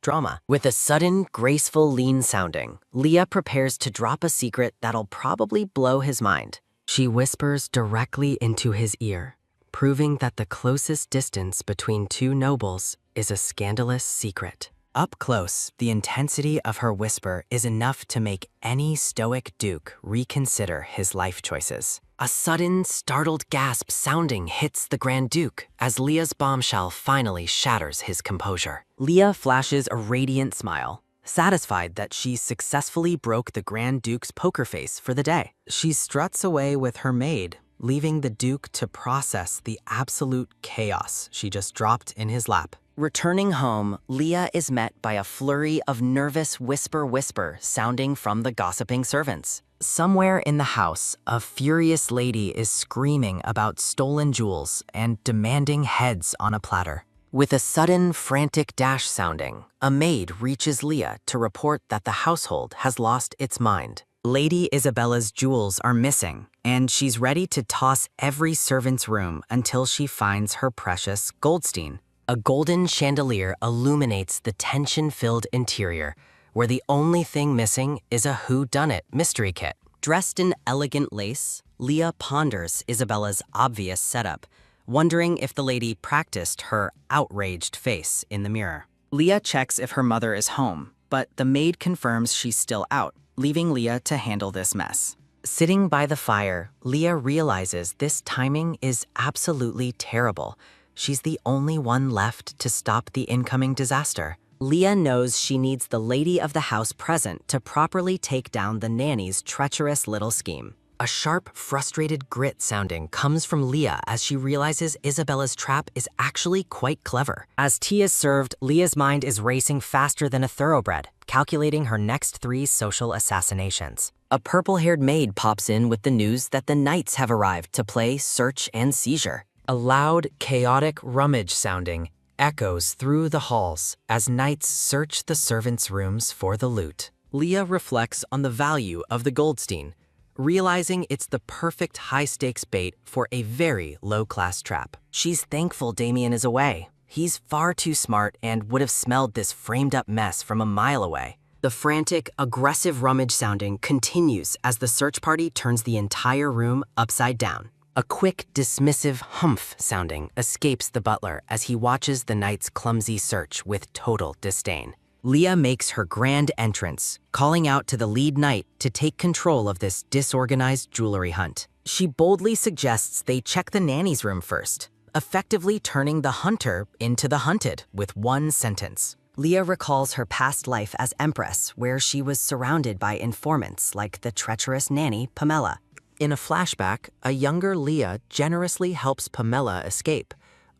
drama. With a sudden, graceful lean sounding, Leah prepares to drop a secret that'll probably blow his mind. She whispers directly into his ear, proving that the closest distance between two nobles is a scandalous secret. Up close, the intensity of her whisper is enough to make any stoic duke reconsider his life choices. A sudden, startled gasp sounding hits the Grand Duke as Leah's bombshell finally shatters his composure. Leah flashes a radiant smile, satisfied that she successfully broke the Grand Duke's poker face for the day. She struts away with her maid, leaving the Duke to process the absolute chaos she just dropped in his lap. Returning home, Leah is met by a flurry of nervous whisper sounding from the gossiping servants. Somewhere in the house, a furious lady is screaming about stolen jewels and demanding heads on a platter. With a sudden, frantic dash sounding, a maid reaches Leah to report that the household has lost its mind. Lady Isabella's jewels are missing, and she's ready to toss every servant's room until she finds her precious Goldstein. A golden chandelier illuminates the tension-filled interior, where the only thing missing is a whodunit mystery kit. Dressed in elegant lace, Leah ponders Isabella's obvious setup, wondering if the lady practiced her outraged face in the mirror. Leah checks if her mother is home, but the maid confirms she's still out, leaving Leah to handle this mess. Sitting by the fire, Leah realizes this timing is absolutely terrible. She's the only one left to stop the incoming disaster. Leah knows she needs the lady of the house present to properly take down the nanny's treacherous little scheme. A sharp, frustrated grit sounding comes from Leah as she realizes Isabella's trap is actually quite clever. As tea is served, Leah's mind is racing faster than a thoroughbred, calculating her next 3 social assassinations. A purple-haired maid pops in with the news that the knights have arrived to play search and seizure. A loud, chaotic rummage sounding echoes through the halls as knights search the servants' rooms for the loot. Leah reflects on the value of the Goldstein, realizing it's the perfect high-stakes bait for a very low-class trap. She's thankful Damien is away. He's far too smart and would have smelled this framed-up mess from a mile away. The frantic, aggressive rummage sounding continues as the search party turns the entire room upside down. A quick, dismissive humph sounding escapes the butler as he watches the knight's clumsy search with total disdain. Leah makes her grand entrance, calling out to the lead knight to take control of this disorganized jewelry hunt. She boldly suggests they check the nanny's room first, effectively turning the hunter into the hunted with one sentence. Leah recalls her past life as Empress, where she was surrounded by informants like the treacherous nanny, Pamela. In a flashback, a younger Leah generously helps Pamela escape,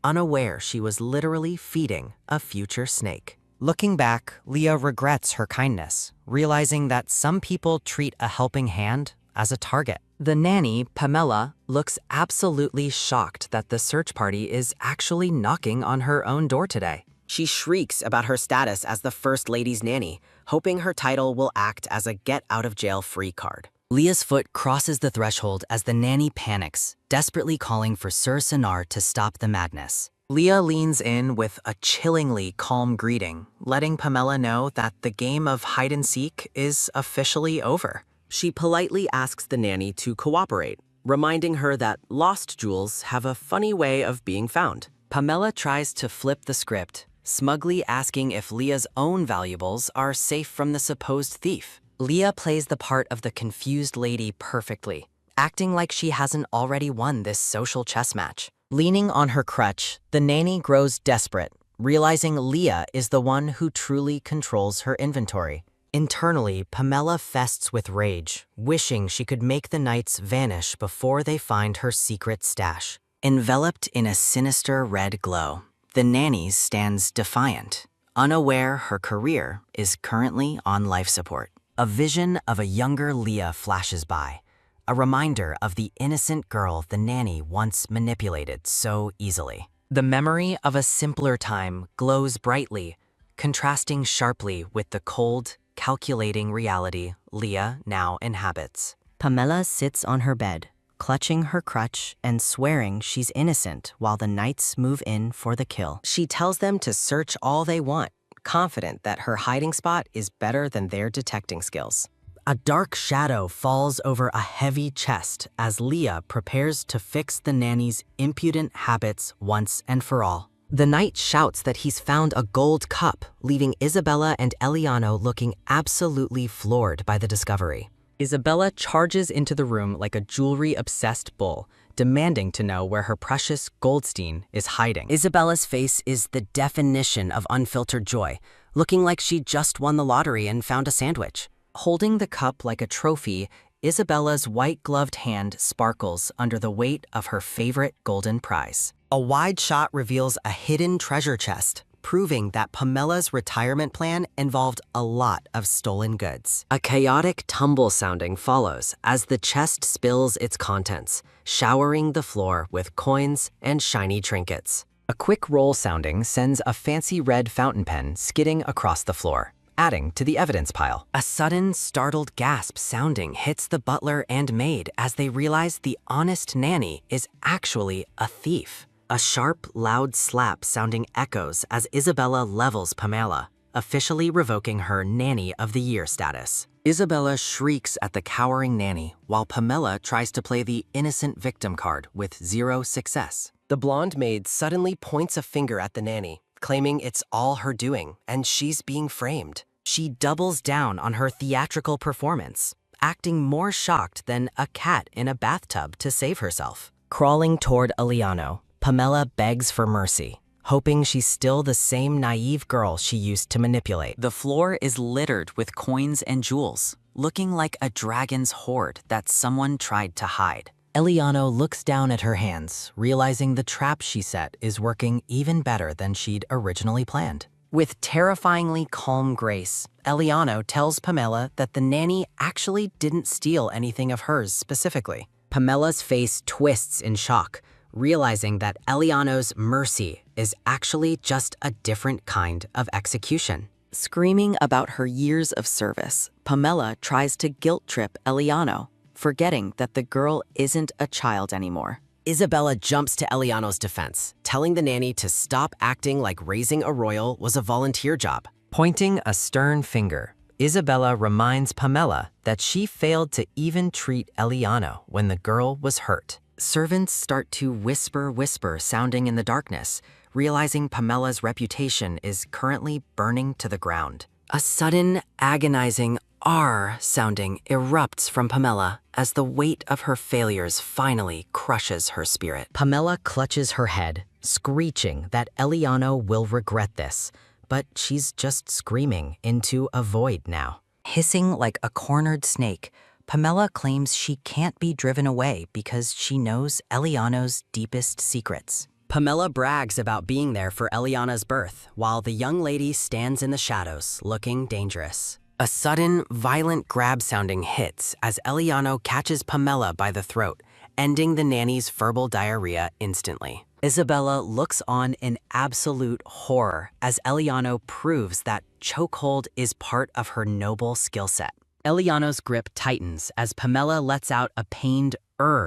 unaware she was literally feeding a future snake. Looking back, Leah regrets her kindness, realizing that some people treat a helping hand as a target. The nanny, Pamela, looks absolutely shocked that the search party is actually knocking on her own door today. She shrieks about her status as the First Lady's nanny, hoping her title will act as a get-out-of-jail-free card. Leah's foot crosses the threshold as the nanny panics, desperately calling for Sir Sonar to stop the madness. Leah leans in with a chillingly calm greeting, letting Pamela know that the game of hide-and-seek is officially over. She politely asks the nanny to cooperate, reminding her that lost jewels have a funny way of being found. Pamela tries to flip the script, smugly asking if Leah's own valuables are safe from the supposed thief. Leah plays the part of the confused lady perfectly, acting like she hasn't already won this social chess match. Leaning on her crutch, the nanny grows desperate, realizing Leah is the one who truly controls her inventory. Internally, Pamela fests with rage, wishing she could make the knights vanish before they find her secret stash. Enveloped in a sinister red glow, the nanny stands defiant, unaware her career is currently on life support. A vision of a younger Leah flashes by, a reminder of the innocent girl the nanny once manipulated so easily. The memory of a simpler time glows brightly, contrasting sharply with the cold, calculating reality Leah now inhabits. Pamela sits on her bed, clutching her crutch and swearing she's innocent while the knights move in for the kill. She tells them to search all they want, confident that her hiding spot is better than their detecting skills. A dark shadow falls over a heavy chest as Leah prepares to fix the nanny's impudent habits once and for all. The knight shouts that he's found a gold cup, leaving Isabella and Eliano looking absolutely floored by the discovery. Isabella charges into the room like a jewelry-obsessed bull, demanding to know where her precious Goldstein is hiding. Isabella's face is the definition of unfiltered joy, looking like she just won the lottery and found a sandwich. Holding the cup like a trophy, Isabella's white-gloved hand sparkles under the weight of her favorite golden prize. A wide shot reveals a hidden treasure chest, proving that Pamela's retirement plan involved a lot of stolen goods. A chaotic tumble sounding follows as the chest spills its contents, showering the floor with coins and shiny trinkets. A quick roll sounding sends a fancy red fountain pen skidding across the floor, adding to the evidence pile. A sudden, startled gasp sounding hits the butler and maid as they realize the honest nanny is actually a thief. A sharp, loud slap sounding echoes as Isabella levels Pamela, officially revoking her Nanny of the Year status. Isabella shrieks at the cowering nanny while Pamela tries to play the innocent victim card with 0 success. The blonde maid suddenly points a finger at the nanny, claiming it's all her doing and she's being framed. She doubles down on her theatrical performance, acting more shocked than a cat in a bathtub to save herself. Crawling toward Eliano, Pamela begs for mercy, hoping she's still the same naive girl she used to manipulate. The floor is littered with coins and jewels, looking like a dragon's hoard that someone tried to hide. Eliano looks down at her hands, realizing the trap she set is working even better than she'd originally planned. With terrifyingly calm grace, Eliano tells Pamela that the nanny actually didn't steal anything of hers specifically. Pamela's face twists in shock, realizing that Eliano's mercy is actually just a different kind of execution. Screaming about her years of service, Pamela tries to guilt-trip Eliano, forgetting that the girl isn't a child anymore. Isabella jumps to Eliano's defense, telling the nanny to stop acting like raising a royal was a volunteer job. Pointing a stern finger, Isabella reminds Pamela that she failed to even treat Eliano when the girl was hurt. Servants start to whisper sounding in the darkness, realizing Pamela's reputation is currently burning to the ground. A sudden, agonizing R sounding erupts from Pamela as the weight of her failures finally crushes her spirit. Pamela clutches her head, screeching that Eliano will regret this, but she's just screaming into a void now. Hissing like a cornered snake, Pamela claims she can't be driven away because she knows Eliano's deepest secrets. Pamela brags about being there for Eliana's birth, while the young lady stands in the shadows, looking dangerous. A sudden, violent grab sounding hits as Eliano catches Pamela by the throat, ending the nanny's verbal diarrhea instantly. Isabella looks on in absolute horror as Eliano proves that chokehold is part of her noble skill set. Eliano's grip tightens as Pamela lets out a pained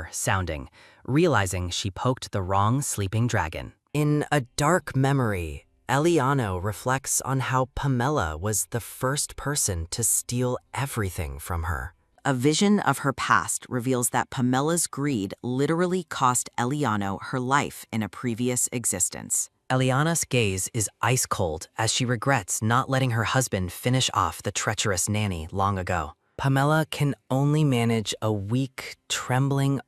sounding, realizing she poked the wrong sleeping dragon. In a dark memory, Eliano reflects on how Pamela was the first person to steal everything from her. A vision of her past reveals that Pamela's greed literally cost Eliano her life in a previous existence. Eliana's gaze is ice cold as she regrets not letting her husband finish off the treacherous nanny long ago. Pamela can only manage a weak, trembling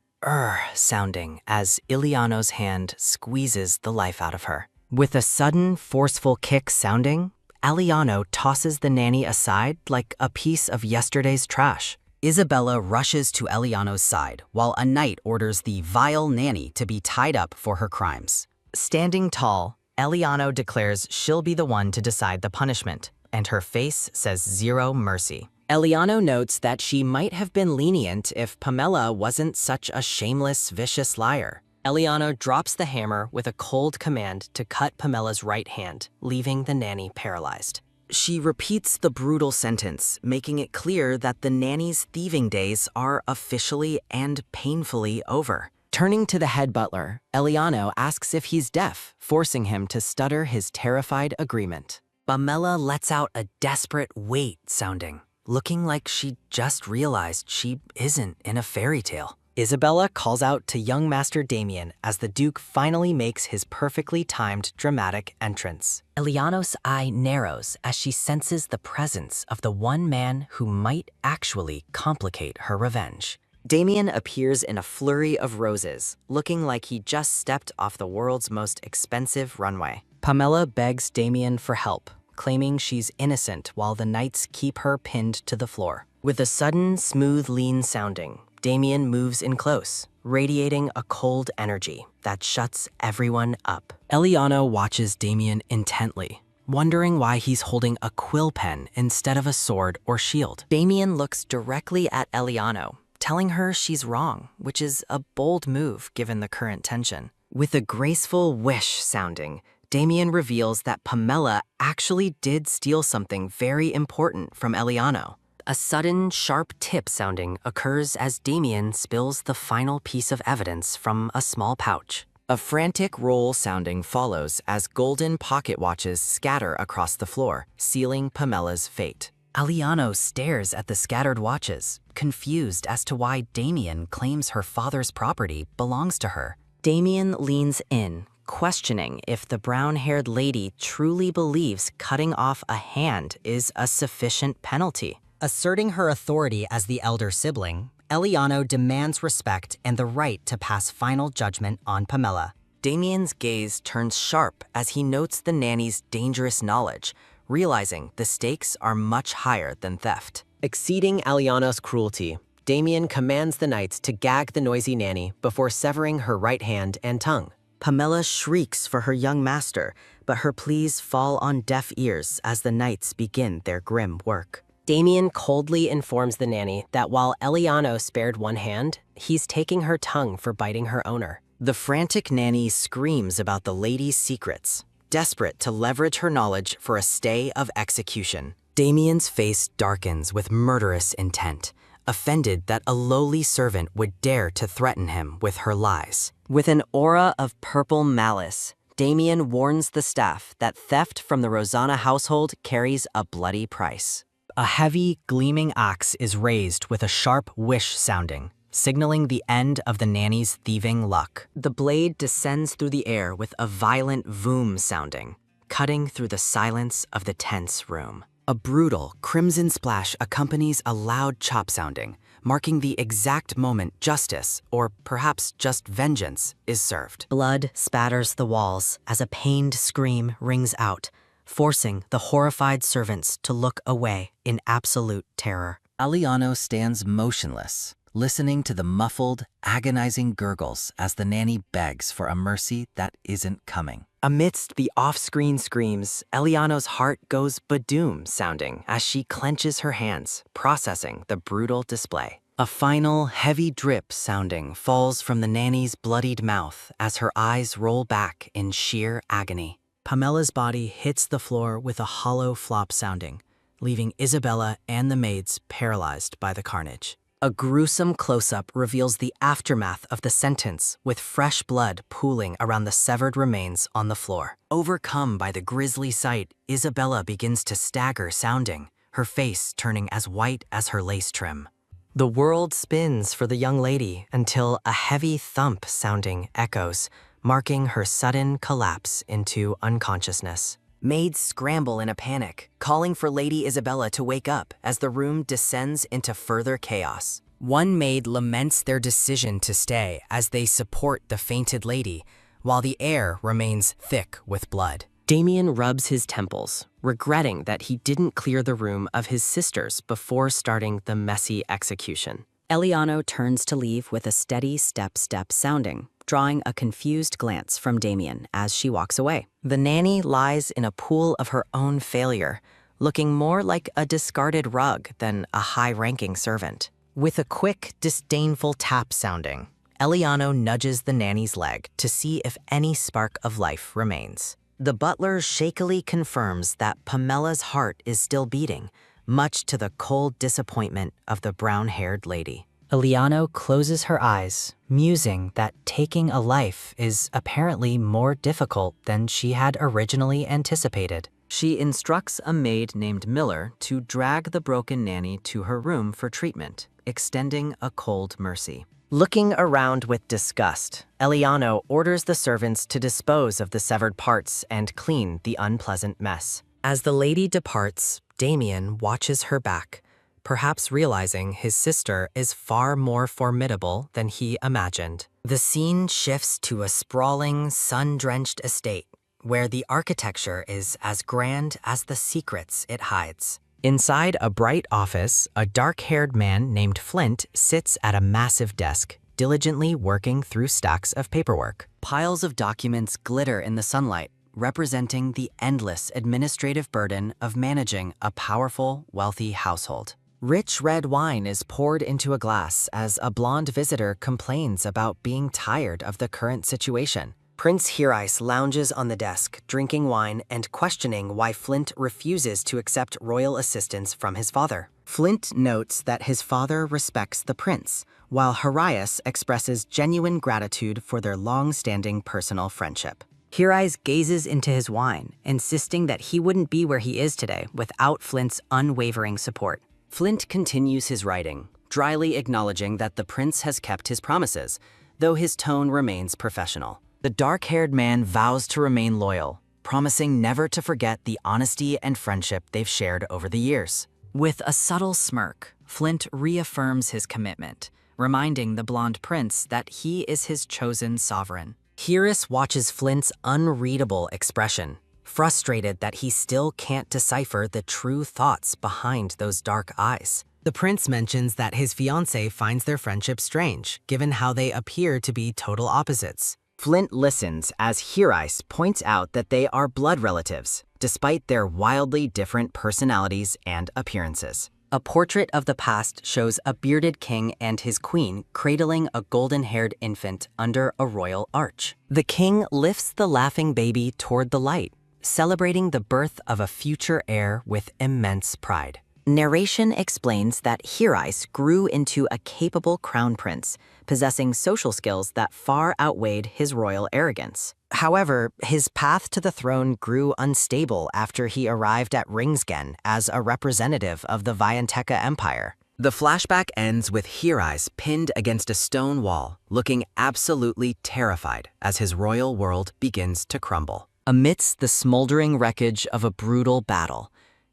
sounding as Eliano's hand squeezes the life out of her. With a sudden, forceful kick sounding, Eliano tosses the nanny aside like a piece of yesterday's trash. Isabella rushes to Eliano's side while a knight orders the vile nanny to be tied up for her crimes. Standing tall, Eliano declares she'll be the one to decide the punishment, and her face says zero mercy. Eliano notes that she might have been lenient if Pamela wasn't such a shameless, vicious liar. Eliano drops the hammer with a cold command to cut Pamela's right hand, leaving the nanny paralyzed. She repeats the brutal sentence, making it clear that the nanny's thieving days are officially and painfully over. Turning to the head butler, Eliano asks if he's deaf, forcing him to stutter his terrified agreement. Pamela lets out a desperate wait sounding, looking like she just realized she isn't in a fairy tale. Isabella calls out to young Master Damien as the Duke finally makes his perfectly timed dramatic entrance. Eliano's eye narrows as she senses the presence of the one man who might actually complicate her revenge. Damien appears in a flurry of roses, looking like he just stepped off the world's most expensive runway. Pamela begs Damien for help, claiming she's innocent while the knights keep her pinned to the floor. With a sudden, smooth lean sounding, Damien moves in close, radiating a cold energy that shuts everyone up. Eliano watches Damien intently, wondering why he's holding a quill pen instead of a sword or shield. Damien looks directly at Eliano, telling her she's wrong, which is a bold move given the current tension. With a graceful whish sounding, Damien reveals that Pamela actually did steal something very important from Eliano. A sudden, sharp tip sounding occurs as Damien spills the final piece of evidence from a small pouch. A frantic roll sounding follows as golden pocket watches scatter across the floor, sealing Pamela's fate. Eliano stares at the scattered watches, confused as to why Damien claims her father's property belongs to her. Damien leans in, questioning if the brown-haired lady truly believes cutting off a hand is a sufficient penalty. Asserting her authority as the elder sibling, Eliano demands respect and the right to pass final judgment on Pamela. Damien's gaze turns sharp as he notes the nanny's dangerous knowledge, realizing the stakes are much higher than theft. Exceeding Eliano's cruelty, Damien commands the knights to gag the noisy nanny before severing her right hand and tongue. Pamela shrieks for her young master, but her pleas fall on deaf ears as the knights begin their grim work. Damien coldly informs the nanny that while Eliano spared one hand, he's taking her tongue for biting her owner. The frantic nanny screams about the lady's secrets, desperate to leverage her knowledge for a stay of execution. Damien's face darkens with murderous intent, offended that a lowly servant would dare to threaten him with her lies. With an aura of purple malice, Damien warns the staff that theft from the Rosanna household carries a bloody price. A heavy, gleaming axe is raised with a sharp whish sounding, signaling the end of the nanny's thieving luck. The blade descends through the air with a violent voom sounding, cutting through the silence of the tense room. A brutal, crimson splash accompanies a loud chop sounding, marking the exact moment justice, or perhaps just vengeance, is served. Blood spatters the walls as a pained scream rings out, forcing the horrified servants to look away in absolute terror. Aliano stands motionless, listening to the muffled, agonizing gurgles as the nanny begs for a mercy that isn't coming. Amidst the off-screen screams, Eliano's heart goes badoom sounding as she clenches her hands, processing the brutal display. A final, heavy drip sounding falls from the nanny's bloodied mouth as her eyes roll back in sheer agony. Pamela's body hits the floor with a hollow flop sounding, leaving Isabella and the maids paralyzed by the carnage. A gruesome close-up reveals the aftermath of the sentence, with fresh blood pooling around the severed remains on the floor. Overcome by the grisly sight, Isabella begins to stagger sounding, her face turning as white as her lace trim. The world spins for the young lady until a heavy thump sounding echoes, marking her sudden collapse into unconsciousness. Maids scramble in a panic, calling for Lady Isabella to wake up as the room descends into further chaos. One maid laments their decision to stay as they support the fainted lady, while the air remains thick with blood. Damien rubs his temples, regretting that he didn't clear the room of his sisters before starting the messy execution. Eliano turns to leave with a steady step sounding, drawing a confused glance from Damien as she walks away. The nanny lies in a pool of her own failure, looking more like a discarded rug than a high-ranking servant. With a quick, disdainful tap sounding, Eliano nudges the nanny's leg to see if any spark of life remains. The butler shakily confirms that Pamela's heart is still beating, much to the cold disappointment of the brown-haired lady. Eliano closes her eyes, musing that taking a life is apparently more difficult than she had originally anticipated. She instructs a maid named Miller to drag the broken nanny to her room for treatment, extending a cold mercy. Looking around with disgust, Eliano orders the servants to dispose of the severed parts and clean the unpleasant mess. As the lady departs, Damien watches her back, perhaps realizing his sister is far more formidable than he imagined. The scene shifts to a sprawling, sun-drenched estate, where the architecture is as grand as the secrets it hides. Inside a bright office, a dark-haired man named Flint sits at a massive desk, diligently working through stacks of paperwork. Piles of documents glitter in the sunlight, representing the endless administrative burden of managing a powerful, wealthy household. Rich red wine is poured into a glass as a blonde visitor complains about being tired of the current situation. Prince Hirais lounges on the desk, drinking wine and questioning why Flint refuses to accept royal assistance from his father. Flint notes that his father respects the prince, while Hirais expresses genuine gratitude for their long-standing personal friendship. Hirais gazes into his wine, insisting that he wouldn't be where he is today without Flint's unwavering support. Flint continues his writing, dryly acknowledging that the prince has kept his promises, though his tone remains professional. The dark-haired man vows to remain loyal, promising never to forget the honesty and friendship they've shared over the years. With a subtle smirk, Flint reaffirms his commitment, reminding the blonde prince that he is his chosen sovereign. Hirais watches Flint's unreadable expression, frustrated that he still can't decipher the true thoughts behind those dark eyes. The prince mentions that his fiancée finds their friendship strange, given how they appear to be total opposites. Flint listens as Hirais points out that they are blood relatives, despite their wildly different personalities and appearances. A portrait of the past shows a bearded king and his queen cradling a golden-haired infant under a royal arch. The king lifts the laughing baby toward the light, celebrating the birth of a future heir with immense pride. Narration explains that Hirais grew into a capable crown prince, possessing social skills that far outweighed his royal arrogance. However, his path to the throne grew unstable after he arrived at Ringsgen as a representative of the Vianteka Empire. The flashback ends with Hirais pinned against a stone wall, looking absolutely terrified as his royal world begins to crumble. Amidst the smoldering wreckage of a brutal battle,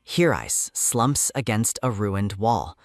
Hirais slumps against a ruined wall,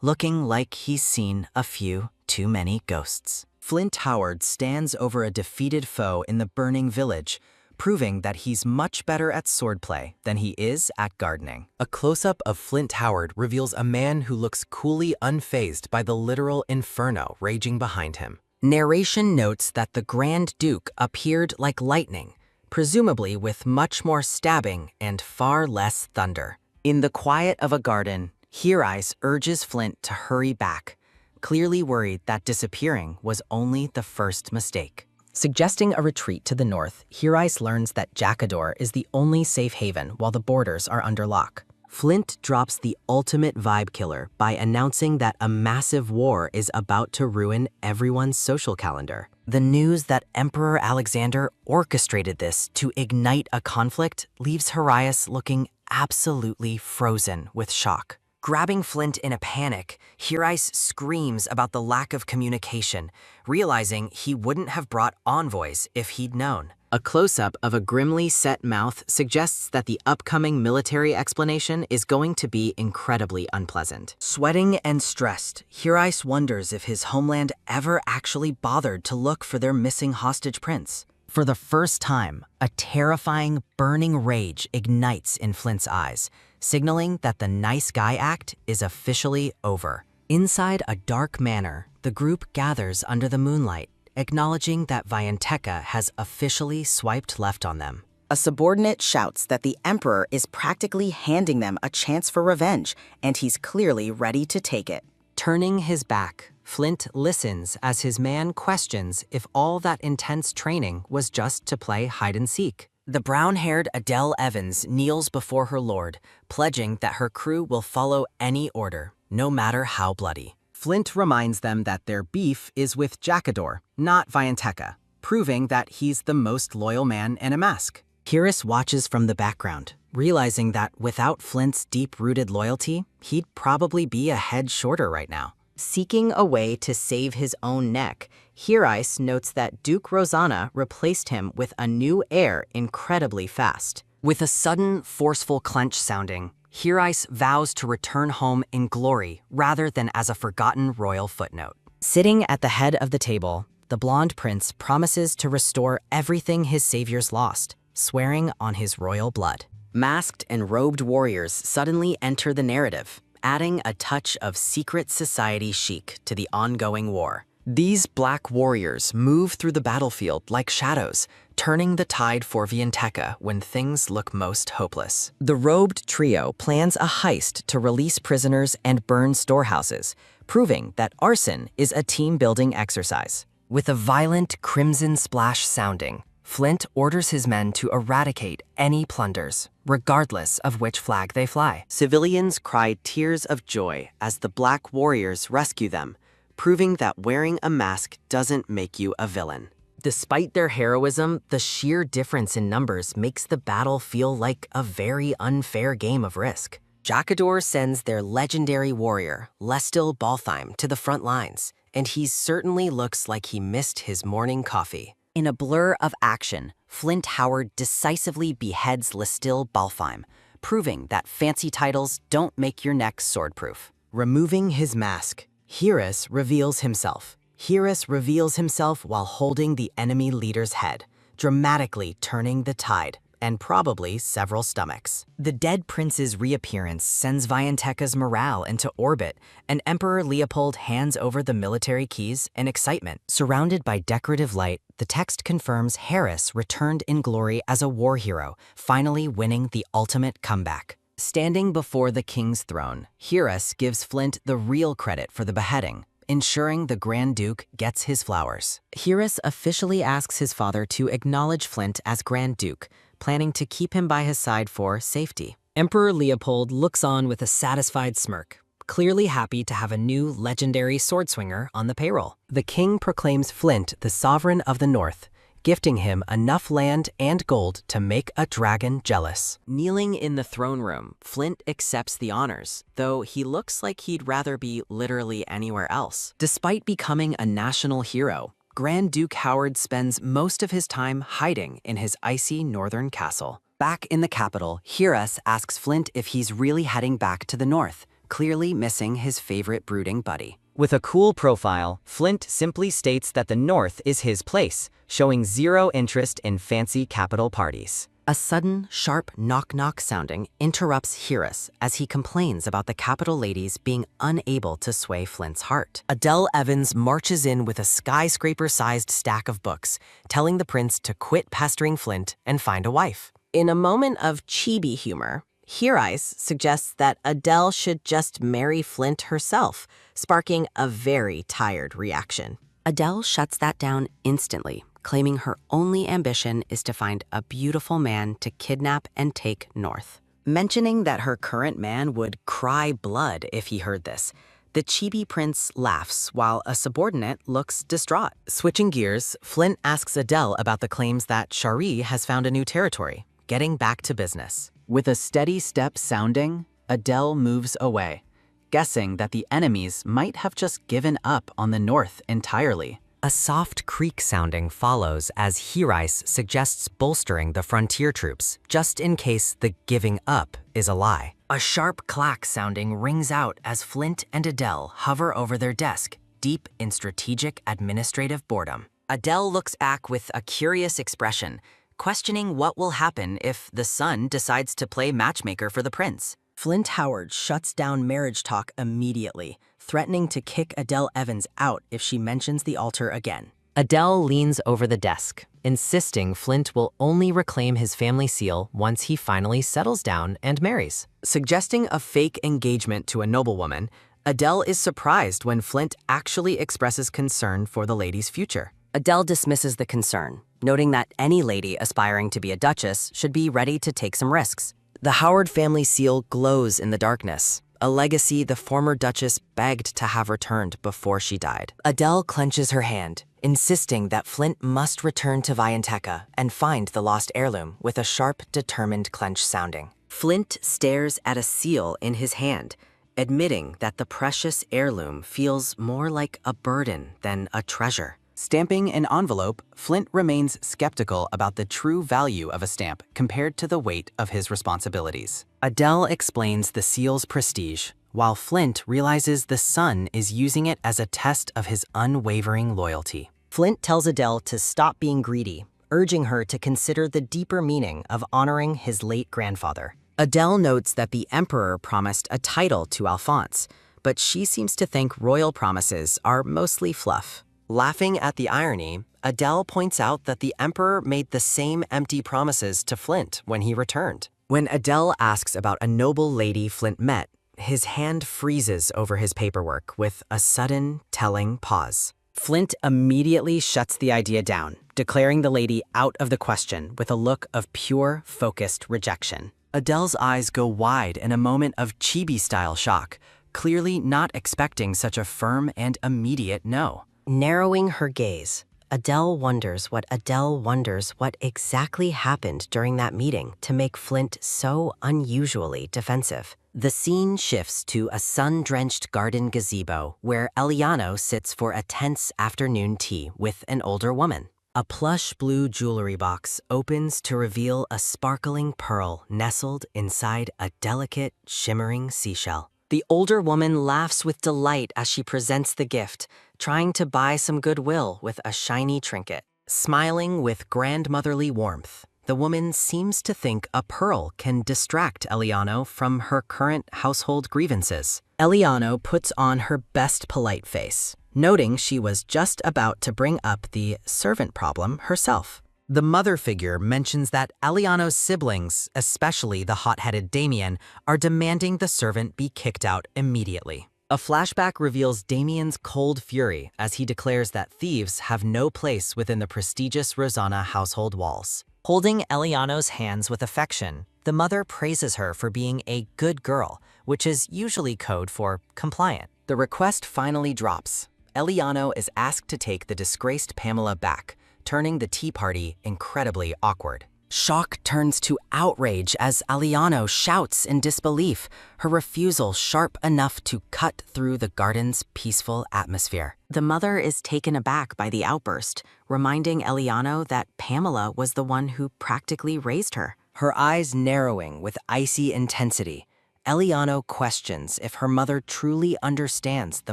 looking like he's seen a few too many ghosts. Flint Howard stands over a defeated foe in the burning village, proving that he's much better at swordplay than he is at gardening. A close-up of Flint Howard reveals a man who looks coolly unfazed by the literal inferno raging behind him. Narration notes that the Grand Duke appeared like lightning, presumably with much more stabbing and far less thunder. In the quiet of a garden, Hirice urges Flint to hurry back, clearly worried that disappearing was only the first mistake. Suggesting a retreat to the north, Hirice learns that Jakador is the only safe haven while the borders are under lock. Flint drops the ultimate vibe killer by announcing that a massive war is about to ruin everyone's social calendar. The news that Emperor Alexander orchestrated this to ignite a conflict leaves Hirice looking absolutely frozen with shock. Grabbing Flint in a panic, Hirice screams about the lack of communication, realizing he wouldn't have brought envoys if he'd known. A close-up of a grimly set mouth suggests that the upcoming military explanation is going to be incredibly unpleasant. Sweating and stressed, Hirice wonders if his homeland ever actually bothered to look for their missing hostage prince. For the first time, a terrifying, burning rage ignites in Flint's eyes, signaling that the nice guy act is officially over. Inside a dark manor, the group gathers under the moonlight, acknowledging that Vianteka has officially swiped left on them. A subordinate shouts that the Emperor is practically handing them a chance for revenge, and he's clearly ready to take it. Turning his back, Flint listens as his man questions if all that intense training was just to play hide-and-seek. The brown-haired Adele Evans kneels before her lord, pledging that her crew will follow any order, no matter how bloody. Flint reminds them that their beef is with Jakador, not Vianteka, proving that he's the most loyal man in a mask. Hirice watches from the background, realizing that without Flint's deep-rooted loyalty, he'd probably be a head shorter right now. Seeking a way to save his own neck, Hirice notes that Duke Rosanna replaced him with a new heir incredibly fast. With a sudden, forceful clench sounding, Hirice vows to return home in glory rather than as a forgotten royal footnote. Sitting at the head of the table, the blonde prince promises to restore everything his saviors lost, swearing on his royal blood. Masked and robed warriors suddenly enter the narrative, adding a touch of secret society chic to the ongoing war. These black warriors move through the battlefield like shadows, turning the tide for Vianteka when things look most hopeless. The robed trio plans a heist to release prisoners and burn storehouses, proving that arson is a team-building exercise. With a violent crimson splash sounding, Flint orders his men to eradicate any plunders, regardless of which flag they fly. Civilians cry tears of joy as the black warriors rescue them, proving that wearing a mask doesn't make you a villain. Despite their heroism, the sheer difference in numbers makes the battle feel like a very unfair game of Risk. Jakador sends their legendary warrior, Lestil Baltheim, to the front lines, and he certainly looks like he missed his morning coffee. In a blur of action, Flint Howard decisively beheads Lestil Baltheim, proving that fancy titles don't make your neck swordproof. Removing his mask, Hirice reveals himself. Hirice reveals himself while holding the enemy leader's head, dramatically turning the tide, and probably several stomachs. The dead prince's reappearance sends Vianteka's morale into orbit, and Emperor Leopold hands over the military keys in excitement. Surrounded by decorative light, the text confirms Hirice returned in glory as a war hero, finally winning the ultimate comeback. Standing before the king's throne, Hirice gives Flint the real credit for the beheading, ensuring the Grand Duke gets his flowers. Hirice officially asks his father to acknowledge Flint as Grand Duke, planning to keep him by his side for safety. Emperor Leopold looks on with a satisfied smirk, clearly happy to have a new legendary swordswinger on the payroll. The king proclaims Flint the sovereign of the North, gifting him enough land and gold to make a dragon jealous. Kneeling in the throne room, Flint accepts the honors, though he looks like he'd rather be literally anywhere else. Despite becoming a national hero, Grand Duke Howard spends most of his time hiding in his icy northern castle. Back in the capital, Hirice asks Flint if he's really heading back to the north, clearly missing his favorite brooding buddy. With a cool profile, Flint simply states that the North is his place, showing zero interest in fancy capital parties. A sudden, sharp knock-knock sounding interrupts Hirus as he complains about the capital ladies being unable to sway Flint's heart. Adele Evans marches in with a skyscraper-sized stack of books, telling the prince to quit pestering Flint and find a wife. In a moment of chibi humor, Hirus suggests that Adele should just marry Flint herself, sparking a very tired reaction. Adele shuts that down instantly, claiming her only ambition is to find a beautiful man to kidnap and take north. Mentioning that her current man would cry blood if he heard this, the chibi prince laughs while a subordinate looks distraught. Switching gears, Flint asks Adele about the claims that Shari has found a new territory, getting back to business. With a steady step sounding, Adele moves away, guessing that the enemies might have just given up on the north entirely. A soft creak sounding follows as Hirus suggests bolstering the frontier troops, just in case the giving up is a lie. A sharp clack sounding rings out as Flint and Adele hover over their desk, deep in strategic administrative boredom. Adele looks back with a curious expression, questioning what will happen if the son decides to play matchmaker for the prince. Flint Howard shuts down marriage talk immediately, threatening to kick Adele Evans out if she mentions the altar again. Adele leans over the desk, insisting Flint will only reclaim his family seal once he finally settles down and marries. Suggesting a fake engagement to a noblewoman, Adele is surprised when Flint actually expresses concern for the lady's future. Adele dismisses the concern, noting that any lady aspiring to be a duchess should be ready to take some risks. The Howard family seal glows in the darkness, a legacy the former duchess begged to have returned before she died. Adele clenches her hand, insisting that Flint must return to Vianteca and find the lost heirloom with a sharp, determined clench sounding. Flint stares at a seal in his hand, admitting that the precious heirloom feels more like a burden than a treasure. Stamping an envelope, Flint remains skeptical about the true value of a stamp compared to the weight of his responsibilities. Adele explains the seal's prestige, while Flint realizes the son is using it as a test of his unwavering loyalty. Flint tells Adele to stop being greedy, urging her to consider the deeper meaning of honoring his late grandfather. Adele notes that the emperor promised a title to Alphonse, but she seems to think royal promises are mostly fluff. Laughing at the irony, Adele points out that the emperor made the same empty promises to Flint when he returned. When Adele asks about a noble lady Flint met, his hand freezes over his paperwork with a sudden, telling pause. Flint immediately shuts the idea down, declaring the lady out of the question with a look of pure, focused rejection. Adele's eyes go wide in a moment of chibi-style shock, clearly not expecting such a firm and immediate no. Narrowing her gaze, Adele wonders what exactly happened during that meeting to make Flint so unusually defensive. The scene shifts to a sun-drenched garden gazebo where Eliano sits for a tense afternoon tea with an older woman. A plush blue jewelry box opens to reveal a sparkling pearl nestled inside a delicate, shimmering seashell. The older woman laughs with delight as she presents the gift, trying to buy some goodwill with a shiny trinket. Smiling with grandmotherly warmth, the woman seems to think a pearl can distract Eliano from her current household grievances. Eliano puts on her best polite face, noting she was just about to bring up the servant problem herself. The mother figure mentions that Eliano's siblings, especially the hot-headed Damien, are demanding the servant be kicked out immediately. A flashback reveals Damien's cold fury as he declares that thieves have no place within the prestigious Rosanna household walls. Holding Eliano's hands with affection, the mother praises her for being a good girl, which is usually code for compliant. The request finally drops. Eliano is asked to take the disgraced Pamela back, turning the tea party incredibly awkward. Shock turns to outrage as Eliano shouts in disbelief, her refusal sharp enough to cut through the garden's peaceful atmosphere. The mother is taken aback by the outburst, reminding Eliano that Pamela was the one who practically raised her. Her eyes narrowing with icy intensity, Eliano questions if her mother truly understands the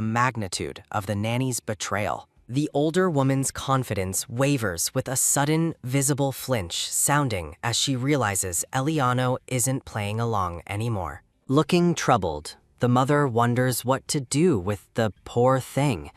magnitude of the nanny's betrayal. The older woman's confidence wavers with a sudden, visible flinch sounding as she realizes Eliano isn't playing along anymore. Looking troubled, the mother wonders what to do with the poor thing,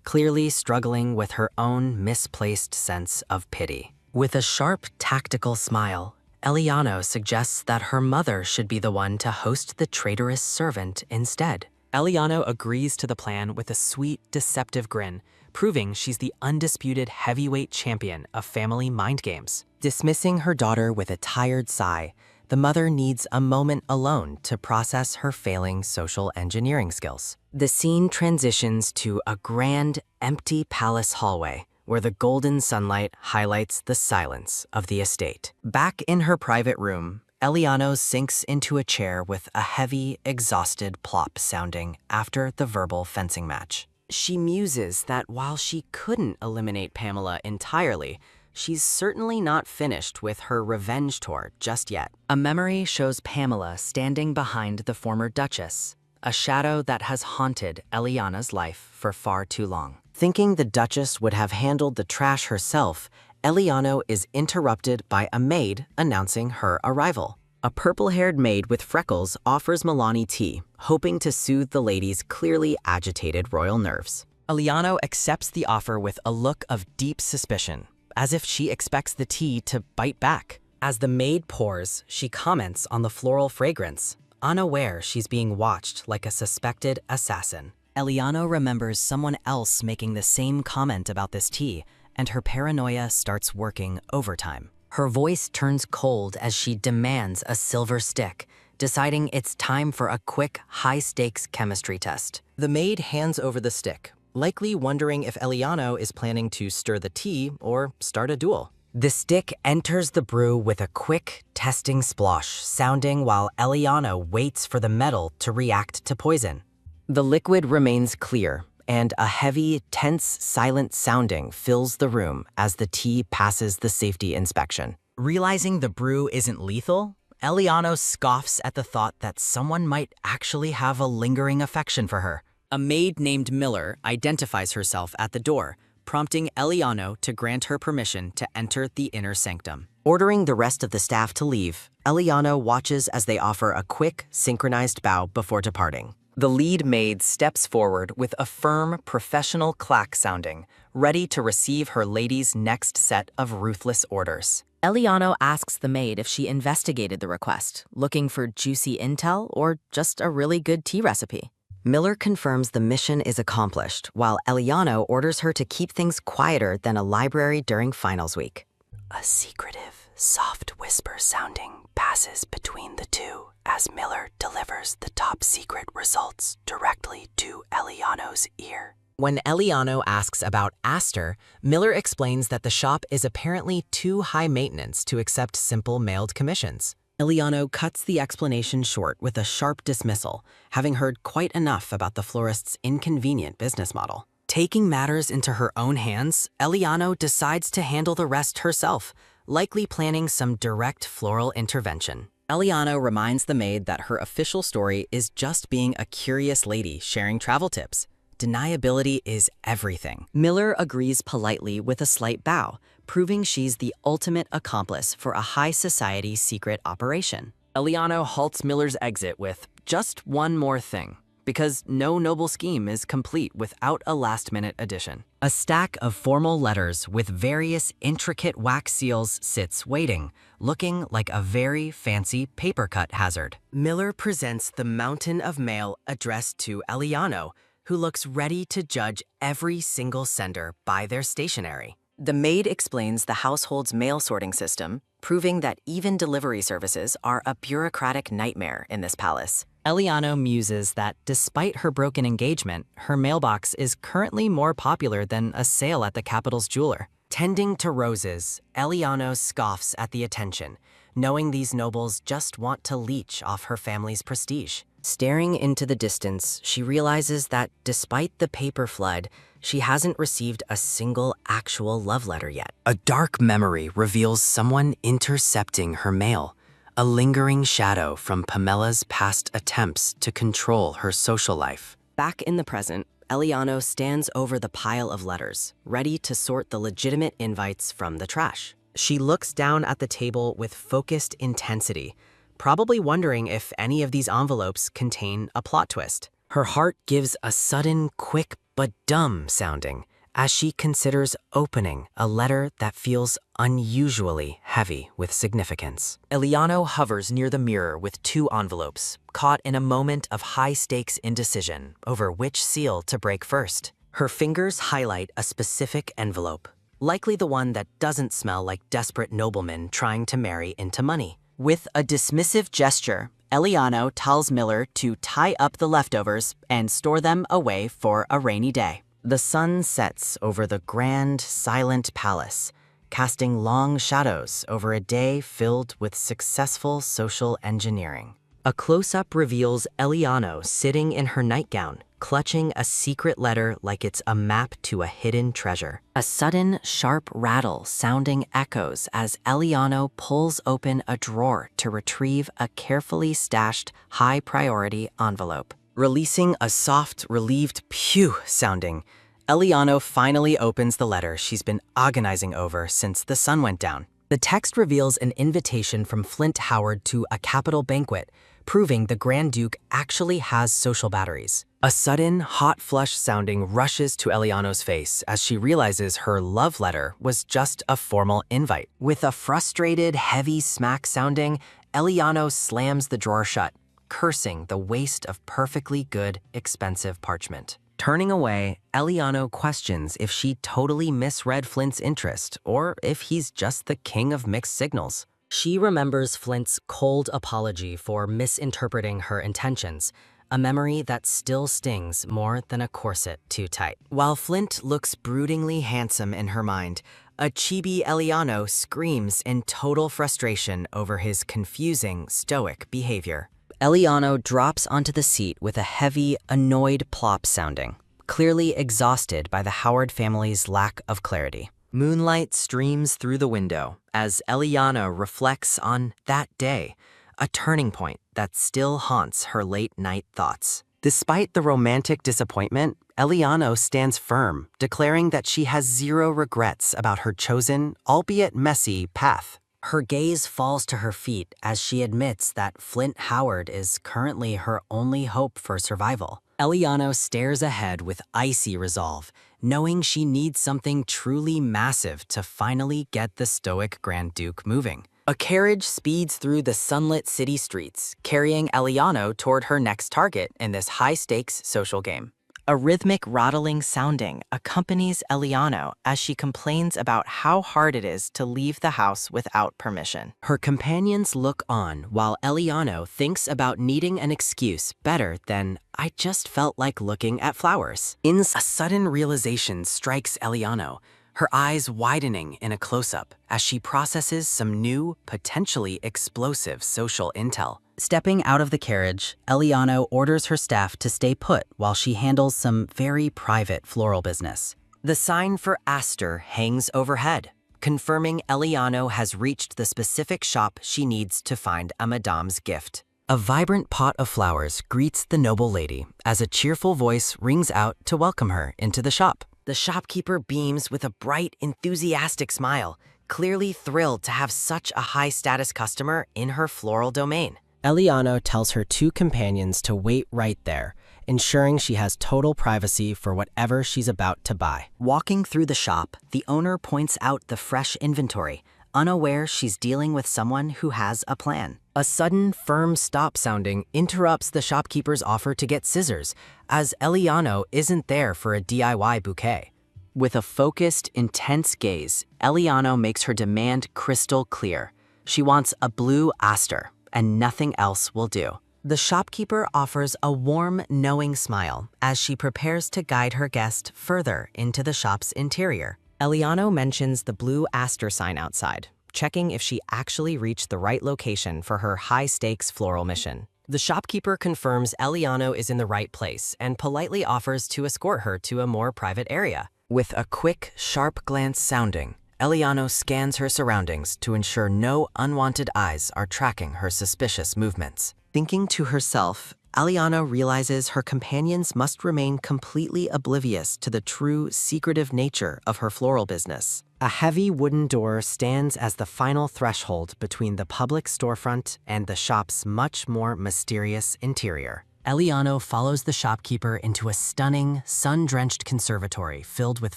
clearly struggling with her own misplaced sense of pity. With a sharp, tactical smile, Eliano suggests that her mother should be the one to host the traitorous servant instead. Eliano agrees to the plan with a sweet, deceptive grin, proving she's the undisputed heavyweight champion of family mind games. Dismissing her daughter with a tired sigh, the mother needs a moment alone to process her failing social engineering skills. The scene transitions to a grand, empty palace hallway where the golden sunlight highlights the silence of the estate. Back in her private room, Eliano sinks into a chair with a heavy, exhausted plop sounding after the verbal fencing match. She muses that while she couldn't eliminate Pamela entirely, she's certainly not finished with her revenge tour just yet. A memory shows Pamela standing behind the former Duchess, a shadow that has haunted Eliana's life for far too long. Thinking the Duchess would have handled the trash herself, Eliano is interrupted by a maid announcing her arrival. A purple-haired maid with freckles offers Milani tea, hoping to soothe the lady's clearly agitated royal nerves. Eliano accepts the offer with a look of deep suspicion, as if she expects the tea to bite back. As the maid pours, she comments on the floral fragrance, unaware she's being watched like a suspected assassin. Eliano remembers someone else making the same comment about this tea, and her paranoia starts working overtime. Her voice turns cold as she demands a silver stick, deciding it's time for a quick, high-stakes chemistry test. The maid hands over the stick, likely wondering if Eliano is planning to stir the tea or start a duel. The stick enters the brew with a quick, testing splosh, sounding while Eliano waits for the metal to react to poison. The liquid remains clear, and a heavy, tense, silent sounding fills the room as the tea passes the safety inspection. Realizing the brew isn't lethal, Eliano scoffs at the thought that someone might actually have a lingering affection for her. A maid named Miller identifies herself at the door, prompting Eliano to grant her permission to enter the inner sanctum. Ordering the rest of the staff to leave, Eliano watches as they offer a quick, synchronized bow before departing. The lead maid steps forward with a firm, professional clack sounding, ready to receive her lady's next set of ruthless orders. Eliano asks the maid if she investigated the request, looking for juicy intel or just a really good tea recipe. Miller confirms the mission is accomplished, while Eliano orders her to keep things quieter than a library during finals week. A secretive, soft whisper sounding passes between the two as Miller delivers the top secret results directly to Eliano's ear. When Eliano asks about Aster, Miller explains that the shop is apparently too high maintenance to accept simple mailed commissions. Eliano cuts the explanation short with a sharp dismissal, having heard quite enough about the florist's inconvenient business model. Taking matters into her own hands, Eliano decides to handle the rest herself, likely planning some direct floral intervention. Eliano reminds the maid that her official story is just being a curious lady sharing travel tips. Deniability is everything. Miller agrees politely with a slight bow, proving she's the ultimate accomplice for a high society secret operation. Eliano halts Miller's exit with just one more thing, because no noble scheme is complete without a last-minute addition. A stack of formal letters with various intricate wax seals sits waiting, looking like a very fancy paper cut hazard. Miller presents the mountain of mail addressed to Eliano, who looks ready to judge every single sender by their stationery. The maid explains the household's mail sorting system, proving that even delivery services are a bureaucratic nightmare in this palace. Eliano muses that despite her broken engagement, her mailbox is currently more popular than a sale at the capital's jeweler. Tending to roses, Eliano scoffs at the attention, knowing these nobles just want to leech off her family's prestige. Staring into the distance, she realizes that despite the paper flood, she hasn't received a single actual love letter yet. A dark memory reveals someone intercepting her mail, a lingering shadow from Pamela's past attempts to control her social life. Back in the present, Eliano stands over the pile of letters, ready to sort the legitimate invites from the trash. She looks down at the table with focused intensity, probably wondering if any of these envelopes contain a plot twist. Her heart gives a sudden, quick but dumb sounding as she considers opening a letter that feels unusually heavy with significance. Eliano hovers near the mirror with 2 envelopes, caught in a moment of high-stakes indecision over which seal to break first. Her fingers highlight a specific envelope, likely the one that doesn't smell like desperate noblemen trying to marry into money. With a dismissive gesture, Eliano tells Miller to tie up the leftovers and store them away for a rainy day. The sun sets over the grand, silent palace, casting long shadows over a day filled with successful social engineering. A close-up reveals Eliano sitting in her nightgown, clutching a secret letter like it's a map to a hidden treasure. A sudden, sharp rattle sounding echoes as Eliano pulls open a drawer to retrieve a carefully stashed, high-priority envelope. Releasing a soft, relieved pew sounding, Eliano finally opens the letter she's been agonizing over since the sun went down. The text reveals an invitation from Flint Howard to a capital banquet, proving the Grand Duke actually has social batteries. A sudden, hot flush sounding rushes to Eliano's face as she realizes her love letter was just a formal invite. With a frustrated, heavy smack sounding, Eliano slams the drawer shut, cursing the waste of perfectly good, expensive parchment. Turning away, Eliano questions if she totally misread Flint's interest or if he's just the king of mixed signals. She remembers Flint's cold apology for misinterpreting her intentions, a memory that still stings more than a corset too tight. While Flint looks broodingly handsome in her mind, a chibi Eliano screams in total frustration over his confusing, stoic behavior. Eliano drops onto the seat with a heavy, annoyed plop sounding, clearly exhausted by the Howard family's lack of clarity. Moonlight streams through the window as Eliano reflects on that day, a turning point that still haunts her late-night thoughts. Despite the romantic disappointment, Eliano stands firm, declaring that she has zero regrets about her chosen, albeit messy, path. Her gaze falls to her feet as she admits that Flint Howard is currently her only hope for survival. Eliano stares ahead with icy resolve, knowing she needs something truly massive to finally get the stoic Grand Duke moving. A carriage speeds through the sunlit city streets, carrying Eliano toward her next target in this high-stakes social game. A rhythmic rattling sounding accompanies Eliano as she complains about how hard it is to leave the house without permission. Her companions look on while Eliano thinks about needing an excuse better than "I just felt like looking at flowers." A sudden realization strikes Eliano, her eyes widening in a close-up as she processes some new, potentially explosive social intel. Stepping out of the carriage, Eliano orders her staff to stay put while she handles some very private floral business. The sign for Aster hangs overhead, confirming Eliano has reached the specific shop she needs to find a madame's gift. A vibrant pot of flowers greets the noble lady as a cheerful voice rings out to welcome her into the shop. The shopkeeper beams with a bright, enthusiastic smile, clearly thrilled to have such a high-status customer in her floral domain. Eliano tells her 2 companions to wait right there, ensuring she has total privacy for whatever she's about to buy. Walking through the shop, the owner points out the fresh inventory, unaware she's dealing with someone who has a plan. A sudden, firm stop sounding interrupts the shopkeeper's offer to get scissors, as Eliano isn't there for a DIY bouquet. With a focused, intense gaze, Eliano makes her demand crystal clear. She wants a blue aster, and nothing else will do. The shopkeeper offers a warm, knowing smile as she prepares to guide her guest further into the shop's interior. Eliano mentions the blue aster sign outside, checking if she actually reached the right location for her high-stakes floral mission. The shopkeeper confirms Eliano is in the right place and politely offers to escort her to a more private area. With a quick, sharp glance sounding, Eliano scans her surroundings to ensure no unwanted eyes are tracking her suspicious movements. Thinking to herself, Eliano realizes her companions must remain completely oblivious to the true, secretive nature of her floral business. A heavy wooden door stands as the final threshold between the public storefront and the shop's much more mysterious interior. Eliano follows the shopkeeper into a stunning, sun-drenched conservatory filled with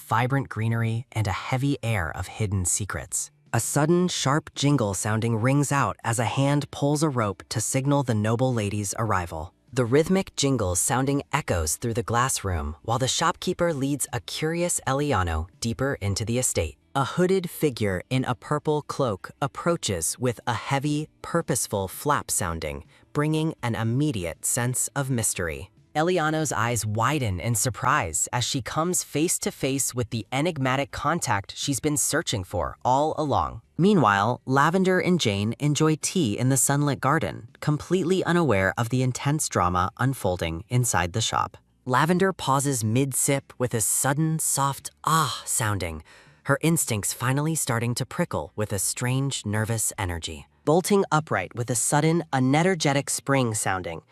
vibrant greenery and a heavy air of hidden secrets. A sudden, sharp jingle sounding rings out as a hand pulls a rope to signal the noble lady's arrival. The rhythmic jingle sounding echoes through the glass room while the shopkeeper leads a curious Eliano deeper into the estate. A hooded figure in a purple cloak approaches with a heavy, purposeful flap sounding, bringing an immediate sense of mystery. Eliano's eyes widen in surprise as she comes face to face with the enigmatic contact she's been searching for all along. Meanwhile, Lavender and Jane enjoy tea in the sunlit garden, completely unaware of the intense drama unfolding inside the shop. Lavender pauses mid-sip with a sudden, soft ah sounding, her instincts finally starting to prickle with a strange, nervous energy. Bolting upright with a sudden, energetic spring sounding,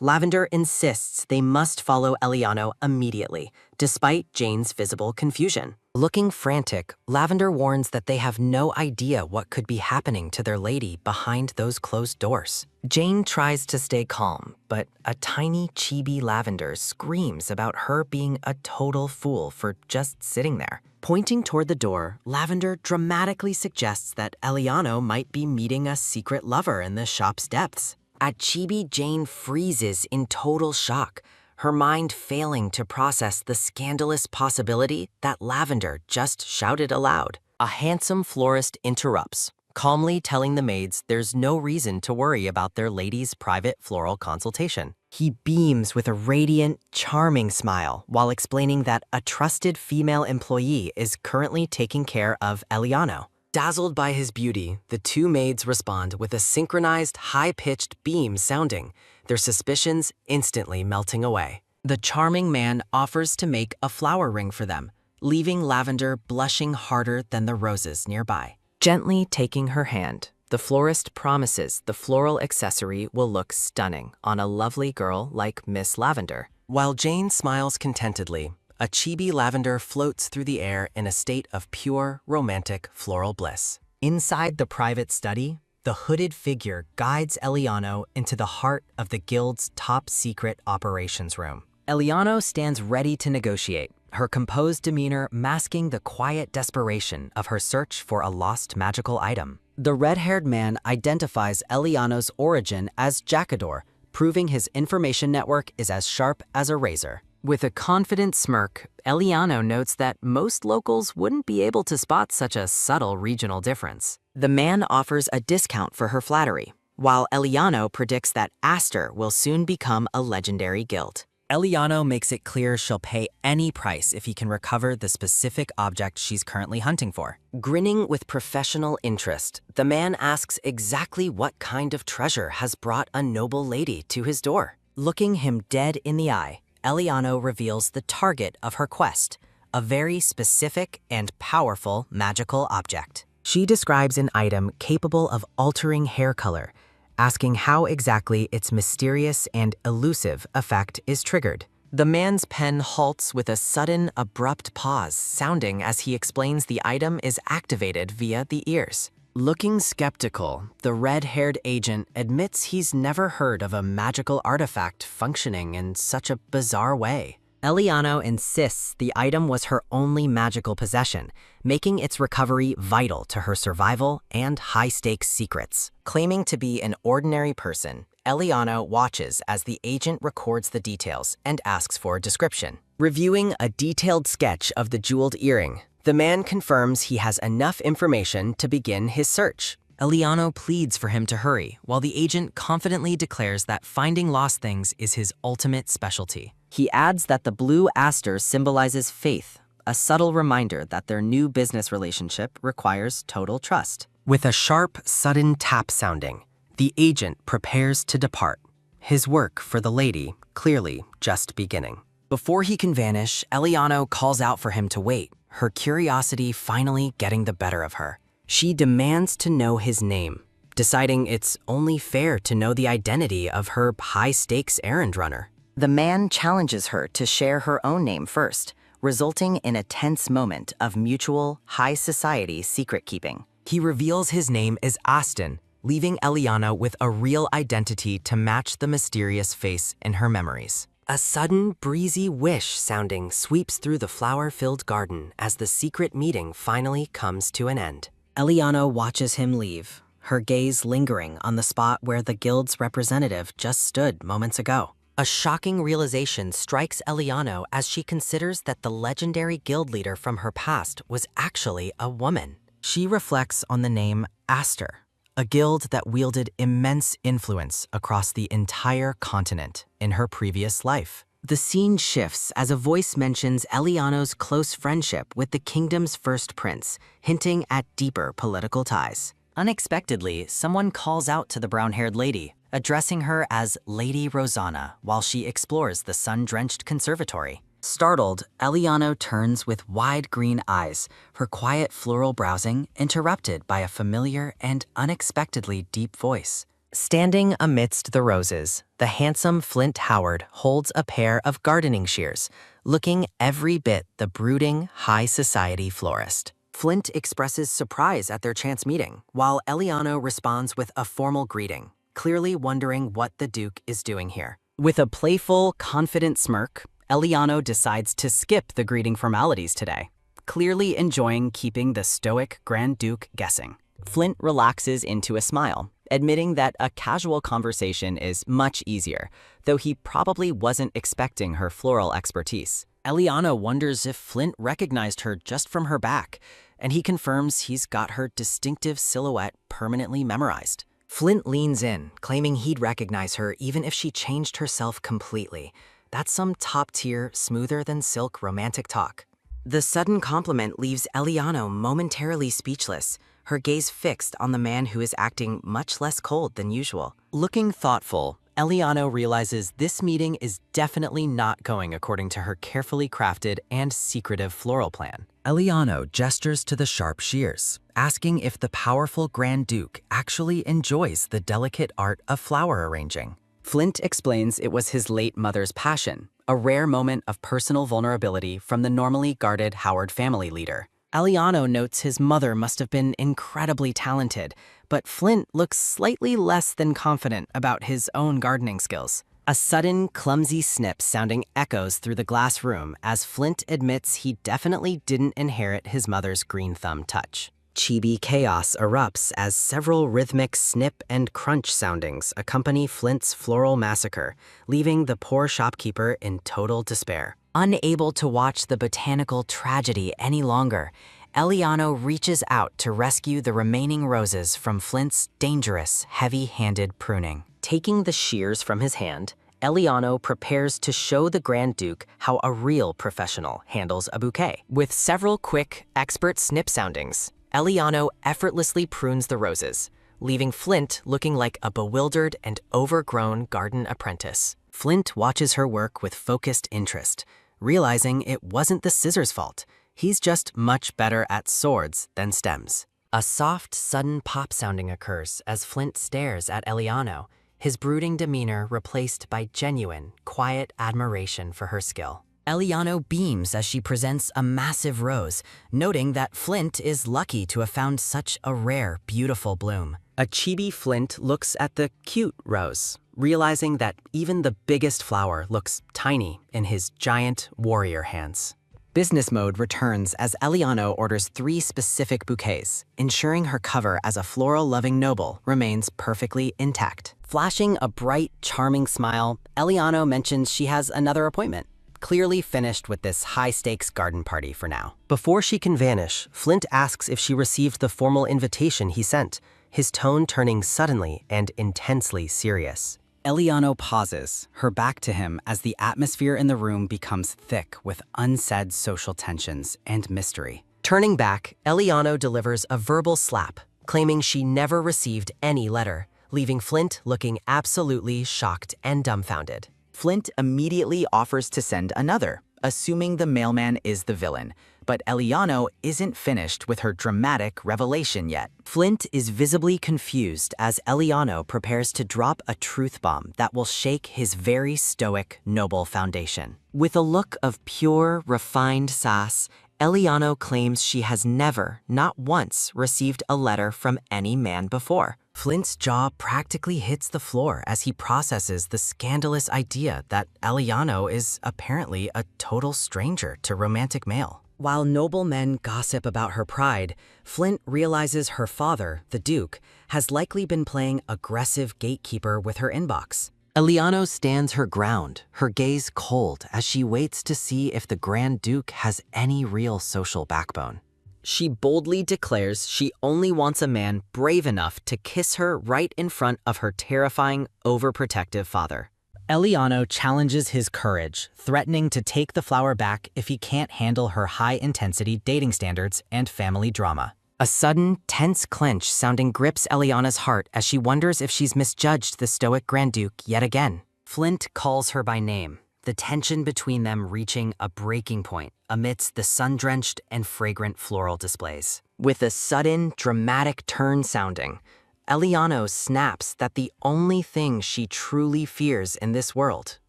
Lavender insists they must follow Eliano immediately, despite Jane's visible confusion. Looking frantic, Lavender warns that they have no idea what could be happening to their lady behind those closed doors. Jane tries to stay calm, but a tiny chibi Lavender screams about her being a total fool for just sitting there. Pointing toward the door, Lavender dramatically suggests that Eliano might be meeting a secret lover in the shop's depths. At chibi, Jane freezes in total shock, her mind failing to process the scandalous possibility that Lavender just shouted aloud. A handsome florist interrupts, calmly telling the maids there's no reason to worry about their lady's private floral consultation. He beams with a radiant, charming smile while explaining that a trusted female employee is currently taking care of Eliano. Dazzled by his beauty, the two maids respond with a synchronized, high-pitched beam sounding, their suspicions instantly melting away. The charming man offers to make a flower ring for them, leaving Lavender blushing harder than the roses nearby. Gently taking her hand, the florist promises the floral accessory will look stunning on a lovely girl like Miss Lavender. While Jane smiles contentedly, a chibi Lavender floats through the air in a state of pure, romantic floral bliss. Inside the private study, the hooded figure guides Eliano into the heart of the guild's top-secret operations room. Eliano stands ready to negotiate, her composed demeanor masking the quiet desperation of her search for a lost magical item. The red-haired man identifies Eliano's origin as Jackador, proving his information network is as sharp as a razor. With a confident smirk, Eliano notes that most locals wouldn't be able to spot such a subtle regional difference. The man offers a discount for her flattery, while Eliano predicts that Aster will soon become a legendary guild. Eliano makes it clear she'll pay any price if he can recover the specific object she's currently hunting for. Grinning with professional interest, the man asks exactly what kind of treasure has brought a noble lady to his door. Looking him dead in the eye, Eliano reveals the target of her quest, a very specific and powerful magical object. She describes an item capable of altering hair color, asking how exactly its mysterious and elusive effect is triggered. The man's pen halts with a sudden, abrupt pause, sounding as he explains the item is activated via the ears. Looking skeptical, the red-haired agent admits he's never heard of a magical artifact functioning in such a bizarre way. Eliano insists the item was her only magical possession, making its recovery vital to her survival and high-stakes secrets. Claiming to be an ordinary person, Eliano watches as the agent records the details and asks for a description. Reviewing a detailed sketch of the jeweled earring, the man confirms he has enough information to begin his search. Eliano pleads for him to hurry, while the agent confidently declares that finding lost things is his ultimate specialty. He adds that the blue aster symbolizes faith, a subtle reminder that their new business relationship requires total trust. With a sharp, sudden tap sounding, the agent prepares to depart, his work for the lady clearly just beginning. Before he can vanish, Eliano calls out for him to wait, her curiosity finally getting the better of her. She demands to know his name, deciding it's only fair to know the identity of her high-stakes errand runner. The man challenges her to share her own name first, resulting in a tense moment of mutual, high-society secret-keeping. He reveals his name is Aston, leaving Eliana with a real identity to match the mysterious face in her memories. A sudden, breezy wish sounding sweeps through the flower-filled garden as the secret meeting finally comes to an end. Eliana watches him leave, her gaze lingering on the spot where the guild's representative just stood moments ago. A shocking realization strikes Eliana as she considers that the legendary guild leader from her past was actually a woman. She reflects on the name Aster, a guild that wielded immense influence across the entire continent in her previous life. The scene shifts as a voice mentions Eliana's close friendship with the kingdom's first prince, hinting at deeper political ties. Unexpectedly, someone calls out to the brown-haired lady, addressing her as Lady Rosanna while she explores the sun-drenched conservatory. Startled, Eliana turns with wide green eyes, her quiet floral browsing interrupted by a familiar and unexpectedly deep voice. Standing amidst the roses, the handsome Flint Howard holds a pair of gardening shears, looking every bit the brooding, high-society florist. Flint expresses surprise at their chance meeting, while Eliana responds with a formal greeting, clearly wondering what the Duke is doing here. With a playful, confident smirk, Eliana decides to skip the greeting formalities today, clearly enjoying keeping the stoic Grand Duke guessing. Flint relaxes into a smile, admitting that a casual conversation is much easier, though he probably wasn't expecting her floral expertise. Eliana wonders if Flint recognized her just from her back, and he confirms he's got her distinctive silhouette permanently memorized. Flint leans in, claiming he'd recognize her even if she changed herself completely. That's some top-tier, smoother-than-silk romantic talk. The sudden compliment leaves Eliana momentarily speechless, her gaze fixed on the man who is acting much less cold than usual. Looking thoughtful, Eliana realizes this meeting is definitely not going according to her carefully crafted and secretive floral plan. Eliana gestures to the sharp shears, asking if the powerful Grand Duke actually enjoys the delicate art of flower arranging. Flint explains it was his late mother's passion, a rare moment of personal vulnerability from the normally guarded Howard family leader. Eliana notes his mother must have been incredibly talented, but Flint looks slightly less than confident about his own gardening skills. A sudden, clumsy snip sounding echoes through the glass room as Flint admits he definitely didn't inherit his mother's green thumb touch. Chibi chaos erupts as several rhythmic snip and crunch soundings accompany Flint's floral massacre, leaving the poor shopkeeper in total despair. Unable to watch the botanical tragedy any longer, Eliana reaches out to rescue the remaining roses from Flint's dangerous, heavy-handed pruning. Taking the shears from his hand, Eliana prepares to show the Grand Duke how a real professional handles a bouquet. With several quick, expert snip soundings, Eliana effortlessly prunes the roses, leaving Flint looking like a bewildered and overgrown garden apprentice. Flint watches her work with focused interest, realizing it wasn't the scissors' fault. He's just much better at swords than stems. A soft, sudden pop sounding occurs as Flint stares at Eliana, his brooding demeanor replaced by genuine, quiet admiration for her skill. Eliana beams as she presents a massive rose, noting that Flint is lucky to have found such a rare, beautiful bloom. A chibi Flint looks at the cute rose, realizing that even the biggest flower looks tiny in his giant warrior hands. Business mode returns as Eliana orders 3 specific bouquets, ensuring her cover as a floral-loving noble remains perfectly intact. Flashing a bright, charming smile, Eliana mentions she has another appointment, clearly finished with this high-stakes garden party for now. Before she can vanish, Flint asks if she received the formal invitation he sent, his tone turning suddenly and intensely serious. Eliana pauses, her back to him as the atmosphere in the room becomes thick with unsaid social tensions and mystery. Turning back, Eliana delivers a verbal slap, claiming she never received any letter, leaving Flint looking absolutely shocked and dumbfounded. Flint immediately offers to send another, assuming the mailman is the villain, But Eliano isn't finished with her dramatic revelation yet. Flint is visibly confused as Eliano prepares to drop a truth bomb that will shake his very stoic, noble foundation. With a look of pure, refined sass, Eliano claims she has never, not once, received a letter from any man before. Flint's jaw practically hits the floor as he processes the scandalous idea that Eliano is apparently a total stranger to romantic mail. While noble men gossip about her pride, Flint realizes her father, the Duke, has likely been playing aggressive gatekeeper with her inbox. Eliano stands her ground, her gaze cold as she waits to see if the Grand Duke has any real social backbone. She boldly declares she only wants a man brave enough to kiss her right in front of her terrifying, overprotective father. Eliano challenges his courage, threatening to take the flower back if he can't handle her high-intensity dating standards and family drama. A sudden, tense clench sounding grips Eliana's heart as she wonders if she's misjudged the stoic Grand Duke yet again. Flint calls her by name, the tension between them reaching a breaking point amidst the sun-drenched and fragrant floral displays. With a sudden, dramatic turn sounding, Eliano snaps that the only thing she truly fears in this world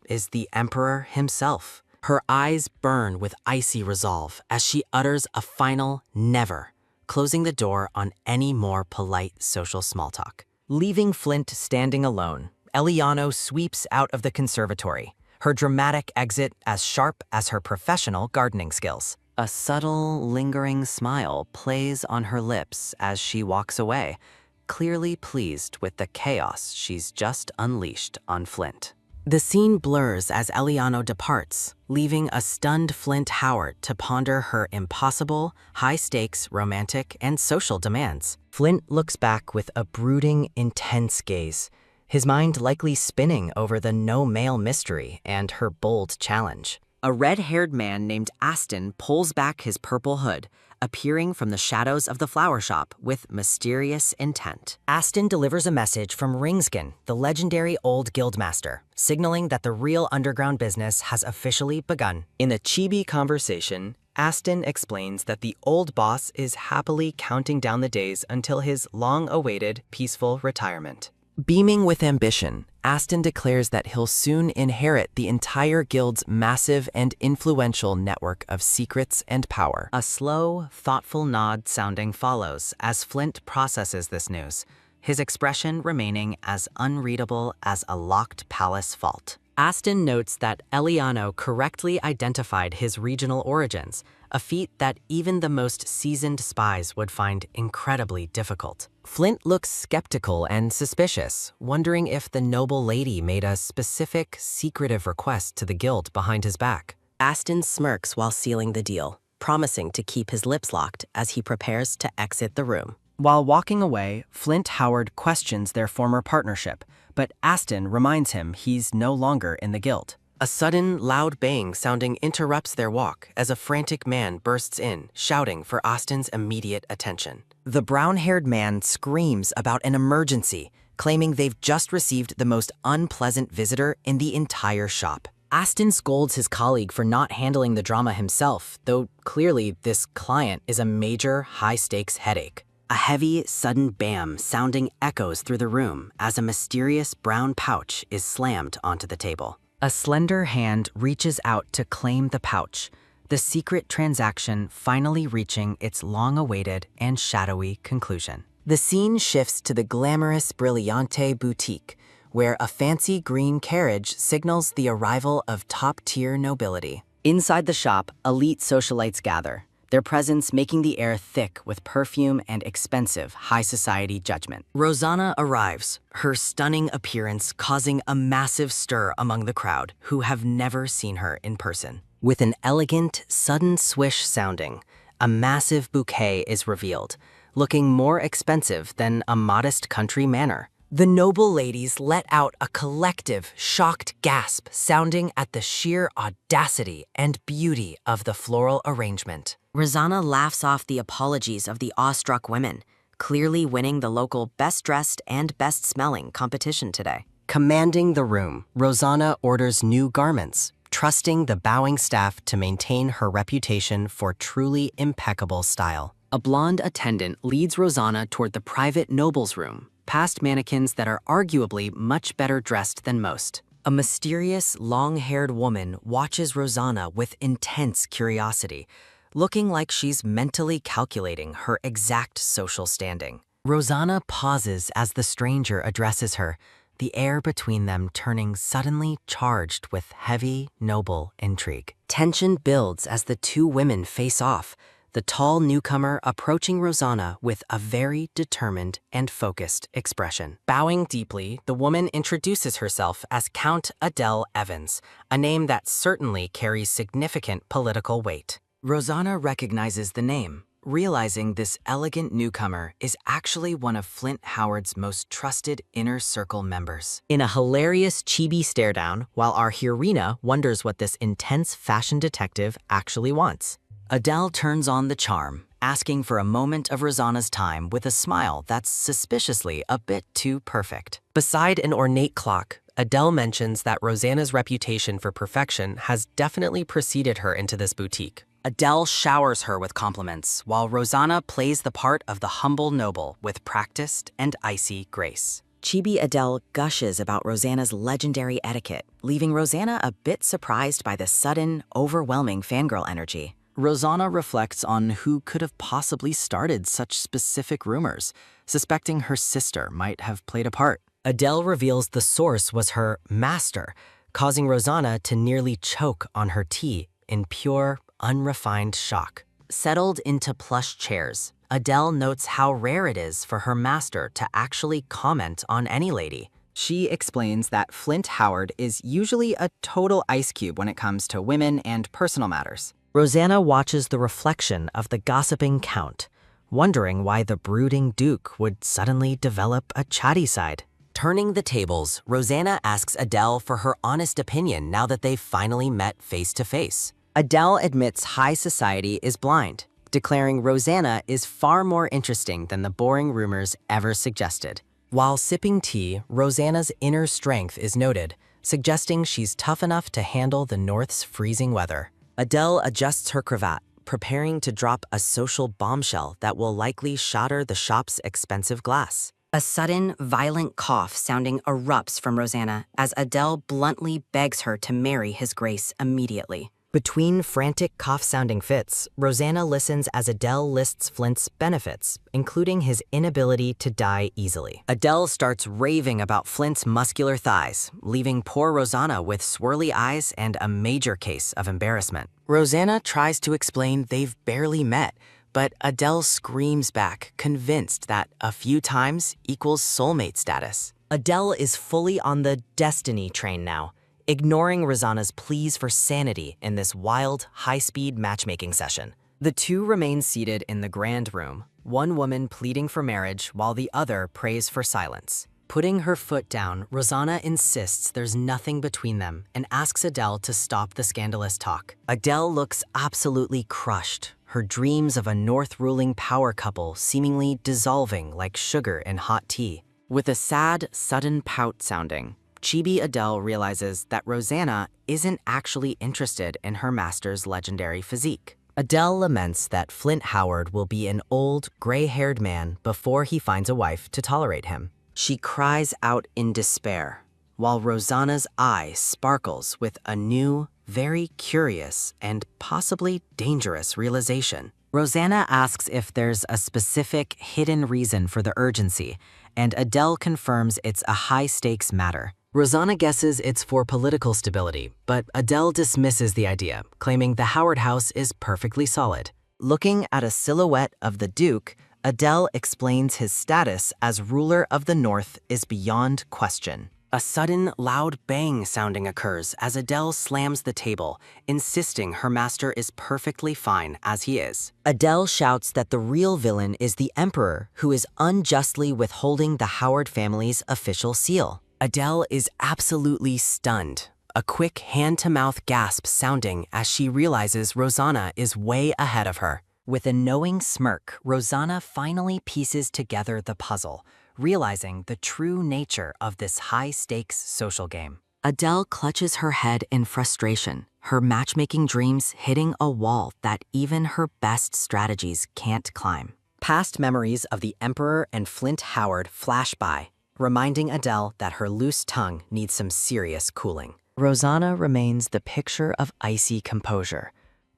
is the Emperor himself. Her eyes burn with icy resolve as she utters a final never, closing the door on any more polite social small talk. Leaving Flint standing alone, Eliano sweeps out of the conservatory, her dramatic exit as sharp as her professional gardening skills. A subtle, lingering smile plays on her lips as she walks away, clearly pleased with the chaos she's just unleashed on Flint. The scene blurs as Eliano departs, leaving a stunned Flint Howard to ponder her impossible, high-stakes romantic and social demands. Flint looks back with a brooding, intense gaze, his mind likely spinning over the no-mail mystery and her bold challenge. A red-haired man named Aston pulls back his purple hood, appearing from the shadows of the flower shop with mysterious intent. Aston delivers a message from Ringskin, the legendary old guildmaster, signaling that the real underground business has officially begun. In a chibi conversation, Aston explains that the old boss is happily counting down the days until his long-awaited, peaceful retirement. Beaming with ambition, Aston declares that he'll soon inherit the entire guild's massive and influential network of secrets and power. A slow, thoughtful nod sounding follows as Flint processes this news, his expression remaining as unreadable as a locked palace vault. Aston notes that Eliano correctly identified his regional origins, a feat that even the most seasoned spies would find incredibly difficult. Flint looks skeptical and suspicious, wondering if the noble lady made a specific, secretive request to the guild behind his back. Aston smirks while sealing the deal, promising to keep his lips locked as he prepares to exit the room. While walking away, Flint Howard questions their former partnership, but Aston reminds him he's no longer in the guild. A sudden, loud bang sounding interrupts their walk as a frantic man bursts in, shouting for Aston's immediate attention. The brown-haired man screams about an emergency, claiming they've just received the most unpleasant visitor in the entire shop. Aston scolds his colleague for not handling the drama himself, though clearly this client is a major, high-stakes headache. A heavy, sudden bam sounding echoes through the room as a mysterious brown pouch is slammed onto the table. A slender hand reaches out to claim the pouch, the secret transaction finally reaching its long-awaited and shadowy conclusion. The scene shifts to the glamorous Brillante boutique, where a fancy green carriage signals the arrival of top-tier nobility. Inside the shop, elite socialites gather, their presence making the air thick with perfume and expensive high society judgment. Rosanna arrives, her stunning appearance causing a massive stir among the crowd who have never seen her in person. With an elegant, sudden swish sounding, a massive bouquet is revealed, looking more expensive than a modest country manor. The noble ladies let out a collective, shocked gasp sounding at the sheer audacity and beauty of the floral arrangement. Rosanna laughs off the apologies of the awestruck women, clearly winning the local best-dressed and best-smelling competition today. Commanding the room, Rosanna orders new garments, trusting the bowing staff to maintain her reputation for truly impeccable style. A blonde attendant leads Rosanna toward the private noble's room, past mannequins that are arguably much better dressed than most. A mysterious, long-haired woman watches Rosanna with intense curiosity, looking like she's mentally calculating her exact social standing. Rosanna pauses as the stranger addresses her, the air between them turning suddenly charged with heavy, noble intrigue. Tension builds as the two women face off, the tall newcomer approaching Rosanna with a very determined and focused expression. Bowing deeply, the woman introduces herself as Count Adele Evans, a name that certainly carries significant political weight. Rosanna recognizes the name, realizing this elegant newcomer is actually one of Flint Howard's most trusted inner circle members. In a hilarious chibi stare-down, while our Hirina wonders what this intense fashion detective actually wants. Adele turns on the charm, asking for a moment of Rosanna's time with a smile that's suspiciously a bit too perfect. Beside an ornate clock, Adele mentions that Rosanna's reputation for perfection has definitely preceded her into this boutique. Adele showers her with compliments, while Rosanna plays the part of the humble noble with practiced and icy grace. Chibi Adele gushes about Rosanna's legendary etiquette, leaving Rosanna a bit surprised by the sudden, overwhelming fangirl energy. Rosanna reflects on who could have possibly started such specific rumors, suspecting her sister might have played a part. Adele reveals the source was her master, causing Rosanna to nearly choke on her tea in pure, unrefined shock. Settled into plush chairs, Adele notes how rare it is for her master to actually comment on any lady. She explains that Flint Howard is usually a total ice cube when it comes to women and personal matters. Rosanna watches the reflection of the gossiping count, wondering why the brooding duke would suddenly develop a chatty side. Turning the tables, Rosanna asks Adele for her honest opinion now that they've finally met face to face. Adele admits high society is blind, declaring Rosanna is far more interesting than the boring rumors ever suggested. While sipping tea, Rosanna's inner strength is noted, suggesting she's tough enough to handle the North's freezing weather. Adele adjusts her cravat, preparing to drop a social bombshell that will likely shatter the shop's expensive glass. A sudden, violent cough sounding erupts from Rosanna as Adele bluntly begs her to marry His Grace immediately. Between frantic cough-sounding fits, Rosanna listens as Adele lists Flint's benefits, including his inability to die easily. Adele starts raving about Flint's muscular thighs, leaving poor Rosanna with swirly eyes and a major case of embarrassment. Rosanna tries to explain they've barely met, but Adele screams back, convinced that a few times equals soulmate status. Adele is fully on the destiny train now, ignoring Rosanna's pleas for sanity in this wild, high-speed matchmaking session. The two remain seated in the grand room, one woman pleading for marriage while the other prays for silence. Putting her foot down, Rosanna insists there's nothing between them and asks Adele to stop the scandalous talk. Adele looks absolutely crushed, her dreams of a North-ruling power couple seemingly dissolving like sugar in hot tea. With a sad, sudden pout sounding, Chibi Adele realizes that Rosanna isn't actually interested in her master's legendary physique. Adele laments that Flint Howard will be an old, gray-haired man before he finds a wife to tolerate him. She cries out in despair, while Rosanna's eye sparkles with a new, very curious, and possibly dangerous realization. Rosanna asks if there's a specific, hidden reason for the urgency, and Adele confirms it's a high-stakes matter. Rosanna guesses it's for political stability, but Adele dismisses the idea, claiming the Howard house is perfectly solid. Looking at a silhouette of the Duke, Adele explains his status as ruler of the North is beyond question. A sudden, loud bang sounding occurs as Adele slams the table, insisting her master is perfectly fine as he is. Adele shouts that the real villain is the Emperor, who is unjustly withholding the Howard family's official seal. Adele is absolutely stunned, a quick hand-to-mouth gasp sounding as she realizes Rosanna is way ahead of her. With a knowing smirk, Rosanna finally pieces together the puzzle, realizing the true nature of this high-stakes social game. Adele clutches her head in frustration, her matchmaking dreams hitting a wall that even her best strategies can't climb. Past memories of the Emperor and Flint Howard flash by, reminding Adele that her loose tongue needs some serious cooling. Rosanna remains the picture of icy composure,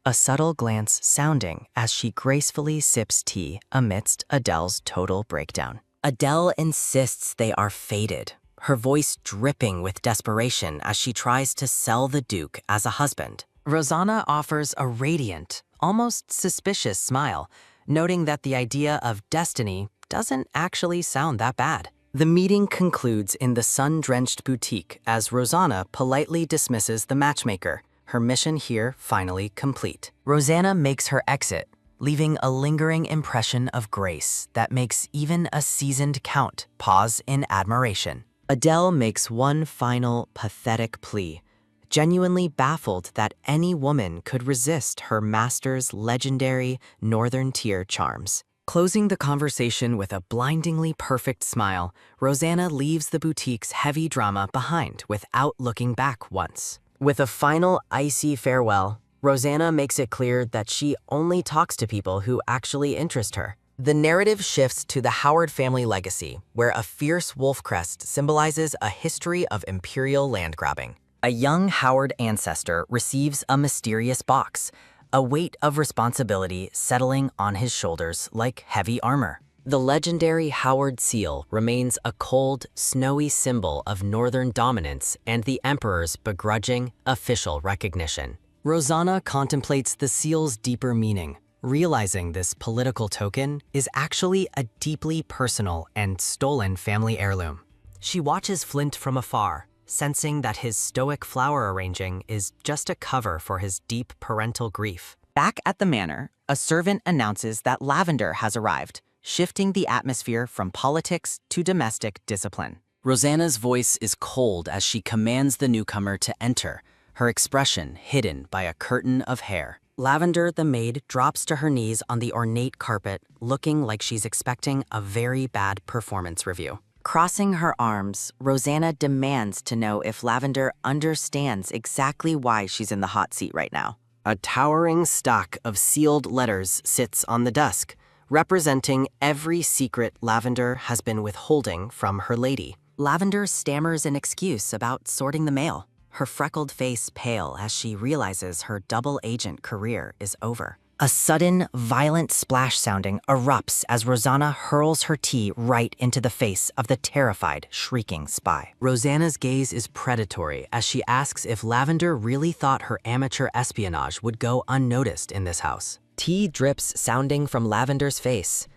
a subtle glance sounding as she gracefully sips tea amidst Adele's total breakdown. Adele insists they are fated, her voice dripping with desperation as she tries to sell the Duke as a husband. Rosanna offers a radiant, almost suspicious smile, noting that the idea of destiny doesn't actually sound that bad. The meeting concludes in the sun-drenched boutique as Rosanna politely dismisses the matchmaker, her mission here finally complete. Rosanna makes her exit, leaving a lingering impression of grace that makes even a seasoned count pause in admiration. Adele makes one final pathetic plea, genuinely baffled that any woman could resist her master's legendary Northern Tier charms. Closing the conversation with a blindingly perfect smile, Rosanna leaves the boutique's heavy drama behind without looking back once. With a final icy farewell, Rosanna makes it clear that she only talks to people who actually interest her. The narrative shifts to the Howard family legacy, where a fierce wolf crest symbolizes a history of imperial land grabbing. A young Howard ancestor receives a mysterious box, a weight of responsibility settling on his shoulders like heavy armor. The legendary Howard seal remains a cold, snowy symbol of Northern dominance and the Emperor's begrudging, official recognition. Rosanna contemplates the seal's deeper meaning, realizing this political token is actually a deeply personal and stolen family heirloom. She watches Flint from afar, sensing that his stoic flower arranging is just a cover for his deep parental grief. Back at the manor, a servant announces that Lavender has arrived, shifting the atmosphere from politics to domestic discipline. Rosanna's voice is cold as she commands the newcomer to enter, her expression hidden by a curtain of hair. Lavender, the maid, drops to her knees on the ornate carpet, looking like she's expecting a very bad performance review. Crossing her arms, Rosanna demands to know if Lavender understands exactly why she's in the hot seat right now. A towering stack of sealed letters sits on the desk, representing every secret Lavender has been withholding from her lady. Lavender stammers an excuse about sorting the mail, her freckled face pale as she realizes her double agent career is over. A sudden, violent splash sounding erupts as Rosanna hurls her tea right into the face of the terrified, shrieking spy. Rosanna's gaze is predatory as she asks if Lavender really thought her amateur espionage would go unnoticed in this house. Tea drips sounding from Lavender's face,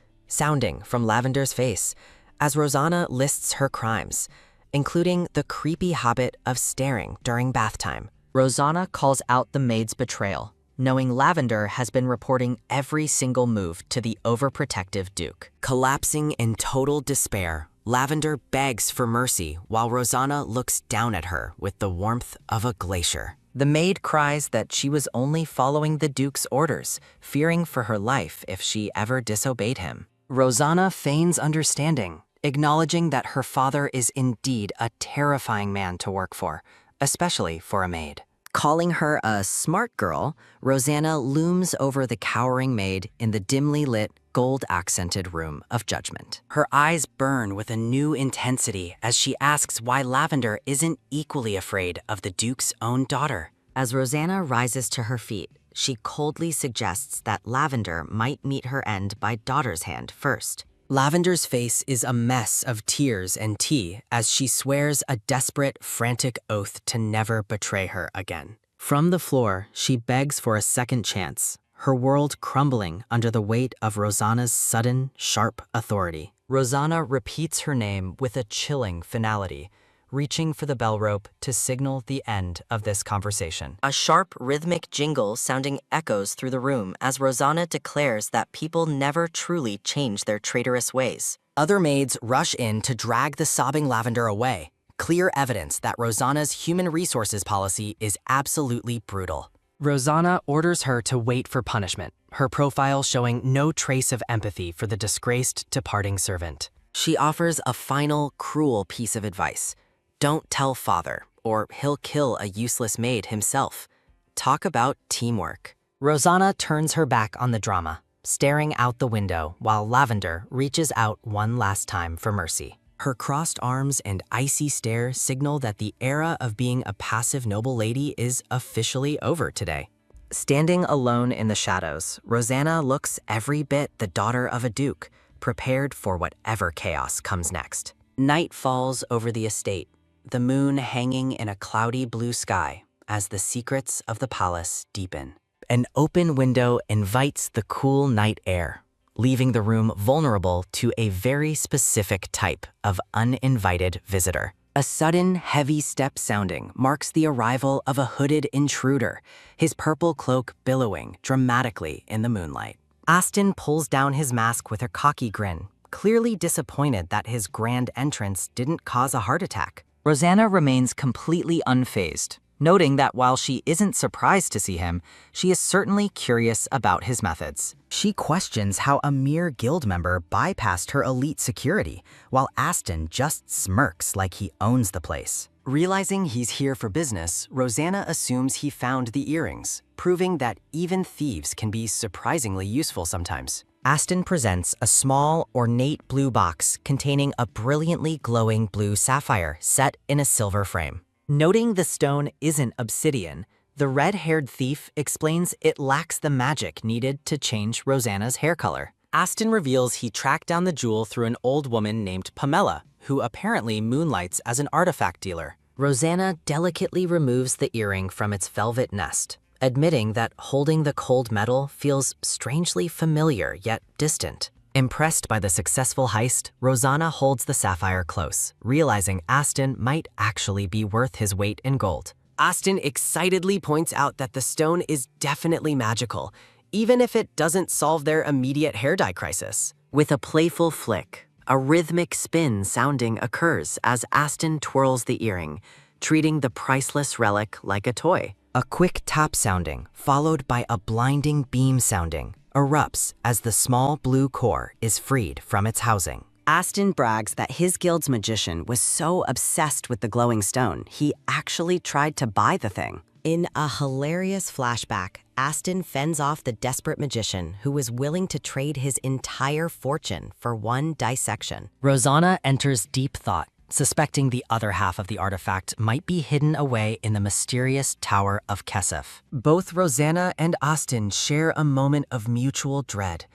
as Rosanna lists her crimes, including the creepy habit of staring during bath time. Rosanna calls out the maid's betrayal, knowing Lavender has been reporting every single move to the overprotective Duke. Collapsing in total despair, Lavender begs for mercy while Rosanna looks down at her with the warmth of a glacier. The maid cries that she was only following the Duke's orders, fearing for her life if she ever disobeyed him. Rosanna feigns understanding, acknowledging that her father is indeed a terrifying man to work for, especially for a maid. Calling her a smart girl, Rosanna looms over the cowering maid in the dimly lit, gold-accented room of judgment. Her eyes burn with a new intensity as she asks why Lavender isn't equally afraid of the Duke's own daughter. As Rosanna rises to her feet, she coldly suggests that Lavender might meet her end by daughter's hand first. Lavender's face is a mess of tears and tea as she swears a desperate, frantic oath to never betray her again. From the floor, she begs for a second chance, her world crumbling under the weight of Rosanna's sudden, sharp authority. Rosanna repeats her name with a chilling finality, reaching for the bell rope to signal the end of this conversation. A sharp, rhythmic jingle sounding echoes through the room as Rosanna declares that people never truly change their traitorous ways. Other maids rush in to drag the sobbing Lavender away, clear evidence that Rosanna's human resources policy is absolutely brutal. Rosanna orders her to wait for punishment, her profile showing no trace of empathy for the disgraced departing servant. She offers a final, cruel piece of advice. Don't tell father, or he'll kill a useless maid himself. Talk about teamwork. Rosanna turns her back on the drama, staring out the window while Lavender reaches out one last time for mercy. Her crossed arms and icy stare signal that the era of being a passive noble lady is officially over today. Standing alone in the shadows, Rosanna looks every bit the daughter of a duke, prepared for whatever chaos comes next. Night falls over the estate, the moon hanging in a cloudy blue sky as the secrets of the palace deepen. An open window invites the cool night air, leaving the room vulnerable to a very specific type of uninvited visitor. A sudden, heavy step sounding marks the arrival of a hooded intruder, his purple cloak billowing dramatically in the moonlight. Aston pulls down his mask with a cocky grin, clearly disappointed that his grand entrance didn't cause a heart attack. Rosanna remains completely unfazed, noting that while she isn't surprised to see him, she is certainly curious about his methods. She questions how a mere guild member bypassed her elite security, while Aston just smirks like he owns the place. Realizing he's here for business, Rosanna assumes he found the earrings, proving that even thieves can be surprisingly useful sometimes. Aston presents a small, ornate blue box containing a brilliantly glowing blue sapphire set in a silver frame. Noting the stone isn't obsidian, the red-haired thief explains it lacks the magic needed to change Rosanna's hair color. Aston reveals he tracked down the jewel through an old woman named Pamela, who apparently moonlights as an artifact dealer. Rosanna delicately removes the earring from its velvet nest, admitting that holding the cold metal feels strangely familiar yet distant. Impressed by the successful heist, Rosanna holds the sapphire close, realizing Aston might actually be worth his weight in gold. Aston excitedly points out that the stone is definitely magical, even if it doesn't solve their immediate hair dye crisis. With a playful flick, a rhythmic spin sounding occurs as Aston twirls the earring, treating the priceless relic like a toy. A quick tap sounding, followed by a blinding beam sounding, erupts as the small blue core is freed from its housing. Aston brags that his guild's magician was so obsessed with the glowing stone, he actually tried to buy the thing. In a hilarious flashback, Aston fends off the desperate magician who was willing to trade his entire fortune for one dissection. Rosanna enters deep thought, suspecting the other half of the artifact might be hidden away in the mysterious Tower of Kesef. Both Rosanna and Aston share a moment of mutual dread,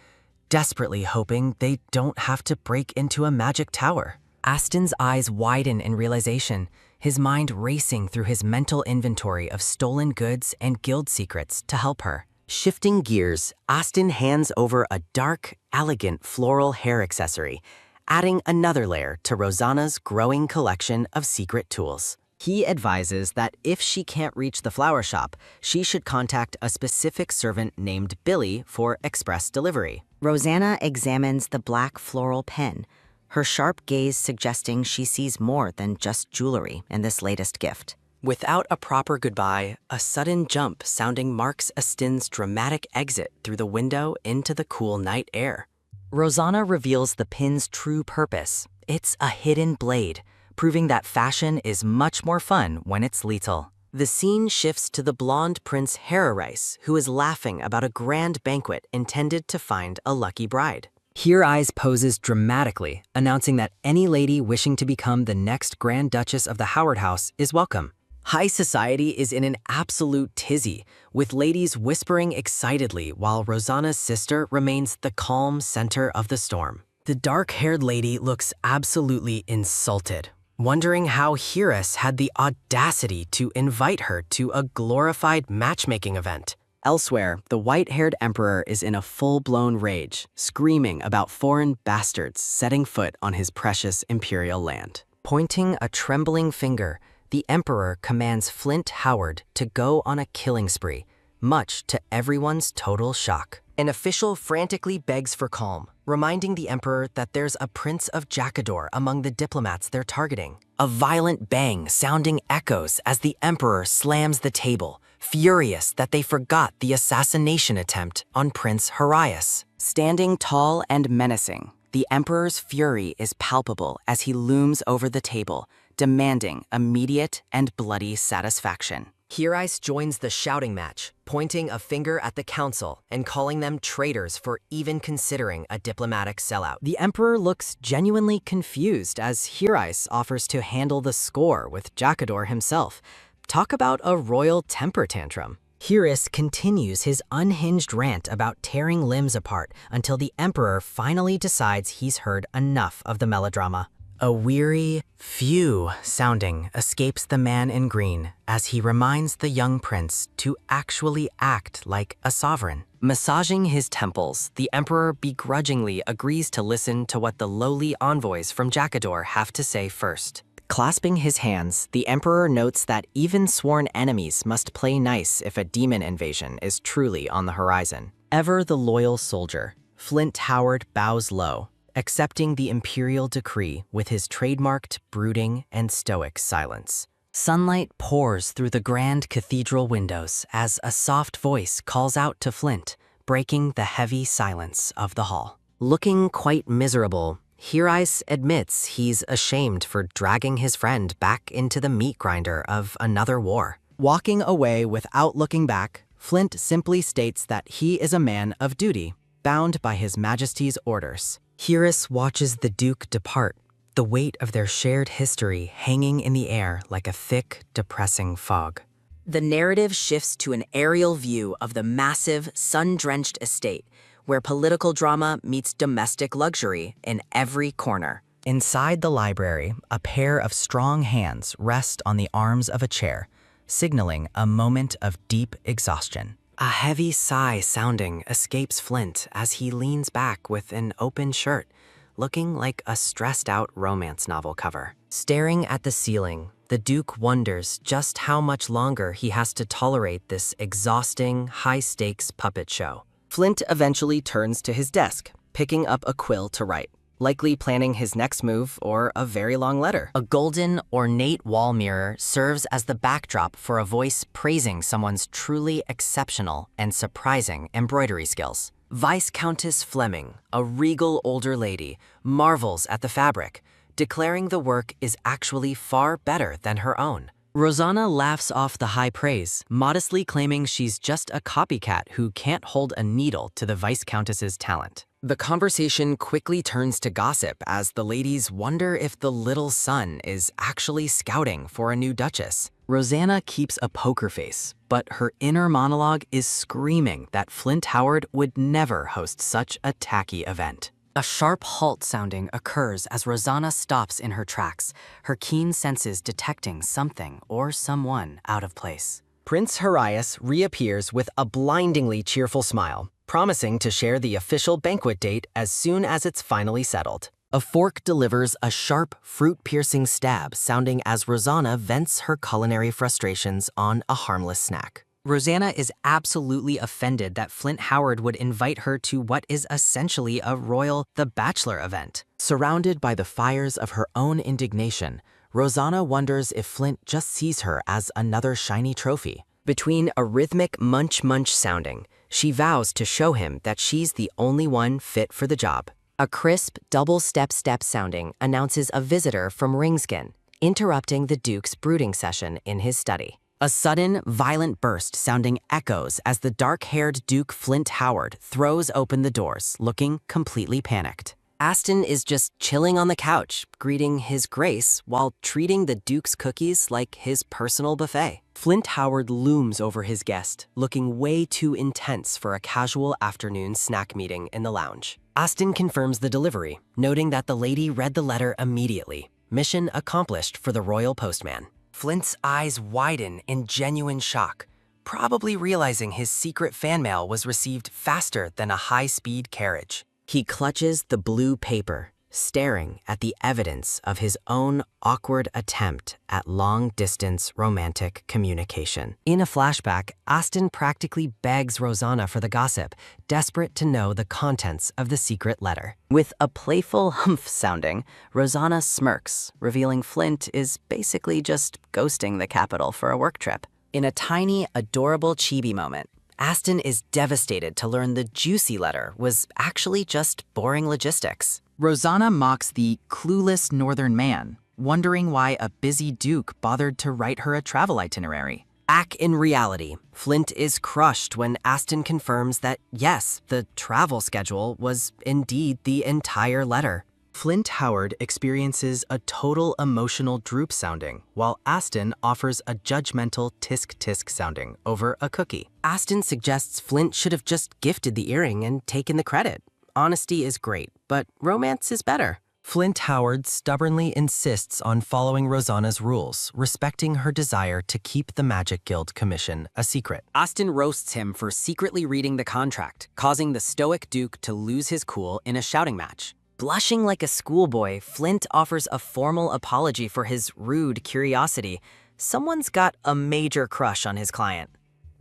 desperately hoping they don't have to break into a magic tower. Aston's eyes widen in realization, his mind racing through his mental inventory of stolen goods and guild secrets to help her. Shifting gears, Aston hands over a dark, elegant floral hair accessory, adding another layer to Rosanna's growing collection of secret tools. He advises that if she can't reach the flower shop, she should contact a specific servant named Billy for express delivery. Rosanna examines the black floral pen, her sharp gaze suggesting she sees more than just jewelry in this latest gift. Without a proper goodbye, a sudden jump sounding marks Aston's dramatic exit through the window into the cool night air. Rosanna reveals the pin's true purpose. It's a hidden blade, proving that fashion is much more fun when it's lethal. The scene shifts to the blonde Prince Hararice, who is laughing about a grand banquet intended to find a lucky bride. Here Eyes poses dramatically, announcing that any lady wishing to become the next Grand Duchess of the Howard House is welcome. High society is in an absolute tizzy, with ladies whispering excitedly while Rosanna's sister remains the calm center of the storm. The dark-haired lady looks absolutely insulted, wondering how Hyrus had the audacity to invite her to a glorified matchmaking event. Elsewhere, the white-haired emperor is in a full-blown rage, screaming about foreign bastards setting foot on his precious imperial land. Pointing a trembling finger, the emperor commands Flint Howard to go on a killing spree, much to everyone's total shock. An official frantically begs for calm, reminding the emperor that there's a Prince of Jakador among the diplomats they're targeting. A violent bang sounding echoes as the emperor slams the table, furious that they forgot the assassination attempt on Prince Harius. Standing tall and menacing, the emperor's fury is palpable as he looms over the table, demanding immediate and bloody satisfaction. Hirice joins the shouting match, pointing a finger at the council and calling them traitors for even considering a diplomatic sellout. The emperor looks genuinely confused as Hirice offers to handle the score with Jakador himself. Talk about a royal temper tantrum. Hirice continues his unhinged rant about tearing limbs apart until the emperor finally decides he's heard enough of the melodrama. A weary phew sounding escapes the man in green as he reminds the young prince to actually act like a sovereign. Massaging his temples, the emperor begrudgingly agrees to listen to what the lowly envoys from Jakador have to say first. Clasping his hands, the emperor notes that even sworn enemies must play nice if a demon invasion is truly on the horizon. Ever the loyal soldier, Flint Howard bows low, accepting the imperial decree with his trademarked brooding and stoic silence. Sunlight pours through the grand cathedral windows as a soft voice calls out to Flint, breaking the heavy silence of the hall. Looking quite miserable, Hirice admits he's ashamed for dragging his friend back into the meat grinder of another war. Walking away without looking back, Flint simply states that he is a man of duty, bound by His Majesty's orders. Hirice watches the Duke depart, the weight of their shared history hanging in the air like a thick, depressing fog. The narrative shifts to an aerial view of the massive, sun-drenched estate, where political drama meets domestic luxury in every corner. Inside the library, a pair of strong hands rest on the arms of a chair, signaling a moment of deep exhaustion. A heavy sigh sounding escapes Flint as he leans back with an open shirt, looking like a stressed-out romance novel cover. Staring at the ceiling, the Duke wonders just how much longer he has to tolerate this exhausting, high-stakes puppet show. Flint eventually turns to his desk, picking up a quill to write, likely planning his next move or a very long letter. A golden, ornate wall mirror serves as the backdrop for a voice praising someone's truly exceptional and surprising embroidery skills. Viscountess Fleming, a regal older lady, marvels at the fabric, declaring the work is actually far better than her own. Rosanna laughs off the high praise, modestly claiming she's just a copycat who can't hold a needle to the Viscountess's talent. The conversation quickly turns to gossip as the ladies wonder if the little son is actually scouting for a new duchess. Rosanna keeps a poker face, but her inner monologue is screaming that Flint Howard would never host such a tacky event. A sharp halt sounding occurs as Rosanna stops in her tracks, her keen senses detecting something or someone out of place. Prince Hirice reappears with a blindingly cheerful smile, promising to share the official banquet date as soon as it's finally settled. A fork delivers a sharp, fruit-piercing stab sounding as Rosanna vents her culinary frustrations on a harmless snack. Rosanna is absolutely offended that Flint Howard would invite her to what is essentially a royal The Bachelor event. Surrounded by the fires of her own indignation, Rosanna wonders if Flint just sees her as another shiny trophy. Between a rhythmic munch-munch sounding, she vows to show him that she's the only one fit for the job. A crisp, double step-step sounding announces a visitor from Ringskin, interrupting the Duke's brooding session in his study. A sudden, violent burst sounding echoes as the dark-haired Duke Flint Howard throws open the doors, looking completely panicked. Aston is just chilling on the couch, greeting His Grace while treating the Duke's cookies like his personal buffet. Flint Howard looms over his guest, looking way too intense for a casual afternoon snack meeting in the lounge. Aston confirms the delivery, noting that the lady read the letter immediately. Mission accomplished for the royal postman. Flint's eyes widen in genuine shock, probably realizing his secret fan mail was received faster than a high-speed carriage. He clutches the blue paper, staring at the evidence of his own awkward attempt at long-distance romantic communication. In a flashback, Aston practically begs Rosanna for the gossip, desperate to know the contents of the secret letter. With a playful humph sounding, Rosanna smirks, revealing Flint is basically just ghosting the capital for a work trip. In a tiny, adorable chibi moment, Aston is devastated to learn the juicy letter was actually just boring logistics. Rosanna mocks the clueless northern man, wondering why a busy duke bothered to write her a travel itinerary. Back in reality, Flint is crushed when Aston confirms that yes, the travel schedule was indeed the entire letter. Flint Howard experiences a total emotional droop sounding, while Aston offers a judgmental tisk-tisk sounding over a cookie. Aston suggests Flint should have just gifted the earring and taken the credit. Honesty is great, but romance is better. Flint Howard stubbornly insists on following Rosanna's rules, respecting her desire to keep the Magic Guild commission a secret. Aston roasts him for secretly reading the contract, causing the stoic Duke to lose his cool in a shouting match. Blushing like a schoolboy, Flint offers a formal apology for his rude curiosity. Someone's got a major crush on his client.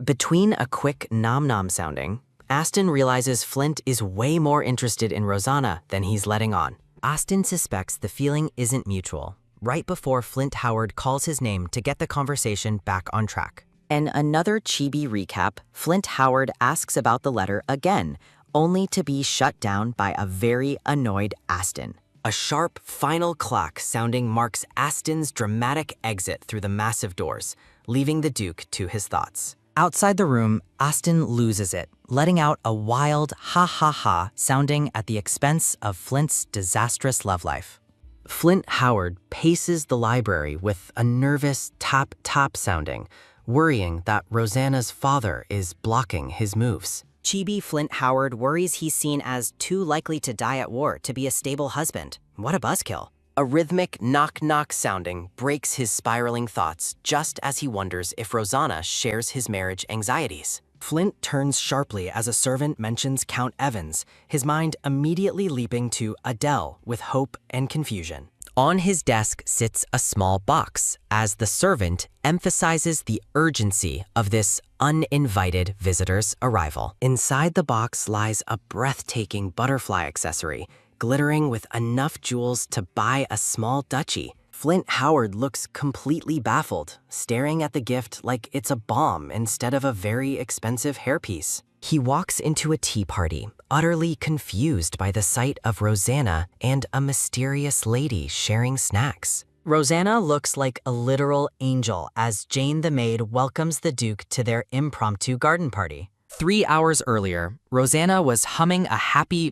Between a quick nom-nom sounding, Aston realizes Flint is way more interested in Rosanna than he's letting on. Aston suspects the feeling isn't mutual, right before Flint Howard calls his name to get the conversation back on track. In another chibi recap, Flint Howard asks about the letter again, only to be shut down by a very annoyed Aston. A sharp final clack sounding marks Aston's dramatic exit through the massive doors, leaving the Duke to his thoughts. Outside the room, Aston loses it, letting out a wild ha-ha-ha sounding at the expense of Flint's disastrous love life. Flint Howard paces the library with a nervous tap-tap sounding, worrying that Rosanna's father is blocking his moves. Chibi Flint Howard worries he's seen as too likely to die at war to be a stable husband. What a buzzkill. A rhythmic knock-knock sounding breaks his spiraling thoughts just as he wonders if Rosanna shares his marriage anxieties. Flint turns sharply as a servant mentions Count Evans, his mind immediately leaping to Adele with hope and confusion. On his desk sits a small box as the servant emphasizes the urgency of this uninvited visitor's arrival. Inside the box lies a breathtaking butterfly accessory, glittering with enough jewels to buy a small duchy. Flint Howard looks completely baffled, staring at the gift like it's a bomb instead of a very expensive hairpiece. He walks into a tea party, utterly confused by the sight of Rosanna and a mysterious lady sharing snacks. Rosanna looks like a literal angel as Jane the maid welcomes the Duke to their impromptu garden party. 3 hours earlier, Rosanna was humming a happy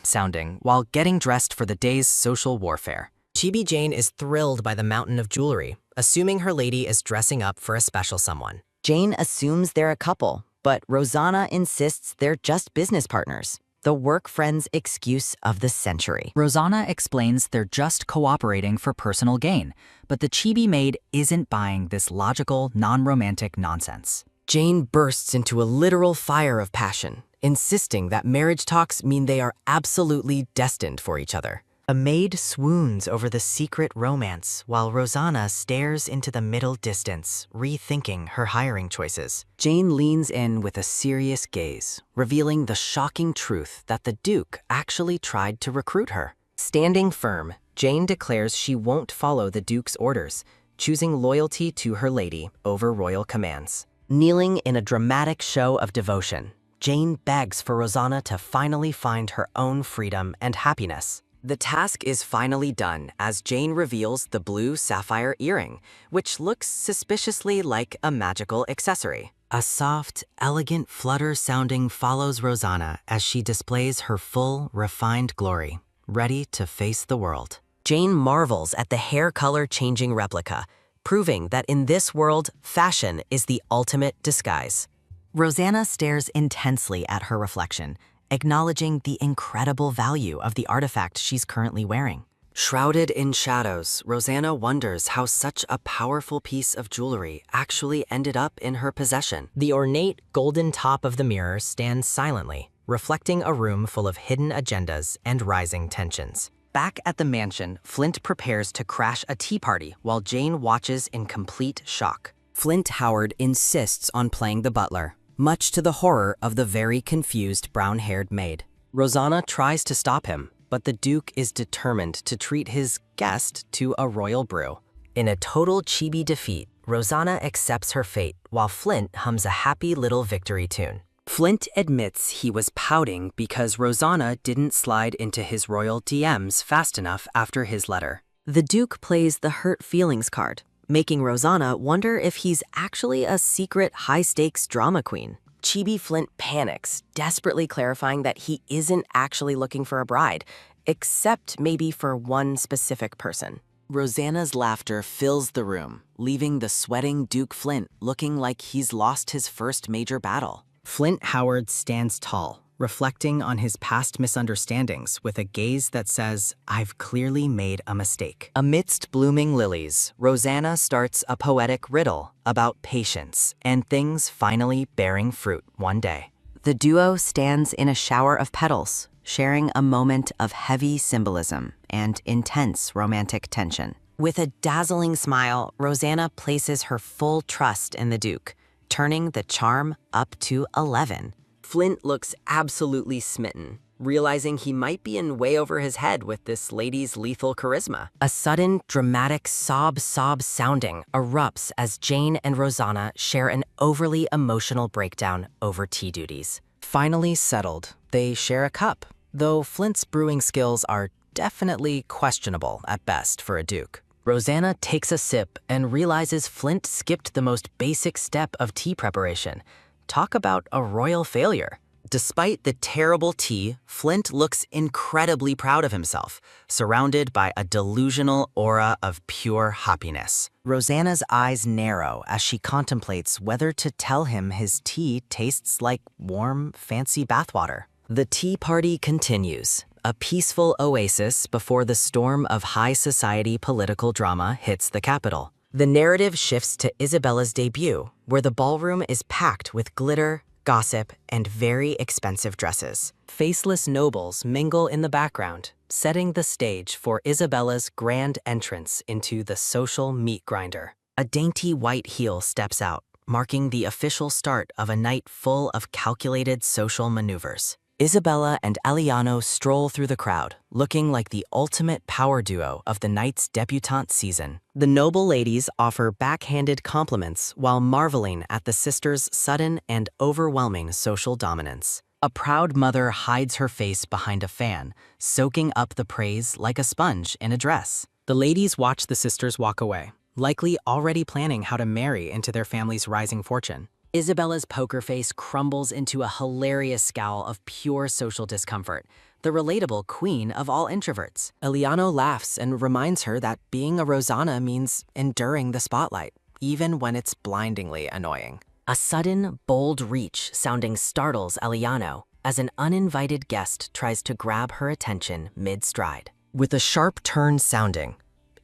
sounding while getting dressed for the day's social warfare. Chibi Jane is thrilled by the mountain of jewelry, assuming her lady is dressing up for a special someone. Jane assumes they're a couple, but Rosanna insists they're just business partners. The work friends excuse of the century. Rosanna explains they're just cooperating for personal gain, but the chibi maid isn't buying this logical, non-romantic nonsense. Jane bursts into a literal fire of passion, insisting that marriage talks mean they are absolutely destined for each other. A maid swoons over the secret romance while Rosanna stares into the middle distance, rethinking her hiring choices. Jane leans in with a serious gaze, revealing the shocking truth that the Duke actually tried to recruit her. Standing firm, Jane declares she won't follow the Duke's orders, choosing loyalty to her lady over royal commands. Kneeling in a dramatic show of devotion, Jane begs for Rosanna to finally find her own freedom and happiness. The task is finally done as Jane reveals the blue sapphire earring, which looks suspiciously like a magical accessory. A soft, elegant flutter sounding follows Rosanna as she displays her full, refined glory, ready to face the world. Jane marvels at the hair color changing replica, proving that in this world, fashion is the ultimate disguise. Rosanna stares intensely at her reflection, acknowledging the incredible value of the artifact she's currently wearing. Shrouded in shadows, Rosanna wonders how such a powerful piece of jewelry actually ended up in her possession. The ornate golden top of the mirror stands silently, reflecting a room full of hidden agendas and rising tensions. Back at the mansion, Flint prepares to crash a tea party while Jane watches in complete shock. Flint Howard insists on playing the butler, much to the horror of the very confused brown-haired maid. Rosanna tries to stop him, but the Duke is determined to treat his guest to a royal brew. In a total chibi defeat, Rosanna accepts her fate while Flint hums a happy little victory tune. Flint admits he was pouting because Rosanna didn't slide into his royal DMs fast enough after his letter. The Duke plays the hurt feelings card, making Rosanna wonder if he's actually a secret high-stakes drama queen. Chibi Flint panics, desperately clarifying that he isn't actually looking for a bride, except maybe for one specific person. Rosanna's laughter fills the room, leaving the sweating Duke Flint looking like he's lost his first major battle. Flint Howard stands tall, reflecting on his past misunderstandings with a gaze that says, "I've clearly made a mistake." Amidst blooming lilies, Rosanna starts a poetic riddle about patience and things finally bearing fruit one day. The duo stands in a shower of petals, sharing a moment of heavy symbolism and intense romantic tension. With a dazzling smile, Rosanna places her full trust in the Duke, turning the charm up to 11. Flint looks absolutely smitten, realizing he might be in way over his head with this lady's lethal charisma. A sudden, dramatic sob sounding erupts as Jane and Rosanna share an overly emotional breakdown over tea duties. Finally settled, they share a cup, though Flint's brewing skills are definitely questionable at best for a Duke. Rosanna takes a sip and realizes Flint skipped the most basic step of tea preparation. Talk about a royal failure. Despite the terrible tea, Flint looks incredibly proud of himself, surrounded by a delusional aura of pure happiness. Rosanna's eyes narrow as she contemplates whether to tell him his tea tastes like warm, fancy bathwater. The tea party continues, a peaceful oasis before the storm of high society political drama hits the capital. The narrative shifts to Isabella's debut, where the ballroom is packed with glitter, gossip, and very expensive dresses. Faceless nobles mingle in the background, setting the stage for Isabella's grand entrance into the social meat grinder. A dainty white heel steps out, marking the official start of a night full of calculated social maneuvers. Isabella and Eliano stroll through the crowd, looking like the ultimate power duo of the night's debutante season. The noble ladies offer backhanded compliments while marveling at the sisters' sudden and overwhelming social dominance. A proud mother hides her face behind a fan, soaking up the praise like a sponge in a dress. The ladies watch the sisters walk away, likely already planning how to marry into their family's rising fortune. Isabella's poker face crumbles into a hilarious scowl of pure social discomfort, the relatable queen of all introverts. Eliano laughs and reminds her that being a Rosanna means enduring the spotlight, even when it's blindingly annoying. A sudden, bold reach sounding startles Eliano as an uninvited guest tries to grab her attention mid-stride. With a sharp turn sounding,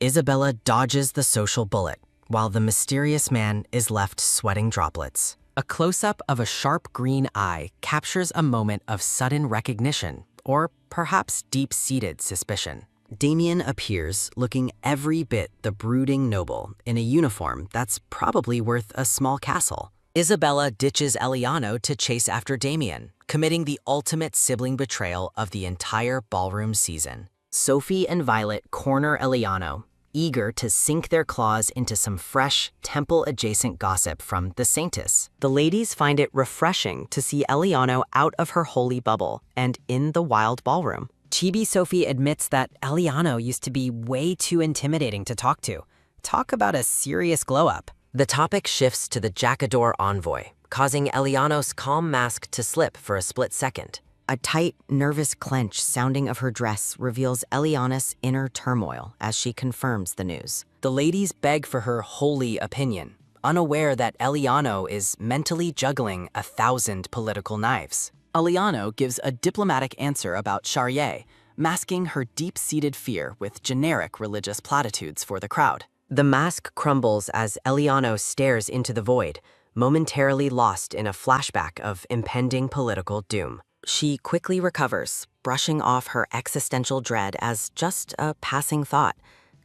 Isabella dodges the social bullet, while the mysterious man is left sweating droplets. A close-up of a sharp green eye captures a moment of sudden recognition, or perhaps deep-seated suspicion. Damien appears looking every bit the brooding noble in a uniform that's probably worth a small castle. Isabella ditches Eliano to chase after Damien, committing the ultimate sibling betrayal of the entire ballroom season. Sophie and Violet corner Eliano, eager to sink their claws into some fresh, temple-adjacent gossip from the Saintess. The ladies find it refreshing to see Eliano out of her holy bubble and in the wild ballroom. Chibi Sophie admits that Eliano used to be way too intimidating to talk to. Talk about a serious glow-up. The topic shifts to the Jacador envoy, causing Eliano's calm mask to slip for a split second. A tight, nervous clench sounding of her dress reveals Eliana's inner turmoil as she confirms the news. The ladies beg for her holy opinion, unaware that Eliano is mentally juggling 1,000 political knives. Eliano gives a diplomatic answer about Charrier, masking her deep-seated fear with generic religious platitudes for the crowd. The mask crumbles as Eliano stares into the void, momentarily lost in a flashback of impending political doom. She quickly recovers, brushing off her existential dread as just a passing thought.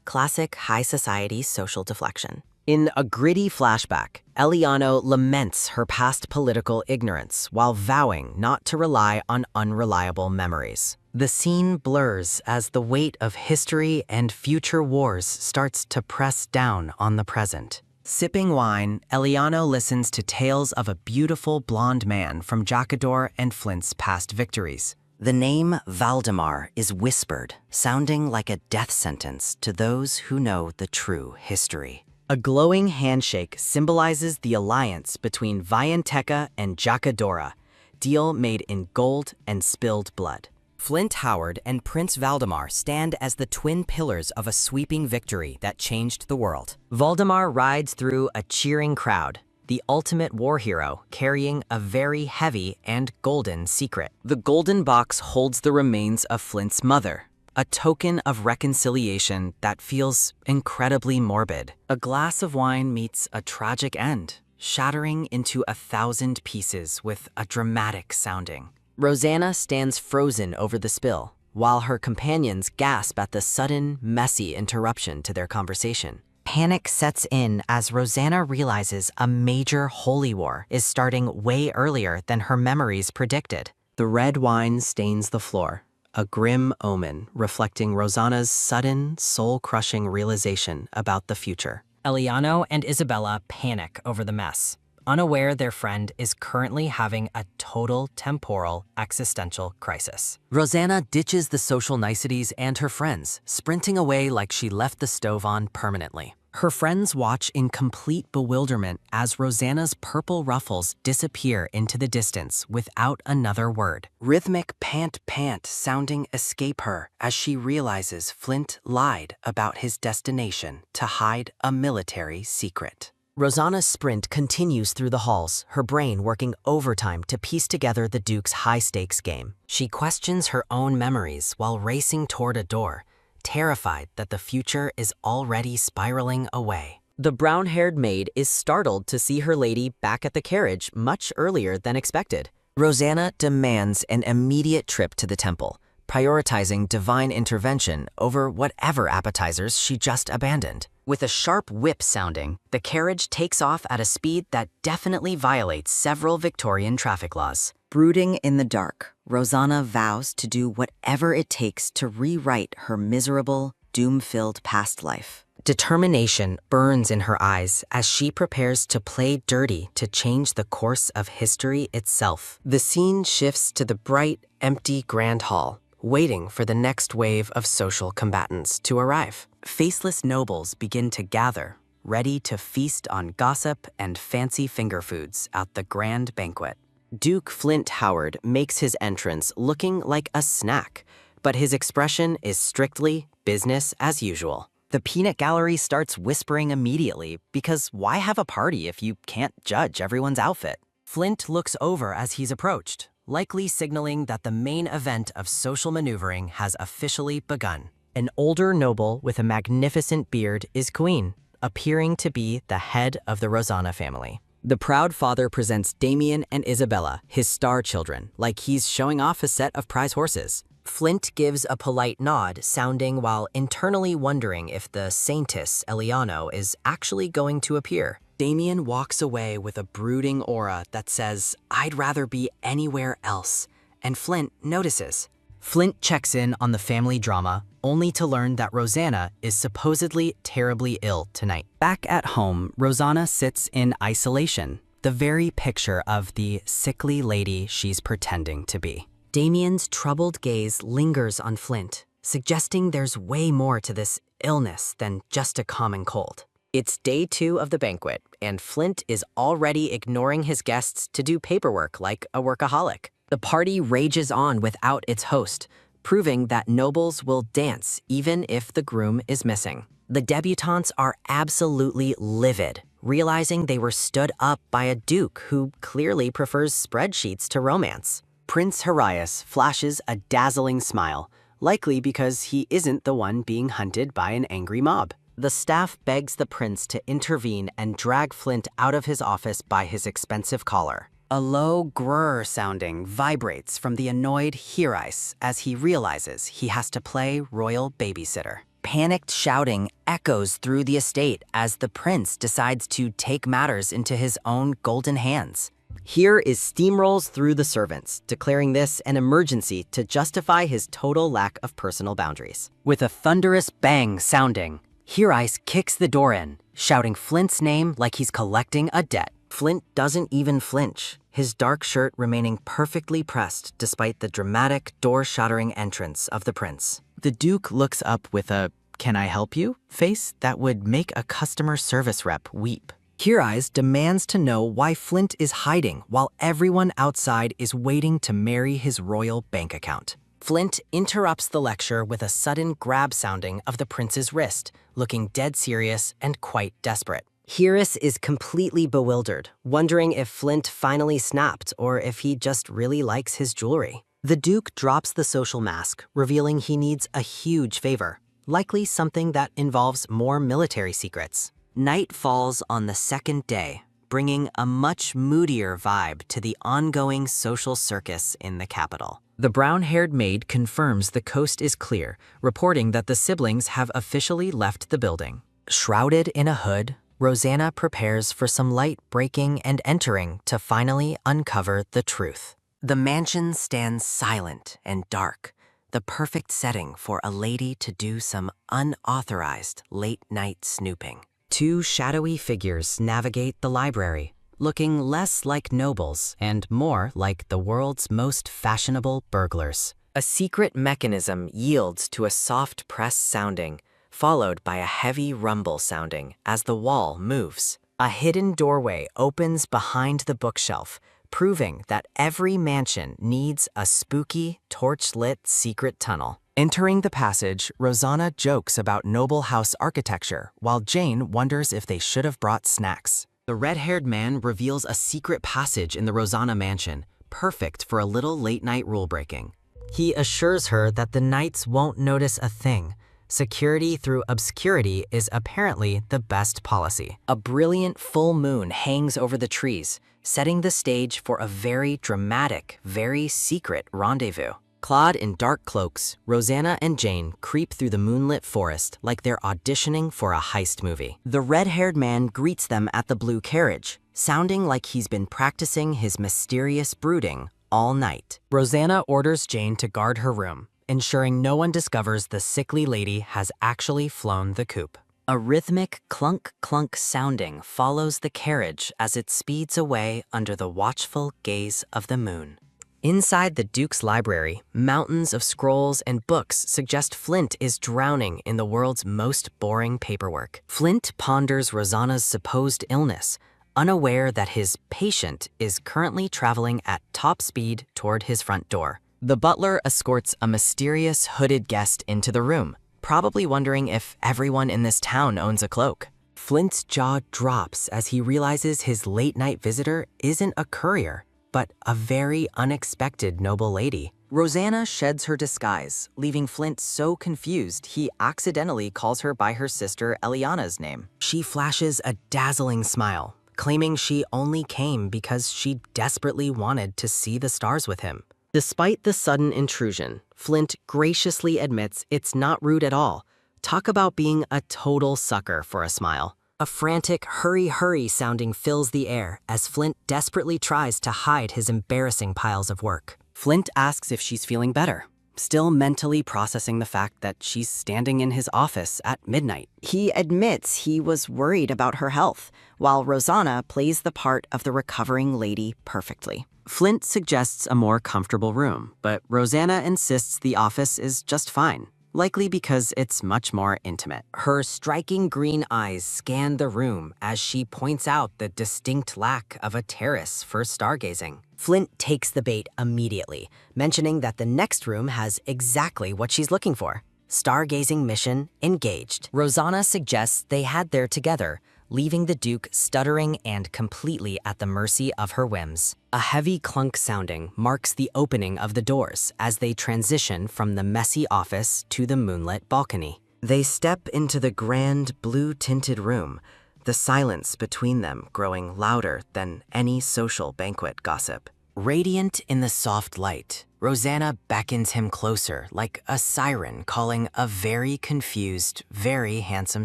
Classic high society social deflection. In a gritty flashback, Eliano laments her past political ignorance while vowing not to rely on unreliable memories. The scene blurs as the weight of history and future wars starts to press down on the present. Sipping wine, Eliano listens to tales of a beautiful blonde man from Jacador and Flint's past victories. The name Valdemar is whispered, sounding like a death sentence to those who know the true history. A glowing handshake symbolizes the alliance between Vianteka and Jacadora, deal made in gold and spilled blood. Flint Howard and Prince Valdemar stand as the twin pillars of a sweeping victory that changed the world. Valdemar rides through a cheering crowd, the ultimate war hero carrying a very heavy and golden secret. The golden box holds the remains of Flint's mother, a token of reconciliation that feels incredibly morbid. A glass of wine meets a tragic end, shattering into 1,000 pieces with a dramatic sounding. Rosanna stands frozen over the spill, while her companions gasp at the sudden, messy interruption to their conversation. Panic sets in as Rosanna realizes a major holy war is starting way earlier than her memories predicted. The red wine stains the floor, a grim omen reflecting Rosanna's sudden, soul-crushing realization about the future. Eliano and Isabella panic over the mess, unaware their friend is currently having a total temporal existential crisis. Rosanna ditches the social niceties and her friends, sprinting away like she left the stove on permanently. Her friends watch in complete bewilderment as Rosanna's purple ruffles disappear into the distance without another word. Rhythmic pant sounding escape her as she realizes Flint lied about his destination to hide a military secret. Rosanna's sprint continues through the halls, her brain working overtime to piece together the Duke's high-stakes game. She questions her own memories while racing toward a door, terrified that the future is already spiraling away. The brown-haired maid is startled to see her lady back at the carriage much earlier than expected. Rosanna demands an immediate trip to the temple, prioritizing divine intervention over whatever appetizers she just abandoned. With a sharp whip sounding, the carriage takes off at a speed that definitely violates several Victorian traffic laws. Brooding in the dark, Rosanna vows to do whatever it takes to rewrite her miserable, doom-filled past life. Determination burns in her eyes as she prepares to play dirty to change the course of history itself. The scene shifts to the bright, empty Grand Hall, waiting for the next wave of social combatants to arrive. Faceless nobles begin to gather, ready to feast on gossip and fancy finger foods at the grand banquet. Duke Flint Howard makes his entrance looking like a snack, but his expression is strictly business as usual. The peanut gallery starts whispering immediately because why have a party if you can't judge everyone's outfit? Flint looks over as he's approached, likely signaling that the main event of social maneuvering has officially begun. An older noble with a magnificent beard is Queen, appearing to be the head of the Rosanna family. The proud father presents Damien and Isabella, his star children, like he's showing off a set of prize horses. Flint gives a polite nod, sounding while internally wondering if the Saintess Eliano is actually going to appear. Damien walks away with a brooding aura that says, "I'd rather be anywhere else," and Flint notices. Flint checks in on the family drama, only to learn that Rosanna is supposedly terribly ill tonight. Back at home, Rosanna sits in isolation, the very picture of the sickly lady she's pretending to be. Damien's troubled gaze lingers on Flint, suggesting there's way more to this illness than just a common cold. It's day 2 of the banquet, and Flint is already ignoring his guests to do paperwork like a workaholic. The party rages on without its host, proving that nobles will dance even if the groom is missing. The debutantes are absolutely livid, realizing they were stood up by a duke who clearly prefers spreadsheets to romance. Prince Harias flashes a dazzling smile, likely because he isn't the one being hunted by an angry mob. The staff begs the prince to intervene and drag Flint out of his office by his expensive collar. A low grrr sounding vibrates from the annoyed Harias as he realizes he has to play royal babysitter. Panicked shouting echoes through the estate as the prince decides to take matters into his own golden hands. Here is steamrolls through the servants, declaring this an emergency to justify his total lack of personal boundaries. With a thunderous bang sounding, Harias kicks the door in, shouting Flint's name like he's collecting a debt. Flint doesn't even flinch, his dark shirt remaining perfectly pressed despite the dramatic, door-shattering entrance of the prince. The Duke looks up with a "can I help you?" face that would make a customer service rep weep. Eyes demands to know why Flint is hiding while everyone outside is waiting to marry his royal bank account. Flint interrupts the lecture with a sudden grab sounding of the prince's wrist, looking dead serious and quite desperate. Hyrus is completely bewildered, wondering if Flint finally snapped or if he just really likes his jewelry. The Duke drops the social mask, revealing he needs a huge favor, likely something that involves more military secrets. Night falls on the second day, bringing a much moodier vibe to the ongoing social circus in the capital. The brown-haired maid confirms the coast is clear, reporting that the siblings have officially left the building. Shrouded in a hood, Rosanna prepares for some light breaking and entering to finally uncover the truth. The mansion stands silent and dark, the perfect setting for a lady to do some unauthorized late-night snooping. Two shadowy figures navigate the library, looking less like nobles and more like the world's most fashionable burglars. A secret mechanism yields to a soft press sounding, followed by a heavy rumble sounding as the wall moves. A hidden doorway opens behind the bookshelf, proving that every mansion needs a spooky, torch-lit secret tunnel. Entering the passage, Rosanna jokes about noble house architecture, while Jane wonders if they should have brought snacks. The red-haired man reveals a secret passage in the Rosanna mansion, perfect for a little late-night rule-breaking. He assures her that the knights won't notice a thing. Security through obscurity is apparently the best policy. A brilliant full moon hangs over the trees, setting the stage for a very dramatic, very secret rendezvous. Clad in dark cloaks, Rosanna and Jane creep through the moonlit forest like they're auditioning for a heist movie. The red-haired man greets them at the blue carriage, sounding like he's been practicing his mysterious brooding all night. Rosanna orders Jane to guard her room, ensuring no one discovers the sickly lady has actually flown the coop. A rhythmic clunk-clunk sounding follows the carriage as it speeds away under the watchful gaze of the moon. Inside the Duke's library, mountains of scrolls and books suggest Flint is drowning in the world's most boring paperwork. Flint ponders Rosanna's supposed illness, unaware that his patient is currently traveling at top speed toward his front door. The butler escorts a mysterious hooded guest into the room, probably wondering if everyone in this town owns a cloak. Flint's jaw drops as he realizes his late-night visitor isn't a courier, but a very unexpected noble lady. Rosanna sheds her disguise, leaving Flint so confused he accidentally calls her by her sister Eliana's name. She flashes a dazzling smile, claiming she only came because she desperately wanted to see the stars with him. Despite the sudden intrusion, Flint graciously admits it's not rude at all. Talk about being a total sucker for a smile. A frantic hurry sounding fills the air as Flint desperately tries to hide his embarrassing piles of work. Flint asks if she's feeling better, still mentally processing the fact that she's standing in his office at midnight. He admits he was worried about her health, while Rosanna plays the part of the recovering lady perfectly. Flint suggests a more comfortable room, but Rosanna insists the office is just fine, likely because it's much more intimate. Her striking green eyes scan the room as she points out the distinct lack of a terrace for stargazing. Flint takes the bait immediately, mentioning that the next room has exactly what she's looking for. Stargazing mission engaged. Rosanna suggests they head there together, leaving the Duke stuttering and completely at the mercy of her whims. A heavy clunk sounding marks the opening of the doors as they transition from the messy office to the moonlit balcony. They step into the grand blue-tinted room, the silence between them growing louder than any social banquet gossip. Radiant in the soft light, Rosanna beckons him closer like a siren calling a very confused, very handsome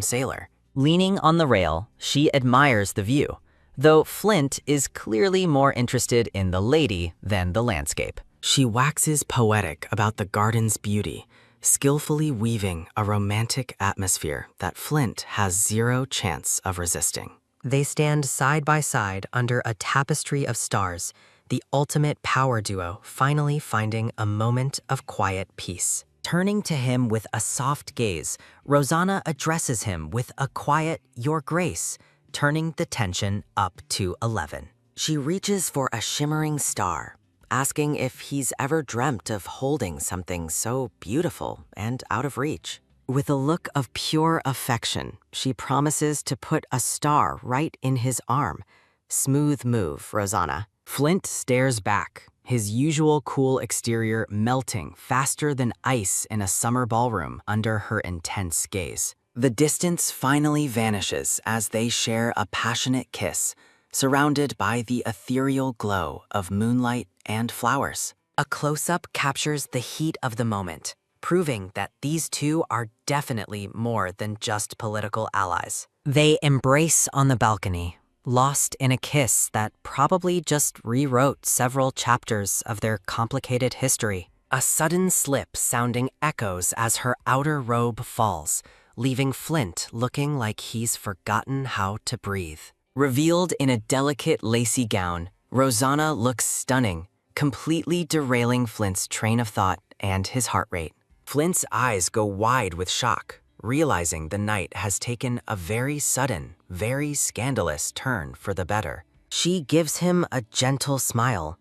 sailor. Leaning on the rail, she admires the view, though Flint is clearly more interested in the lady than the landscape. She waxes poetic about the garden's beauty, skillfully weaving a romantic atmosphere that Flint has zero chance of resisting. They stand side by side under a tapestry of stars, the ultimate power duo finally finding a moment of quiet peace. Turning to him with a soft gaze, Rosanna addresses him with a quiet, "Your Grace," turning the tension up to 11. She reaches for a shimmering star, asking if he's ever dreamt of holding something so beautiful and out of reach. With a look of pure affection, she promises to put a star right in his arm. Smooth move, Rosanna. Flint stares back, his usual cool exterior melting faster than ice in a summer ballroom under her intense gaze. The distance finally vanishes as they share a passionate kiss, surrounded by the ethereal glow of moonlight and flowers. A close-up captures the heat of the moment, proving that these two are definitely more than just political allies. They embrace on the balcony, lost in a kiss that probably just rewrote several chapters of their complicated history. A sudden slip sounding echoes as her outer robe falls, leaving Flint looking like he's forgotten how to breathe. Revealed in a delicate lacy gown, Rosanna looks stunning, completely derailing Flint's train of thought and his heart rate. Flint's eyes go wide with shock, realizing the night has taken a very sudden, very scandalous turn for the better. She gives him a gentle smile,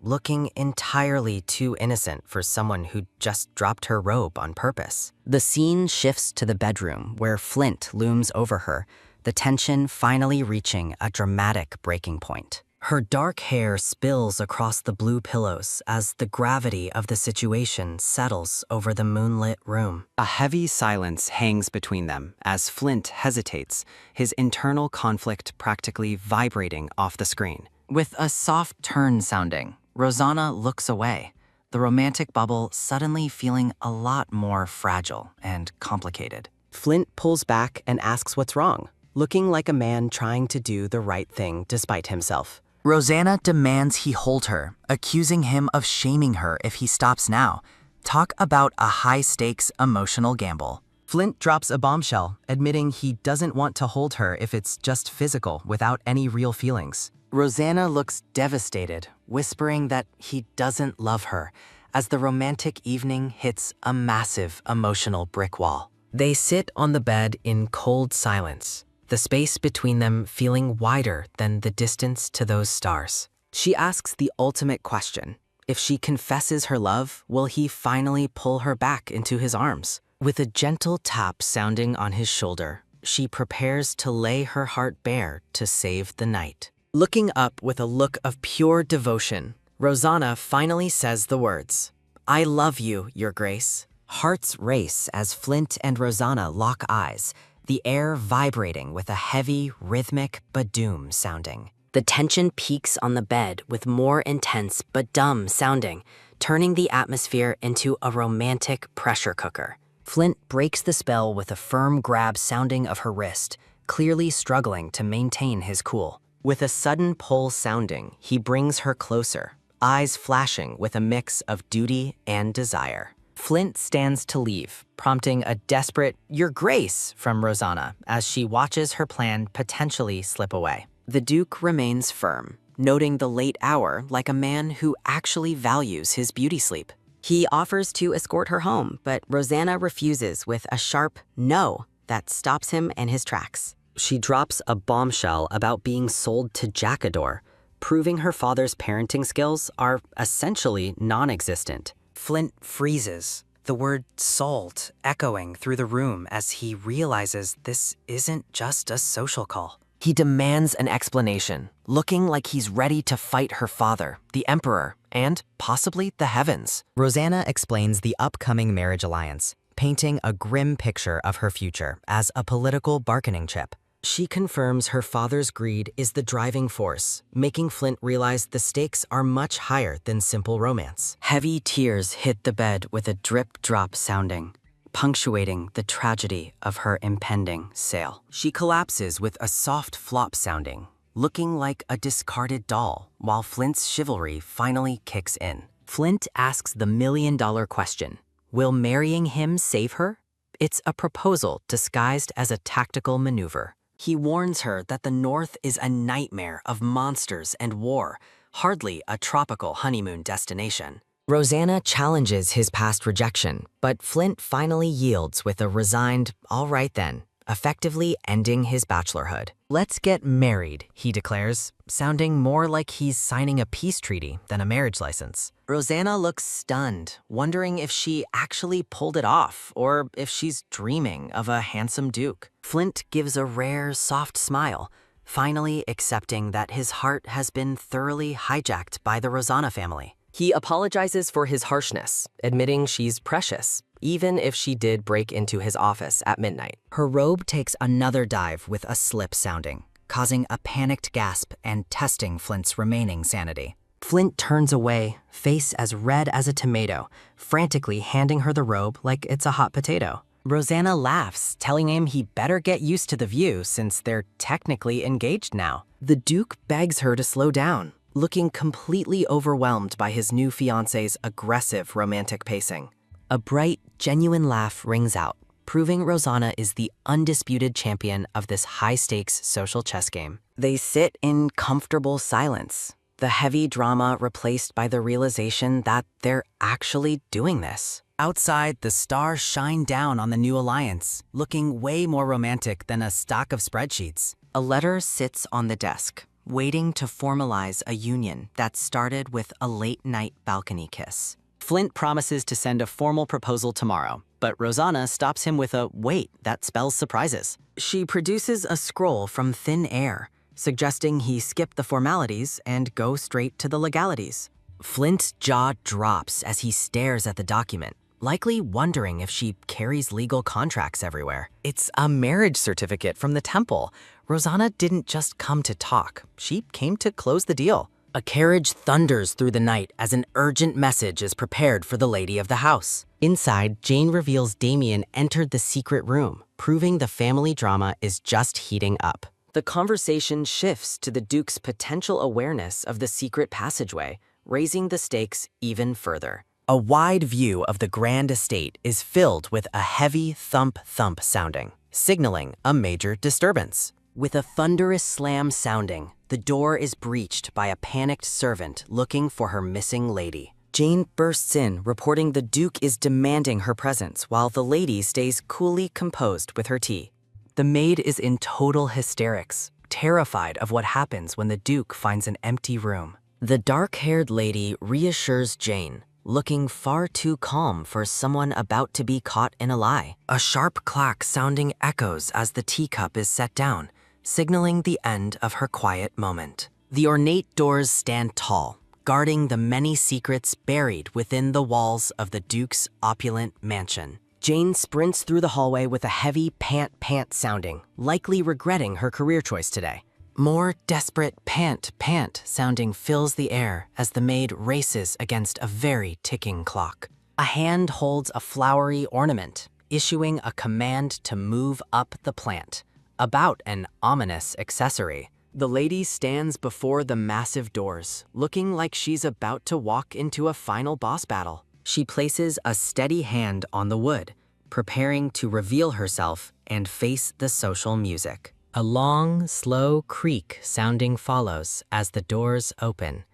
looking entirely too innocent for someone who just dropped her robe on purpose. The scene shifts to the bedroom where Flint looms over her, the tension finally reaching a dramatic breaking point. Her dark hair spills across the blue pillows as the gravity of the situation settles over the moonlit room. A heavy silence hangs between them as Flint hesitates, his internal conflict practically vibrating off the screen. With a soft turn sounding, Rosanna looks away, the romantic bubble suddenly feeling a lot more fragile and complicated. Flint pulls back and asks what's wrong, looking like a man trying to do the right thing despite himself. Rosanna demands he hold her, accusing him of shaming her if he stops now. Talk about a high-stakes emotional gamble. Flint drops a bombshell, admitting he doesn't want to hold her if it's just physical without any real feelings. Rosanna looks devastated, whispering that he doesn't love her, as the romantic evening hits a massive emotional brick wall. They sit on the bed in cold silence, the space between them feeling wider than the distance to those stars. She asks the ultimate question. If she confesses her love, will he finally pull her back into his arms? With a gentle tap sounding on his shoulder, she prepares to lay her heart bare to save the night. Looking up with a look of pure devotion, Rosanna finally says the words, "I love you, Your Grace." Hearts race as Flint and Rosanna lock eyes, the air vibrating with a heavy, rhythmic badoom sounding. The tension peaks on the bed with more intense but dumb sounding, turning the atmosphere into a romantic pressure cooker. Flint breaks the spell with a firm grab sounding of her wrist, clearly struggling to maintain his cool. With a sudden pull sounding, he brings her closer, eyes flashing with a mix of duty and desire. Flint stands to leave, prompting a desperate "Your Grace" from Rosanna as she watches her plan potentially slip away. The Duke remains firm, noting the late hour like a man who actually values his beauty sleep. He offers to escort her home, but Rosanna refuses with a sharp no that stops him in his tracks. She drops a bombshell about being sold to Jackador, proving her father's parenting skills are essentially non-existent. Flint freezes, the word sold echoing through the room as he realizes this isn't just a social call. He demands an explanation, looking like he's ready to fight her father, the Emperor, and possibly the heavens. Rosanna explains the upcoming marriage alliance, painting a grim picture of her future as a political bargaining chip. She confirms her father's greed is the driving force, making Flint realize the stakes are much higher than simple romance. Heavy tears hit the bed with a drip-drop sounding, punctuating the tragedy of her impending sale. She collapses with a soft flop sounding, looking like a discarded doll, while Flint's chivalry finally kicks in. Flint asks the million-dollar question, will marrying him save her? It's a proposal disguised as a tactical maneuver. He warns her that the North is a nightmare of monsters and war, hardly a tropical honeymoon destination. Rosanna challenges his past rejection, but Flint finally yields with a resigned, "all right then," effectively ending his bachelorhood. "Let's get married," he declares, sounding more like he's signing a peace treaty than a marriage license. Rosanna looks stunned, wondering if she actually pulled it off or if she's dreaming of a handsome duke. Flint gives a rare, soft smile, finally accepting that his heart has been thoroughly hijacked by the Rosanna family. He apologizes for his harshness, admitting she's precious, even if she did break into his office at midnight. Her robe takes another dive with a slip sounding, causing a panicked gasp and testing Flint's remaining sanity. Flint turns away, face as red as a tomato, frantically handing her the robe like it's a hot potato. Rosanna laughs, telling him he better get used to the view since they're technically engaged now. The Duke begs her to slow down, looking completely overwhelmed by his new fiancé's aggressive romantic pacing. A bright, genuine laugh rings out, proving Rosanna is the undisputed champion of this high-stakes social chess game. They sit in comfortable silence, the heavy drama replaced by the realization that they're actually doing this. Outside, the stars shine down on the new alliance, looking way more romantic than a stock of spreadsheets. A letter sits on the desk, waiting to formalize a union that started with a late-night balcony kiss. Flint promises to send a formal proposal tomorrow, but Rosanna stops him with a "wait, that spells surprises." She produces a scroll from thin air, suggesting he skip the formalities and go straight to the legalities. Flint's jaw drops as he stares at the document, likely wondering if she carries legal contracts everywhere. It's a marriage certificate from the temple. Rosanna didn't just come to talk, she came to close the deal. A carriage thunders through the night as an urgent message is prepared for the lady of the house. Inside, Jane reveals Damien entered the secret room, proving the family drama is just heating up. The conversation shifts to the Duke's potential awareness of the secret passageway, raising the stakes even further. A wide view of the grand estate is filled with a heavy thump-thump sounding, signaling a major disturbance. With a thunderous slam sounding, the door is breached by a panicked servant looking for her missing lady. Jane bursts in, reporting the Duke is demanding her presence while the lady stays coolly composed with her tea. The maid is in total hysterics, terrified of what happens when the Duke finds an empty room. The dark-haired lady reassures Jane, looking far too calm for someone about to be caught in a lie. A sharp clack sounding echoes as the teacup is set down, signaling the end of her quiet moment. The ornate doors stand tall, guarding the many secrets buried within the walls of the Duke's opulent mansion. Jane sprints through the hallway with a heavy pant sounding, likely regretting her career choice today. More desperate pant sounding fills the air as the maid races against a very ticking clock. A hand holds a flowery ornament, issuing a command to move up the plant. About an ominous accessory. The lady stands before the massive doors, looking like she's about to walk into a final boss battle. She places a steady hand on the wood, preparing to reveal herself and face the social music. A long, slow creak sounding follows as the doors open,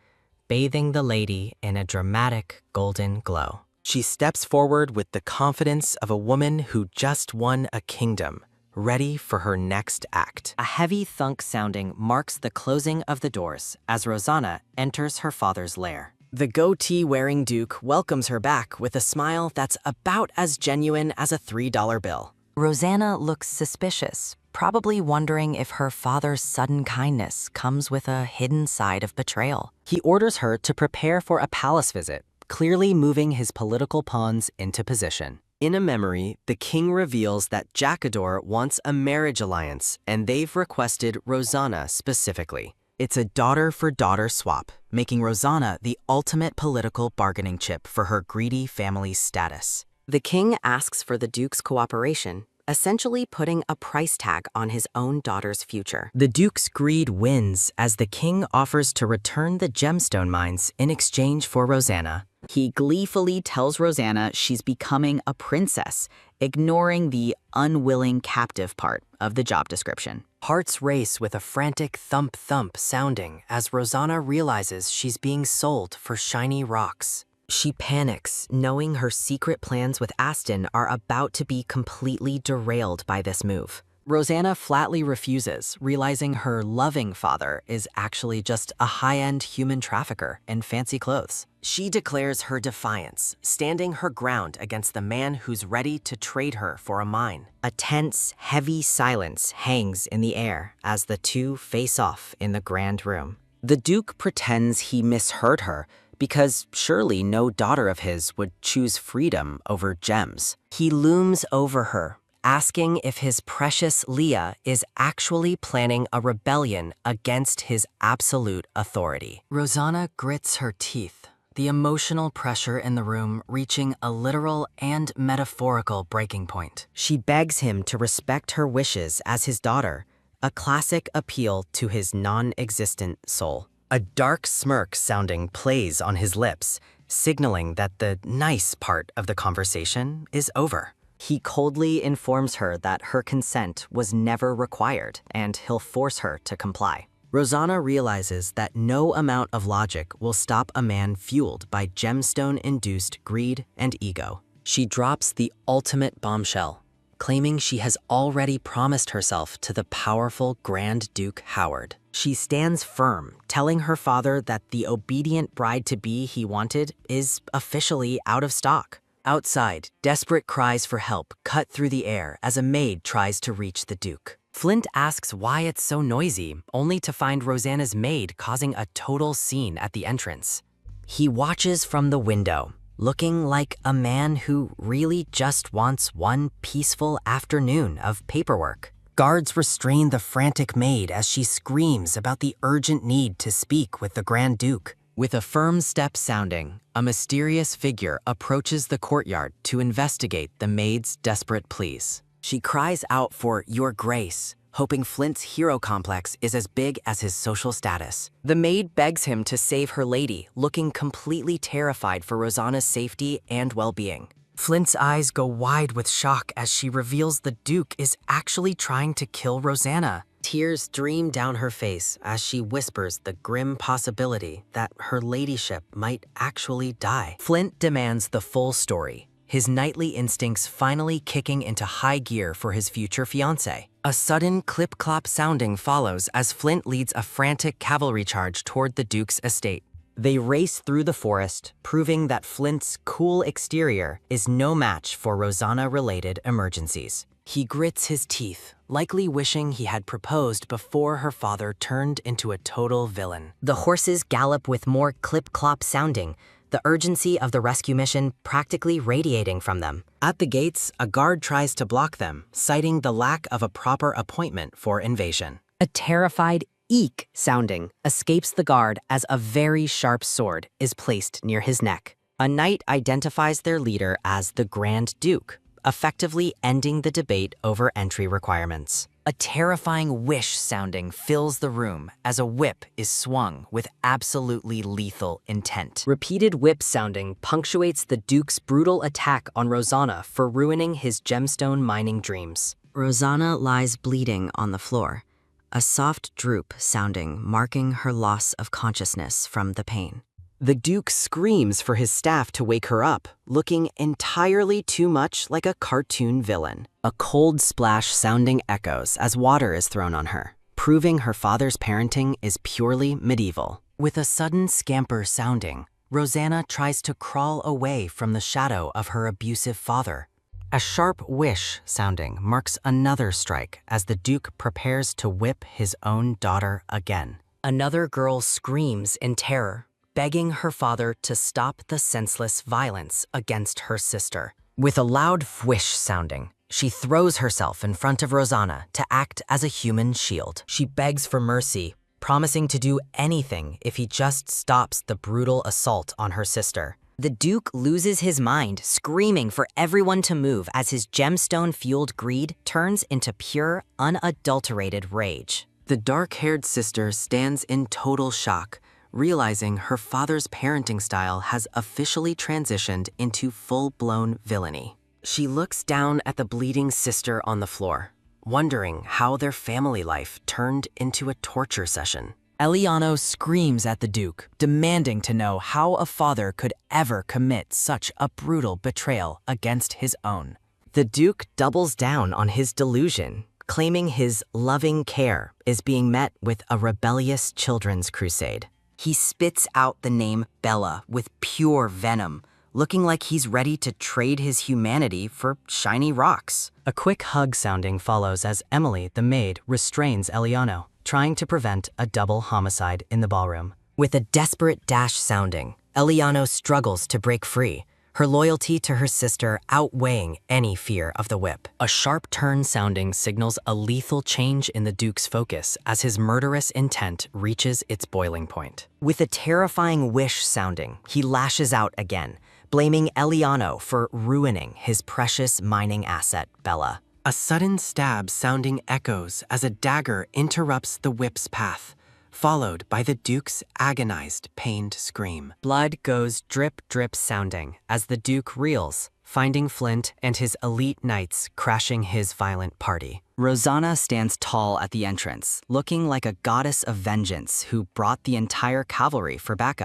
bathing the lady in a dramatic golden glow. She steps forward with the confidence of a woman who just won a kingdom, ready for her next act. A heavy thunk sounding marks the closing of the doors as Rosanna enters her father's lair. The goatee-wearing Duke welcomes her back with a smile that's about as genuine as a $3 bill. Rosanna looks suspicious, probably wondering if her father's sudden kindness comes with a hidden side of betrayal. He orders her to prepare for a palace visit, clearly moving his political pawns into position. In a memory, the king reveals that Jacador wants a marriage alliance, and they've requested Rosanna specifically. It's a daughter-for-daughter swap, making Rosanna the ultimate political bargaining chip for her greedy family's status. The king asks for the Duke's cooperation, essentially putting a price tag on his own daughter's future. The Duke's greed wins as the king offers to return the gemstone mines in exchange for Rosanna. He gleefully tells Rosanna she's becoming a princess, ignoring the unwilling captive part of the job description. Hearts race with a frantic thump-thump sounding as Rosanna realizes she's being sold for shiny rocks. She panics, knowing her secret plans with Aston are about to be completely derailed by this move. Rosanna flatly refuses, realizing her loving father is actually just a high-end human trafficker in fancy clothes. She declares her defiance, standing her ground against the man who's ready to trade her for a mine. A tense, heavy silence hangs in the air as the two face off in the grand room. The Duke pretends he misheard her because surely no daughter of his would choose freedom over gems. He looms over her, asking if his precious Leah is actually planning a rebellion against his absolute authority. Rosanna grits her teeth, the emotional pressure in the room reaching a literal and metaphorical breaking point. She begs him to respect her wishes as his daughter, a classic appeal to his non-existent soul. A dark smirk sounding plays on his lips, signaling that the nice part of the conversation is over. He coldly informs her that her consent was never required, and he'll force her to comply. Rosanna realizes that no amount of logic will stop a man fueled by gemstone-induced greed and ego. She drops the ultimate bombshell, claiming she has already promised herself to the powerful Grand Duke Howard. She stands firm, telling her father that the obedient bride-to-be he wanted is officially out of stock. Outside, desperate cries for help cut through the air as a maid tries to reach the Duke. Flint asks why it's so noisy, only to find Rosanna's maid causing a total scene at the entrance. He watches from the window, looking like a man who really just wants one peaceful afternoon of paperwork. Guards restrain the frantic maid as she screams about the urgent need to speak with the Grand Duke. With a firm step sounding, a mysterious figure approaches the courtyard to investigate the maid's desperate pleas. She cries out for "Your Grace," hoping Flint's hero complex is as big as his social status. The maid begs him to save her lady, looking completely terrified for Rosanna's safety and well-being. Flint's eyes go wide with shock as she reveals the Duke is actually trying to kill Rosanna. Tears stream down her face as she whispers the grim possibility that her ladyship might actually die. Flint demands the full story, his knightly instincts finally kicking into high gear for his future fiancée. A sudden clip-clop sounding follows as Flint leads a frantic cavalry charge toward the Duke's estate. They race through the forest, proving that Flint's cool exterior is no match for Rosanna-related emergencies. He grits his teeth, likely wishing he had proposed before her father turned into a total villain. The horses gallop with more clip-clop sounding, the urgency of the rescue mission practically radiating from them. At the gates, a guard tries to block them, citing the lack of a proper appointment for invasion. A terrified eek sounding escapes the guard as a very sharp sword is placed near his neck. A knight identifies their leader as the Grand Duke, effectively ending the debate over entry requirements. A terrifying whish sounding fills the room as a whip is swung with absolutely lethal intent. Repeated whip sounding punctuates the Duke's brutal attack on Rosanna for ruining his gemstone mining dreams. Rosanna lies bleeding on the floor, a soft droop sounding marking her loss of consciousness from the pain. The Duke screams for his staff to wake her up, looking entirely too much like a cartoon villain. A cold splash sounding echoes as water is thrown on her, proving her father's parenting is purely medieval. With a sudden scamper sounding, Rosanna tries to crawl away from the shadow of her abusive father. A sharp whish sounding marks another strike as the Duke prepares to whip his own daughter again. Another girl screams in terror, begging her father to stop the senseless violence against her sister. With a loud whish sounding, she throws herself in front of Rosanna to act as a human shield. She begs for mercy, promising to do anything if he just stops the brutal assault on her sister. The Duke loses his mind, screaming for everyone to move as his gemstone-fueled greed turns into pure, unadulterated rage. The dark-haired sister stands in total shock, realizing her father's parenting style has officially transitioned into full-blown villainy. She looks down at the bleeding sister on the floor, wondering how their family life turned into a torture session. Eliano screams at the Duke, demanding to know how a father could ever commit such a brutal betrayal against his own. The Duke doubles down on his delusion, claiming his loving care is being met with a rebellious children's crusade. He spits out the name Bella with pure venom, looking like he's ready to trade his humanity for shiny rocks. A quick hug sounding follows as Emily, the maid, restrains Eliano, trying to prevent a double homicide in the ballroom. With a desperate dash sounding, Eliano struggles to break free, her loyalty to her sister outweighing any fear of the whip. A sharp turn sounding signals a lethal change in the Duke's focus as his murderous intent reaches its boiling point. With a terrifying wish sounding, he lashes out again, blaming Eliano for ruining his precious mining asset, Bella. A sudden stab sounding echoes as a dagger interrupts the whip's path, followed by the Duke's agonized, pained scream. Blood goes drip, drip sounding as the Duke reels, finding Flint and his elite knights crashing his violent party. Rosanna stands tall at the entrance, looking like a goddess of vengeance who brought the entire cavalry for backup.